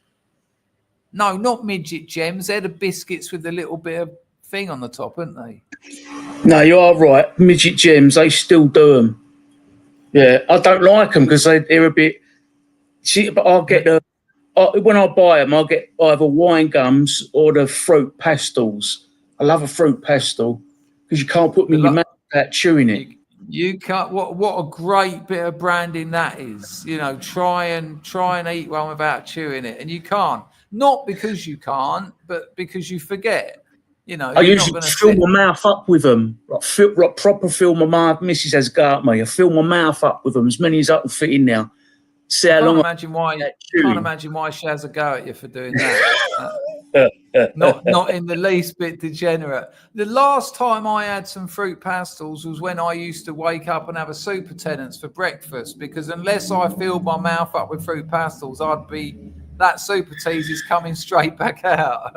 No, not midget gems. They're the biscuits with a little bit of thing on the top, aren't they? No, you are right. Midget gems, they still do them. Yeah, I don't like them because they're a bit. See, but I'll get when I buy them, I'll get either wine gums or the fruit pastels. I love a fruit pastel because you can't put them in your mouth without chewing it. You can't. What a great bit of branding that is. You know, try and eat one without chewing it, and you can't. Not because you can't, but because you forget. You know, I usually fill my mouth up with them. Like proper fill my mouth. Mrs. has got me. I fill my mouth up with them, as many as I can fit in now. See how long. Can't imagine why she has a go at you for doing that. Not in the least bit degenerate. The last time I had some fruit pastels was when I used to wake up and have a supertenants for breakfast, because unless I filled my mouth up with fruit pastels, that super tease is coming straight back out.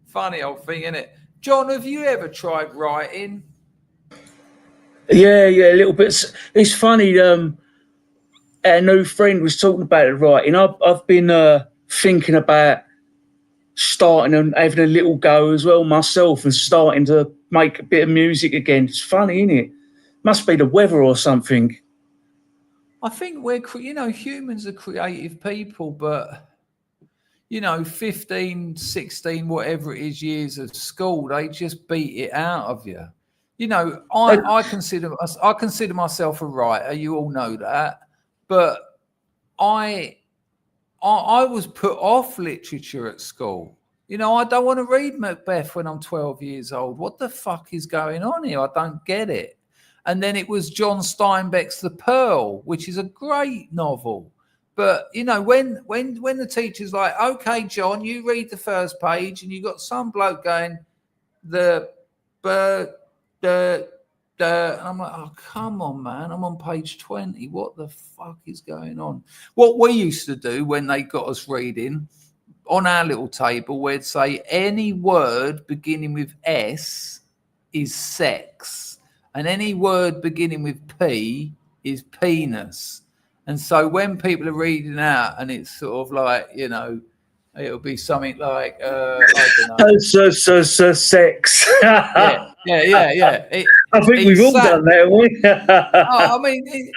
Funny old thing, isn't it? John, have you ever tried writing? Yeah, a little bit. It's funny. Our new friend was talking about it writing. I've been thinking about starting and having a little go as well myself and starting to make a bit of music again. It's funny, isn't it? Must be the weather or something. I think humans are creative people, but 15, 16, whatever it is, years of school, they just beat it out of you. I consider myself a writer. You all know that, but I was put off literature at school. I don't want to read Macbeth when I'm 12 years old. What the fuck is going on here? I don't get it. And then it was John Steinbeck's The Pearl, which is a great novel. But, when the teacher's like, okay, John, you read the first page, and you got some bloke going, and I'm like, oh, come on, man. I'm on page 20. What the fuck is going on? What we used to do when they got us reading, on our little table, we'd say any word beginning with S is sex. And any word beginning with P is penis. And so when people are reading out and it's sort of like, it'll be something like, I don't know. Sex. Yeah. I think we've all done that, haven't we? I mean,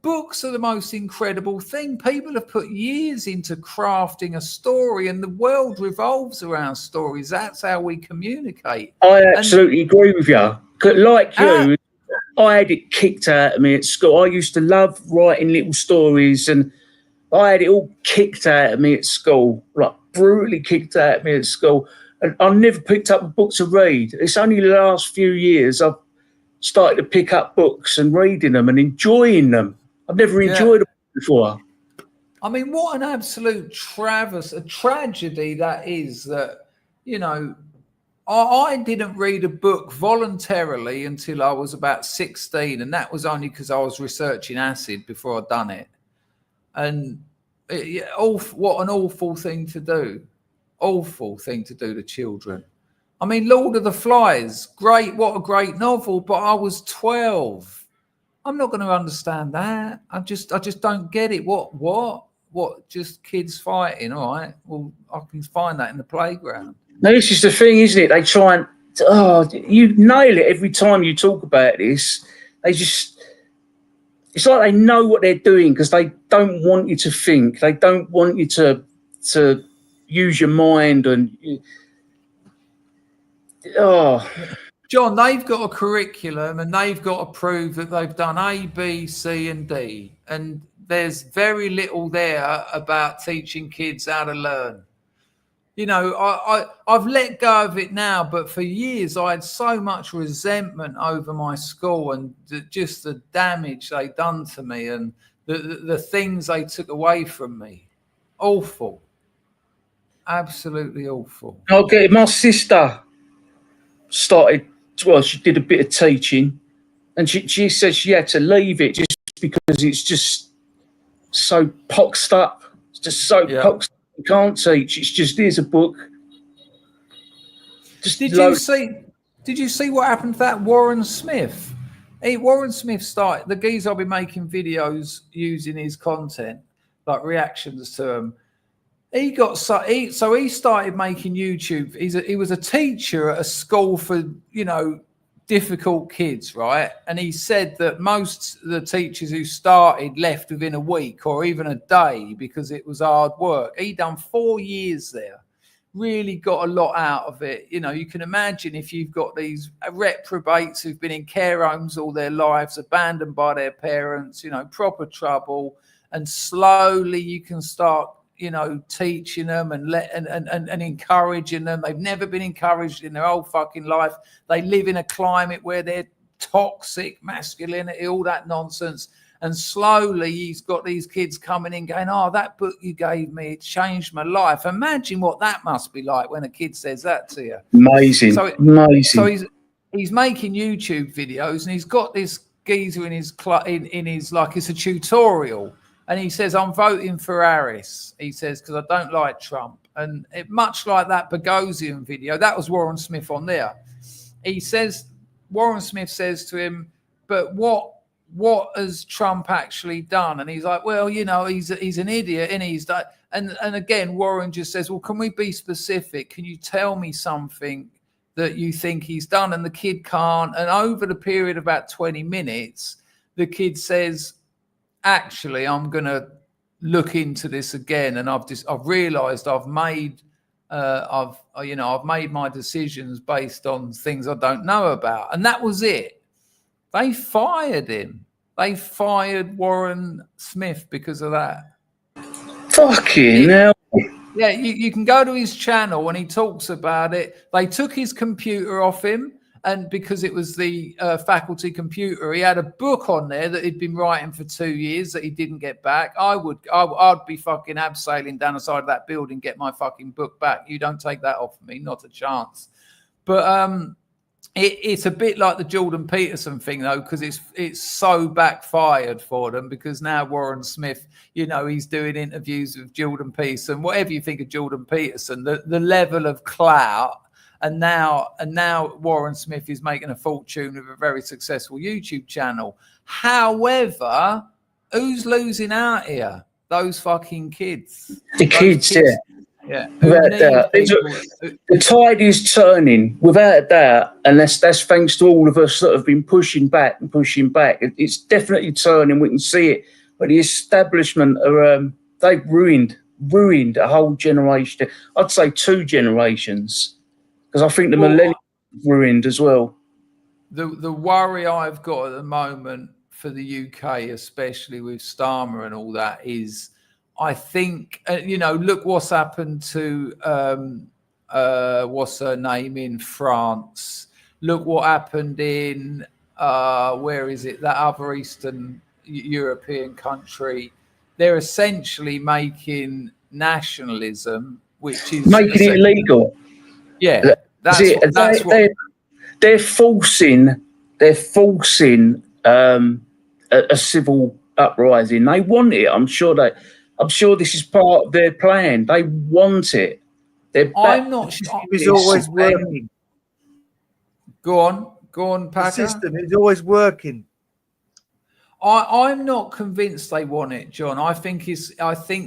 books are the most incredible thing. People have put years into crafting a story, and the world revolves around stories. That's how we communicate. I absolutely agree with you. Like you, I had it kicked out of me at school. I used to love writing little stories, and I had it all kicked out of me at school, like brutally kicked out of me at school. And I never picked up a book to read. It's only the last few years I've started to pick up books and reading them and enjoying them. I've never enjoyed them before. I mean, what an absolute tragedy that is that, I didn't read a book voluntarily until I was about 16. And that was only because I was researching acid before I'd done it. And what an awful thing to do. Awful thing to do to children. I mean, Lord of the Flies, great, what a great novel, but I was 12. I'm not going to understand that. I just don't get it. What? Just kids fighting, all right? Well, I can find that in the playground. No, this is the thing, isn't it? They try and you nail it every time you talk about this. It's like they know what they're doing because they don't want you to think. They don't want you to use your mind and John, they've got a curriculum and they've got to prove that they've done A, B, C, and D. And there's very little there about teaching kids how to learn. I've let go of it now, but for years I had so much resentment over my school and just the damage they done to me and the things they took away from me. Awful. Absolutely awful. Okay, my sister she did a bit of teaching, and she said she had to leave it just because it's just so poxed up. It's just so poxed up. You can't teach. It's just, here's a book. Just Did you see what happened to that Warren Smith? Warren Smith started, the geezer I've been making videos using his content, like reactions to him. He started making YouTube. He was a teacher at a school for, difficult kids, right? And he said that most of the teachers who started left within a week or even a day because it was hard work. He done 4 years there. Really got a lot out of it. You can imagine if you've got these reprobates who've been in care homes all their lives, abandoned by their parents, proper trouble, and slowly you can start, teaching them and encouraging them. They've never been encouraged in their whole fucking life. They live in a climate where they're toxic masculinity, all that nonsense. And slowly he's got these kids coming in going, oh, that book you gave me, it changed my life. Imagine what that must be like when a kid says that to you. Amazing. So he's making YouTube videos and he's got this geezer in his like, it's a tutorial. And he says, I'm voting for Harris. He says, because I don't like Trump. And much like that Boghossian video, that was Warren Smith on there. Warren Smith says to him, but what has Trump actually done? And he's like, well, he's an idiot. And again, Warren just says, well, can we be specific? Can you tell me something that you think he's done? And the kid can't. And over the period of about 20 minutes, the kid says, actually, I'm going to look into this again. And I've realized I've made my decisions based on things I don't know about. And that was it. They fired him. They fired Warren Smith because of that. Fucking hell. Yeah, you can go to his channel and he talks about it. They took his computer off him, and because it was the faculty computer, he had a book on there that he'd been writing for 2 years that he didn't get back. I'd be fucking abseiling down the side of that building, get my fucking book back. You don't take that off of me, not a chance. But it's a bit like the Jordan Peterson thing, though, because it's so backfired for them, because now Warren Smith, he's doing interviews with Jordan Peterson. Whatever you think of Jordan Peterson, the level of clout, and now Warren Smith is making a fortune with a very successful YouTube channel. However, who's losing out here? Those fucking kids. The kids, yeah. Yeah, without doubt. The tide is turning, without doubt, and that's thanks to all of us that have been pushing back. It's definitely turning. We can see it. But the establishment are they've ruined a whole generation. I'd say 2 generations, because I think the millennials ruined as well. The worry I've got at the moment for the UK, especially with Starmer and all that, is, I think, look what's happened to, what's her name in France. Look what happened in, where is it? That other Eastern European country. They're essentially making nationalism, which is making it illegal. Yeah, that's what they're forcing a civil uprising. They want it. I'm sure this is part of their plan. They want it. I'm not sure. It's always working. Go on, Packer. The system is always working. I'm not convinced they want it, John. I think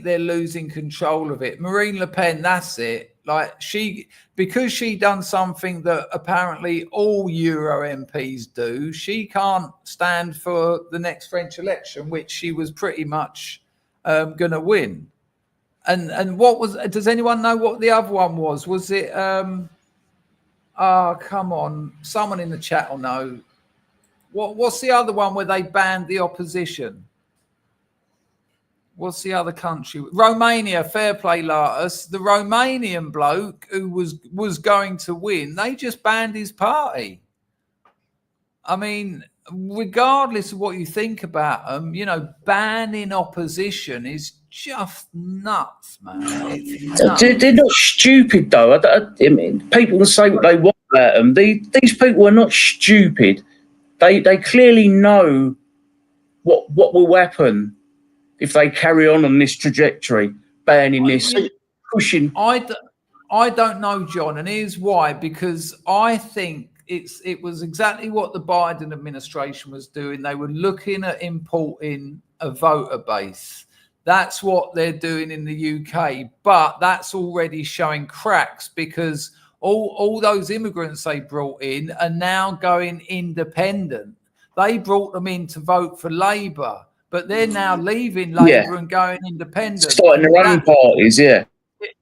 they're losing control of it. Marine Le Pen, that's it. Like because she done something that apparently all Euro MPs do, she can't stand for the next French election, which she was pretty much going to win. And what was? Does anyone know what the other one was? Was it? Come on, someone in the chat will know. What's the other one where they banned the opposition? What's the other country? Romania, fair play, Latus. The Romanian bloke who was going to win, they just banned his party. I mean, regardless of what you think about them, banning opposition is just nuts, man. It's nuts. They're not stupid, though. I mean, people can say what they want about them. These people are not stupid. They clearly know what will happen. if they carry on this trajectory, banning this, pushing. I don't know, John, and here's why. Because I think it was exactly what the Biden administration was doing. They were looking at importing a voter base. That's what they're doing in the UK, but that's already showing cracks because all those immigrants they brought in are now going independent. They brought them in to vote for Labour, but they're now leaving Labour and going independent. Starting their own parties, Yeah,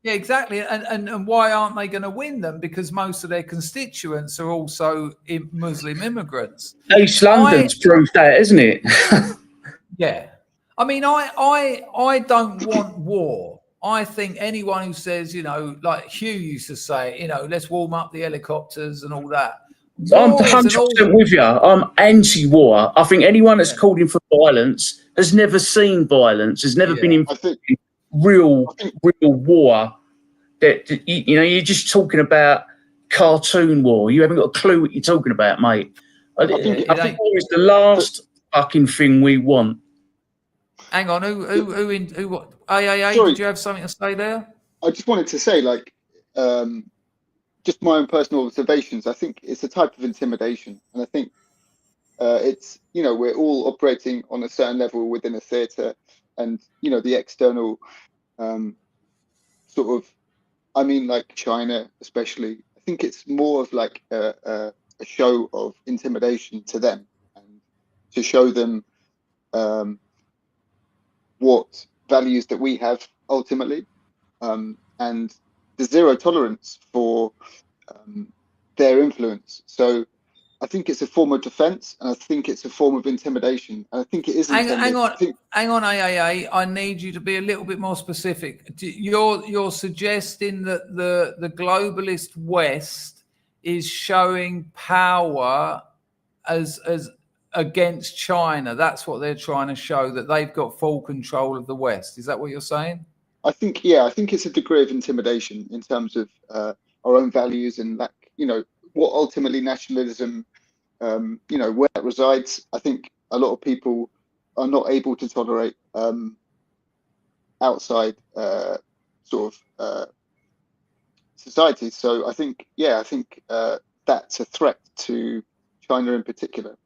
exactly. And why aren't they going to win them? Because most of their constituents are also Muslim immigrants. East London's proved that, isn't it? Yeah. I mean, I don't want war. I think anyone who says, like Hugh used to say, let's warm up the helicopters and all that. I'm 100% with you. I'm anti-war. I think anyone that's called in for violence has never seen violence, has never been in real war. That you're just talking about cartoon war. You haven't got a clue what you're talking about, mate. I think war is the last fucking thing we want. Hang on, who what? AAA, Sorry. Did you have something to say there? I just wanted to say, just my own personal observations. I think it's a type of intimidation, and I think it's we're all operating on a certain level within a theatre, and the external like China especially. I think it's more of like a show of intimidation to them, and to show them what values that we have ultimately, and the zero tolerance for their influence. So I think it's a form of defense, and I think it's a form of intimidation. And I think it is intended. Hang on, AAA. I need you to be a little bit more specific. You're suggesting that the globalist West is showing power as against China. That's what they're trying to show, that they've got full control of the West. Is that what you're saying? I think it's a degree of intimidation in terms of our own values and what ultimately nationalism, where it resides. I think a lot of people are not able to tolerate outside societies. So I think that's a threat to China in particular.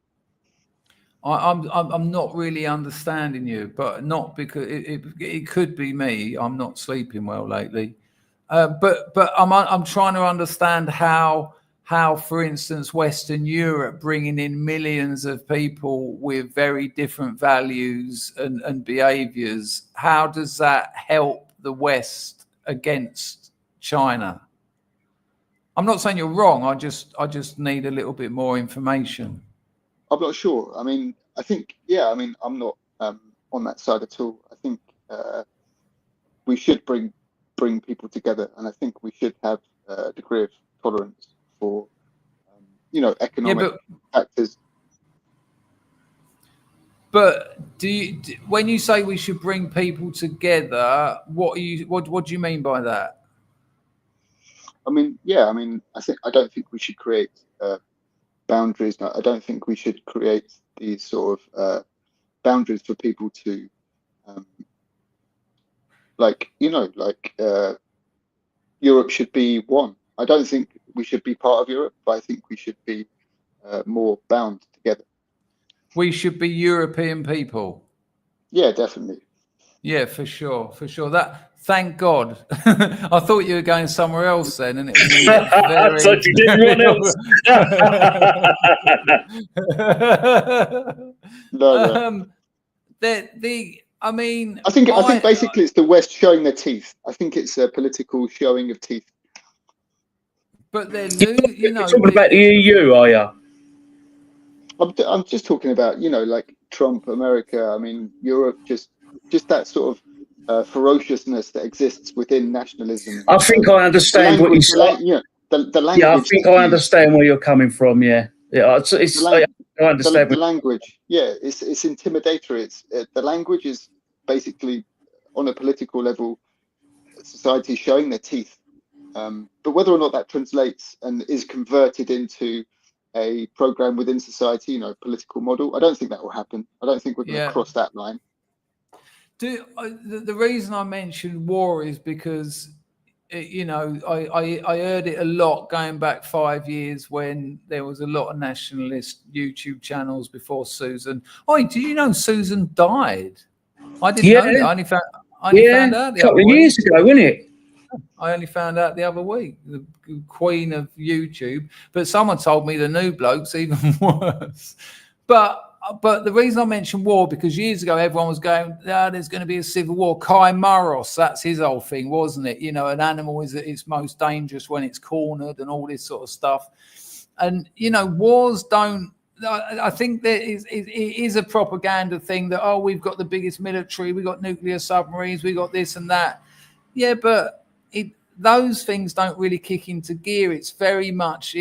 I'm not really understanding you, but not because it could be me. I'm not sleeping well lately, but I'm trying to understand how, for instance, Western Europe bringing in millions of people with very different values and behaviors, how does that help the West against China? I'm not saying you're wrong. I just need a little bit more information. I'm not sure. I mean, I think, I'm not on that side at all. I think we should bring people together, and I think we should have a degree of tolerance for, economic factors. But when you say we should bring people together, what do you mean by that? I mean, I don't think we should create boundaries. I don't think we should create these sort of boundaries for people to, Europe should be one. I don't think we should be part of Europe, but I think we should be more bound together. We should be European people. Yeah, definitely. Yeah, for sure. Thank God. I thought you were going somewhere else then, and it was very... So you didn't No. I think basically it's the West showing their teeth. I think it's a political showing of teeth. But then, you're talking about the EU, are you? I'm just talking about, like Trump, America. I mean, Europe, just that sort of ferociousness that exists within nationalism. I think I understand what you're saying. The language. Yeah, I think I understand where you're coming from. Yeah. I understand the language. Yeah, it's intimidatory. It's the language is basically on a political level, society showing their teeth. But whether or not that translates and is converted into a program within society, political model, I don't think that will happen. I don't think we're going to cross that line. The reason I mentioned war is because, you know, I heard it a lot going back 5 years when there was a lot of nationalist YouTube channels before Susan. Oh, do you know Susan died? I didn't know that. I only found out the other week. Years ago, wasn't it? I only found out the other week, the queen of YouTube. But someone told me the new bloke's even worse. But the reason I mentioned war, because years ago everyone was going, there's going to be a civil war. Kai Maros, that's his whole thing, wasn't it? You know, an animal is at its most dangerous when it's cornered and all this sort of stuff. And, you know, wars don't, I think there it is a propaganda thing that, oh, we've got the biggest military, we've got nuclear submarines, we've got this and that. Yeah, but those things don't really kick into gear. It's very much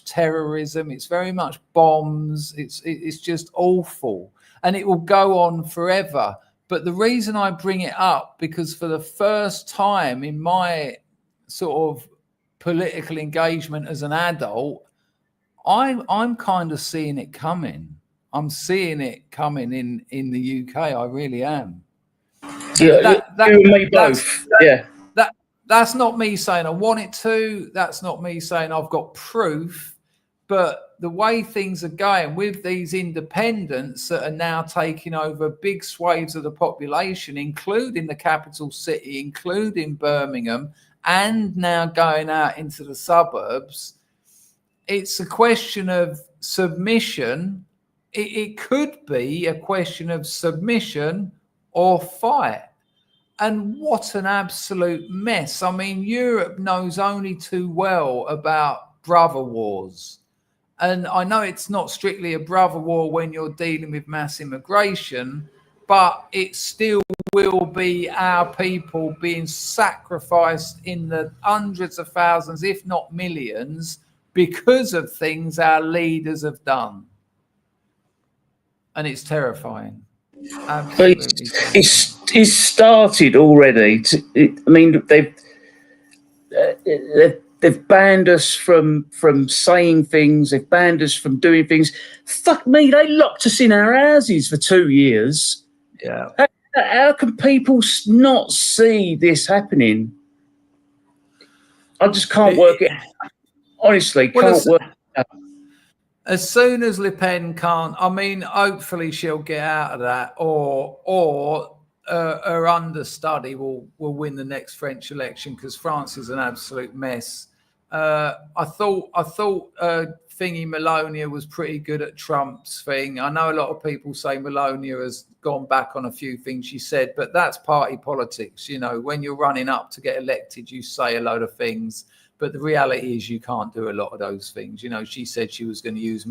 terrorism. It's very much bombs. It's just awful, and it will go on forever. But the reason I bring it up, because for the first time in my sort of political engagement as an adult, I'm kind of seeing it coming. I'm seeing it coming in the UK. I really am. Yeah, you and me both. That's not me saying I want it to. That's not me saying I've got proof. But the way things are going with these independents that are now taking over big swathes of the population, including the capital city, including Birmingham, and now going out into the suburbs, it's a question of submission. It could be a question of submission or fight. And what an absolute mess. I mean, Europe knows only too well about brother wars. And I know it's not strictly a brother war when you're dealing with mass immigration, but it still will be our people being sacrificed in the hundreds of thousands, if not millions, because of things our leaders have done. And it's terrifying. Absolutely. It's started already. I mean, they've banned us from saying things. They've banned us from doing things. Fuck me, they locked us in our houses for 2 years. Yeah. How can people not see this happening? I just can't work it. Honestly, can't work it out. As soon as Le Pen can't, I mean, hopefully she'll get out of that, or her understudy will win the next French election, because France is an absolute mess. I thought thingy Melania was pretty good at Trump's thing. I know a lot of people say Melania has gone back on a few things she said, but that's party politics. You know, when you're running up to get elected, you say a load of things. But the reality is you can't do a lot of those things. You know, she said she was going to use the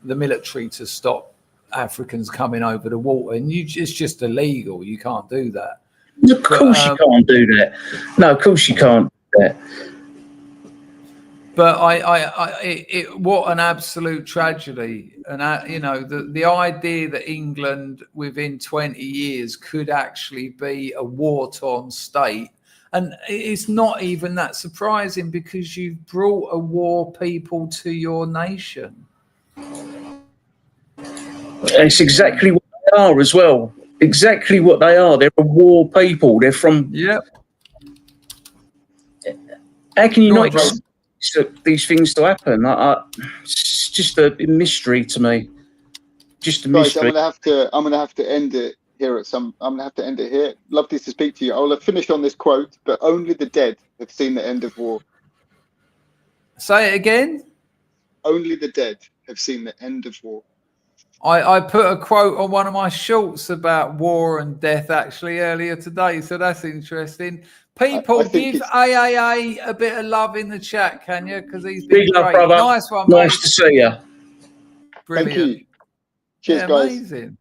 military to stop Africans coming over the water. And it's just illegal. You can't do that. Of course you can't do that. No, of course you can't do that. But what an absolute tragedy. And, you know, the idea that England within 20 years could actually be a war-torn state. And it's not even that surprising, because you've brought a war people to your nation. It's exactly what they are as well. Exactly what they are. They're a war people. They're from... Yep. How can you not expect these things to happen? It's just a mystery to me. Just a mystery. Guys, I'm gonna have to end it here I'm gonna have to end it here. Lovely to speak to you. I'll finish on this quote, but only the dead have seen the end of war. Say it again. Only the dead have seen the end of war. I put a quote on one of my shorts about war and death actually earlier today, so that's interesting. People, give AAA a bit of love in the chat, can you? Because he's been big love, great. brother. Nice one, nice mate. to see you. Brilliant. Thank you. Cheers, guys. Amazing.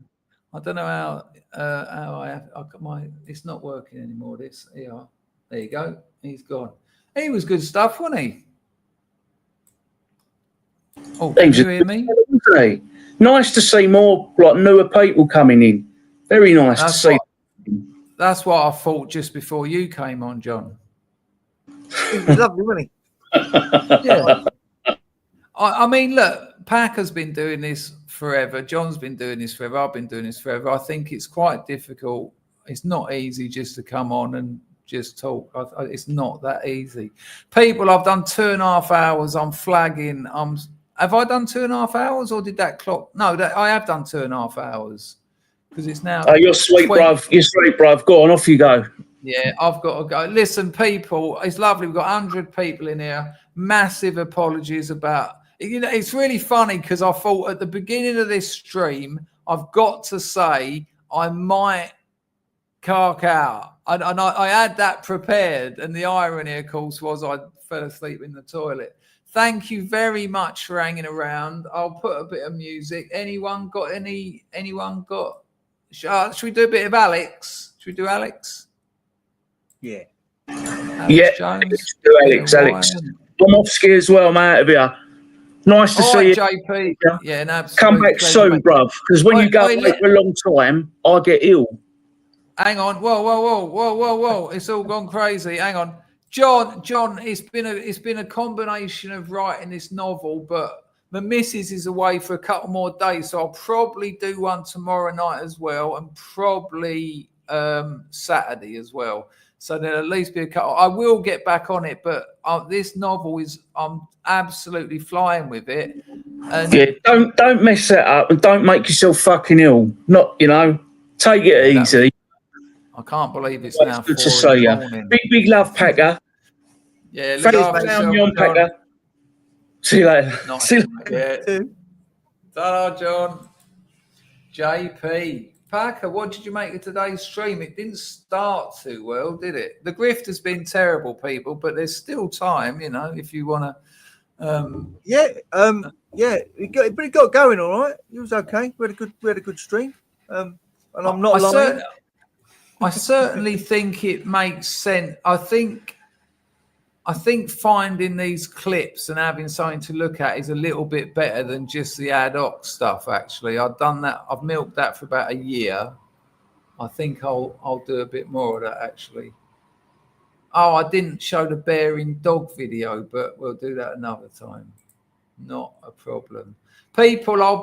I don't know how I got my. It's not working anymore. This. Yeah. There you go. He's gone. He was good stuff, wasn't he? Oh, can you hear me? Nice to see more like newer people coming in. Very nice to see. That's what I thought just before you came on, John. He was lovely, wasn't he? Yeah. I mean, look, Packer's been doing this forever. John's been doing this forever. I've been doing this forever. I think it's quite difficult. It's not easy just to come on and just talk. It's not that easy. People, I've done 2.5 hours. I'm flagging. Have I done 2.5 hours, or did that clock? No, I have done 2.5 hours, because it's now. You're sweet, bruv. You're sweet, bruv. Go on, off you go. Yeah, I've got to go. Listen, people, it's lovely. We've got 100 people in here. Massive apologies about. It's really funny, because I thought at the beginning of this stream, I've got to say I might cark out. And I had that prepared. And the irony, of course, was I fell asleep in the toilet. Thank you very much for hanging around. I'll put a bit of music. Anyone got? Should we do a bit of Alex? Should we do Alex? Yeah. Alex Jones? Do Alex. I'm off ski as well, I'm out of here. Nice to see you. JP. Yeah, no, come back soon, bruv. Because when you go away for a long time, I get ill. Hang on. Whoa. It's all gone crazy. Hang on. John, it's been a combination of writing this novel, but my missus is away for a couple more days, so I'll probably do one tomorrow night as well, and probably Saturday as well. So there'll at least be a couple. I will get back on it, but this novel I'm absolutely flying with it. And yeah, don't mess that up, and don't make yourself fucking ill. Not, take it easy. I can't believe it's now. Good to see you. Big love, Packer. Yeah, Packer. See you later. See you later. Yeah. Ta-da, John. JP. Packer, what did you make of today's stream? It didn't start too well, did it? The grift has been terrible, people, but there's still time, if you want to. But it got going all right. It was okay. We had a good stream. And I'm not lying. I certainly think it makes sense. I think finding these clips and having something to look at is a little bit better than just the ad hoc stuff. Actually, I've done that. I've milked that for about a year. I think I'll do a bit more of that actually. Oh, I didn't show the bearing dog video, but we'll do that another time. Not a problem. People, I'll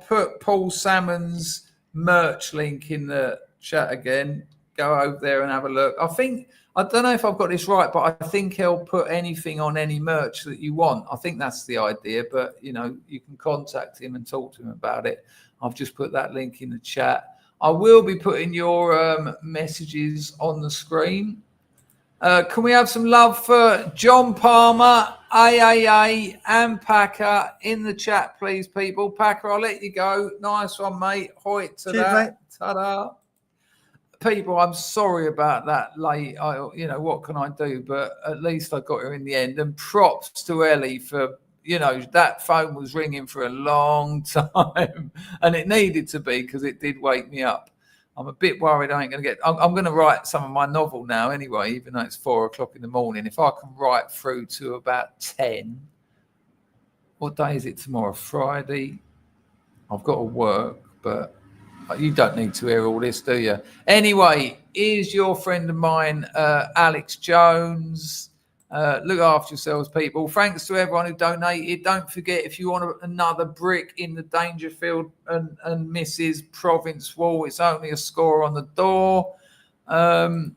put Paul Salmon's merch link in the chat again. Go over there and have a look. I don't know if I've got this right, but I think he'll put anything on any merch that you want. I think that's the idea, but you can contact him and talk to him about it. I've just put that link in the chat. I will be putting your messages on the screen. Can we have some love for John Palmer, AAA, and Packer in the chat, please, people? Packer, I'll let you go. Nice one, mate. Hoyt to cheers, that. Mate. Ta-da. People, I'm sorry about that late. What can I do? But at least I got her in the end. And props to Ellie for, that phone was ringing for a long time. And it needed to be, because it did wake me up. I'm a bit worried I ain't going to get... I'm going to write some of my novel now anyway, even though it's 4 o'clock in the morning. If I can write through to about 10... What day is it tomorrow? Friday? I've got to work, but... You don't need to hear all this, do you? Anyway, here's your friend of mine, Alex Jones. Look after yourselves, people. Thanks to everyone who donated. Don't forget, if you want another brick in the Dangerfield and Mrs. Province wall, it's only a score on the door. And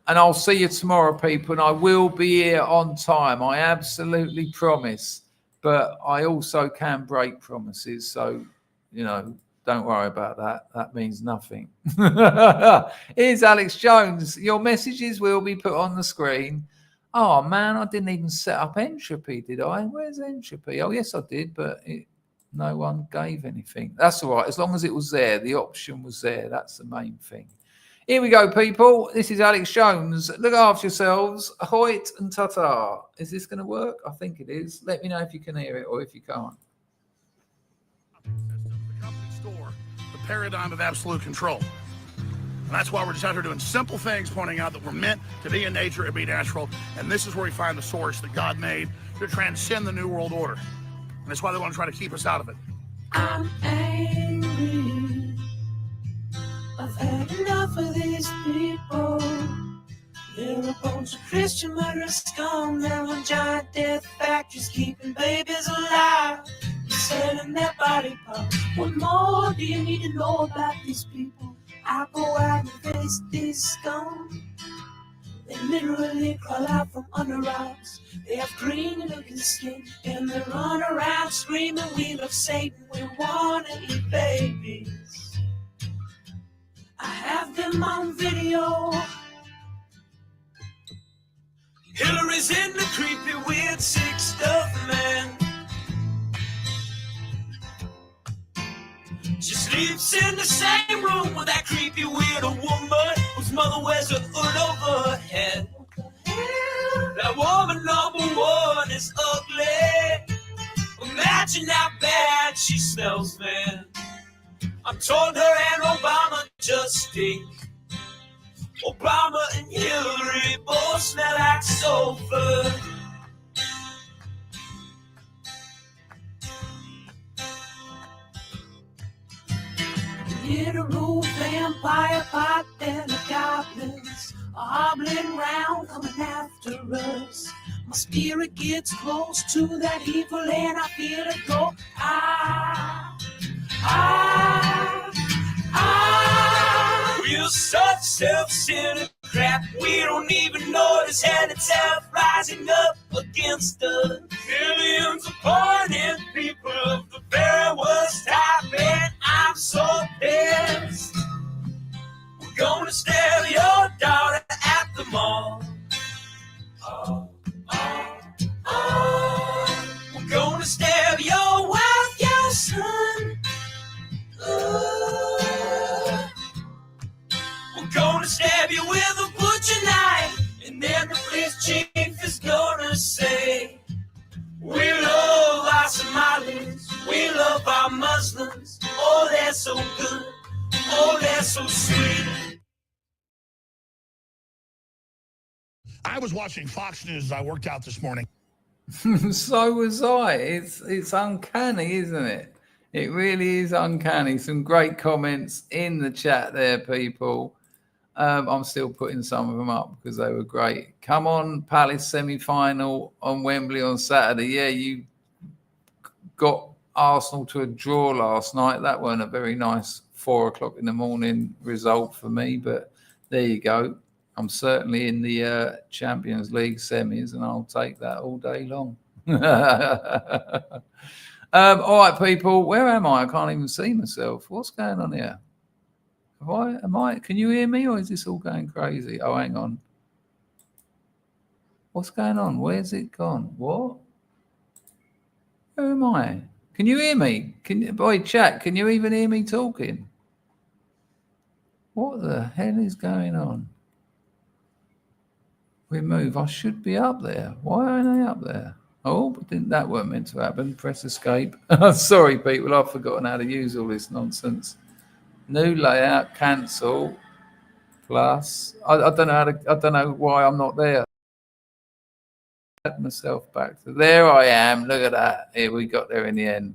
I'll see you tomorrow, people. And I will be here on time. I absolutely promise. But I also can break promises. So, don't worry about that. That means nothing. Here's Alex Jones. Your messages will be put on the screen. Oh, man, I didn't even set up entropy, did I? Where's entropy? Oh, yes, I did, but no one gave anything. That's all right. As long as it was there, the option was there. That's the main thing. Here we go, people. This is Alex Jones. Look after yourselves. Hoyt and ta-ta. Is this going to work? I think it is. Let me know if you can hear it or if you can't. Paradigm of absolute control. And that's why we're just out here doing simple things, pointing out that we're meant to be in nature and be natural. And this is where we find the source that God made to transcend the New World Order. And that's why they want to try to keep us out of it. I'm angry. I've had enough of these people There are bunch of Christian murderers scum. There are giant death factories keeping babies alive, selling their body parts. What more do you need to know about these people? I go out and face these scum. They literally crawl out from under rocks. They have green looking skin and they run around screaming, we love Satan, we wanna eat babies. I have them on video. Hillary's in the creepy, weird, sick stuff, man. She sleeps in the same room with that creepy, weird woman whose mother wears a hood over her head. That woman number one is ugly. Imagine how bad she smells, man. I'm told her and Obama just stink. Obama and Hillary both smell like sulfur. Literal vampire pot and the goblins are hobbling round coming after us. My spirit gets close to that evil and I feel it go. We're such self-centered crap, we don't even notice hell itself rising up against us. Millions upon it, people of the very worst type, and I'm so pissed. We're gonna stab your daughter at the mall. We're gonna stab your wife, your son. We're gonna stab you with a butcher knife, and then the police chief is gonna say, we love our Somalis, we love our Muslims, oh they're so good, oh they're so sweet. I was watching Fox News as I worked out this morning. So was I. It's uncanny, isn't it? It really is uncanny. Some great comments in the chat there, people. I'm still putting some of them up because they were great. Come on, Palace semi-final on Wembley on Saturday. Yeah, you got Arsenal to a draw last night. That weren't a very nice 4 o'clock in the morning result for me, but there you go. I'm certainly in the Champions League semis, and I'll take that all day long. All right, people, where am I? I can't even see myself. What's going on here? Am I? Can you hear me, or is this all going crazy? Oh, hang on. What's going on? Where's it gone? What? Where am I? Can you hear me? Boy, chat, can you even hear me talking? What the hell is going on? Remove. I should be up there. Why aren't I up there? Oh, but that weren't meant to happen. Press escape. Sorry, people. I've forgotten how to use all this nonsense. New layout. Cancel. Plus. I don't know how to. I don't know why I'm not there. Add myself back to there. I am. Look at that. Here we got there in the end.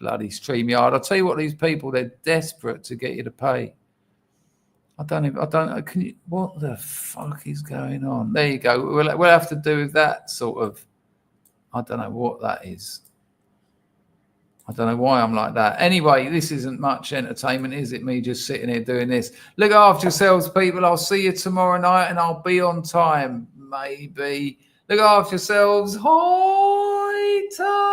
Bloody StreamYard. I'll tell you what. These people, they're desperate to get you to pay. Can you, what the fuck is going on? There you go. We'll have to do with that sort of, I don't know what that is. I don't know why I'm like that. Anyway, this isn't much entertainment, is it? Me just sitting here doing this. Look after yourselves, people. I'll see you tomorrow night and I'll be on time, maybe. Look after yourselves. Hi, time.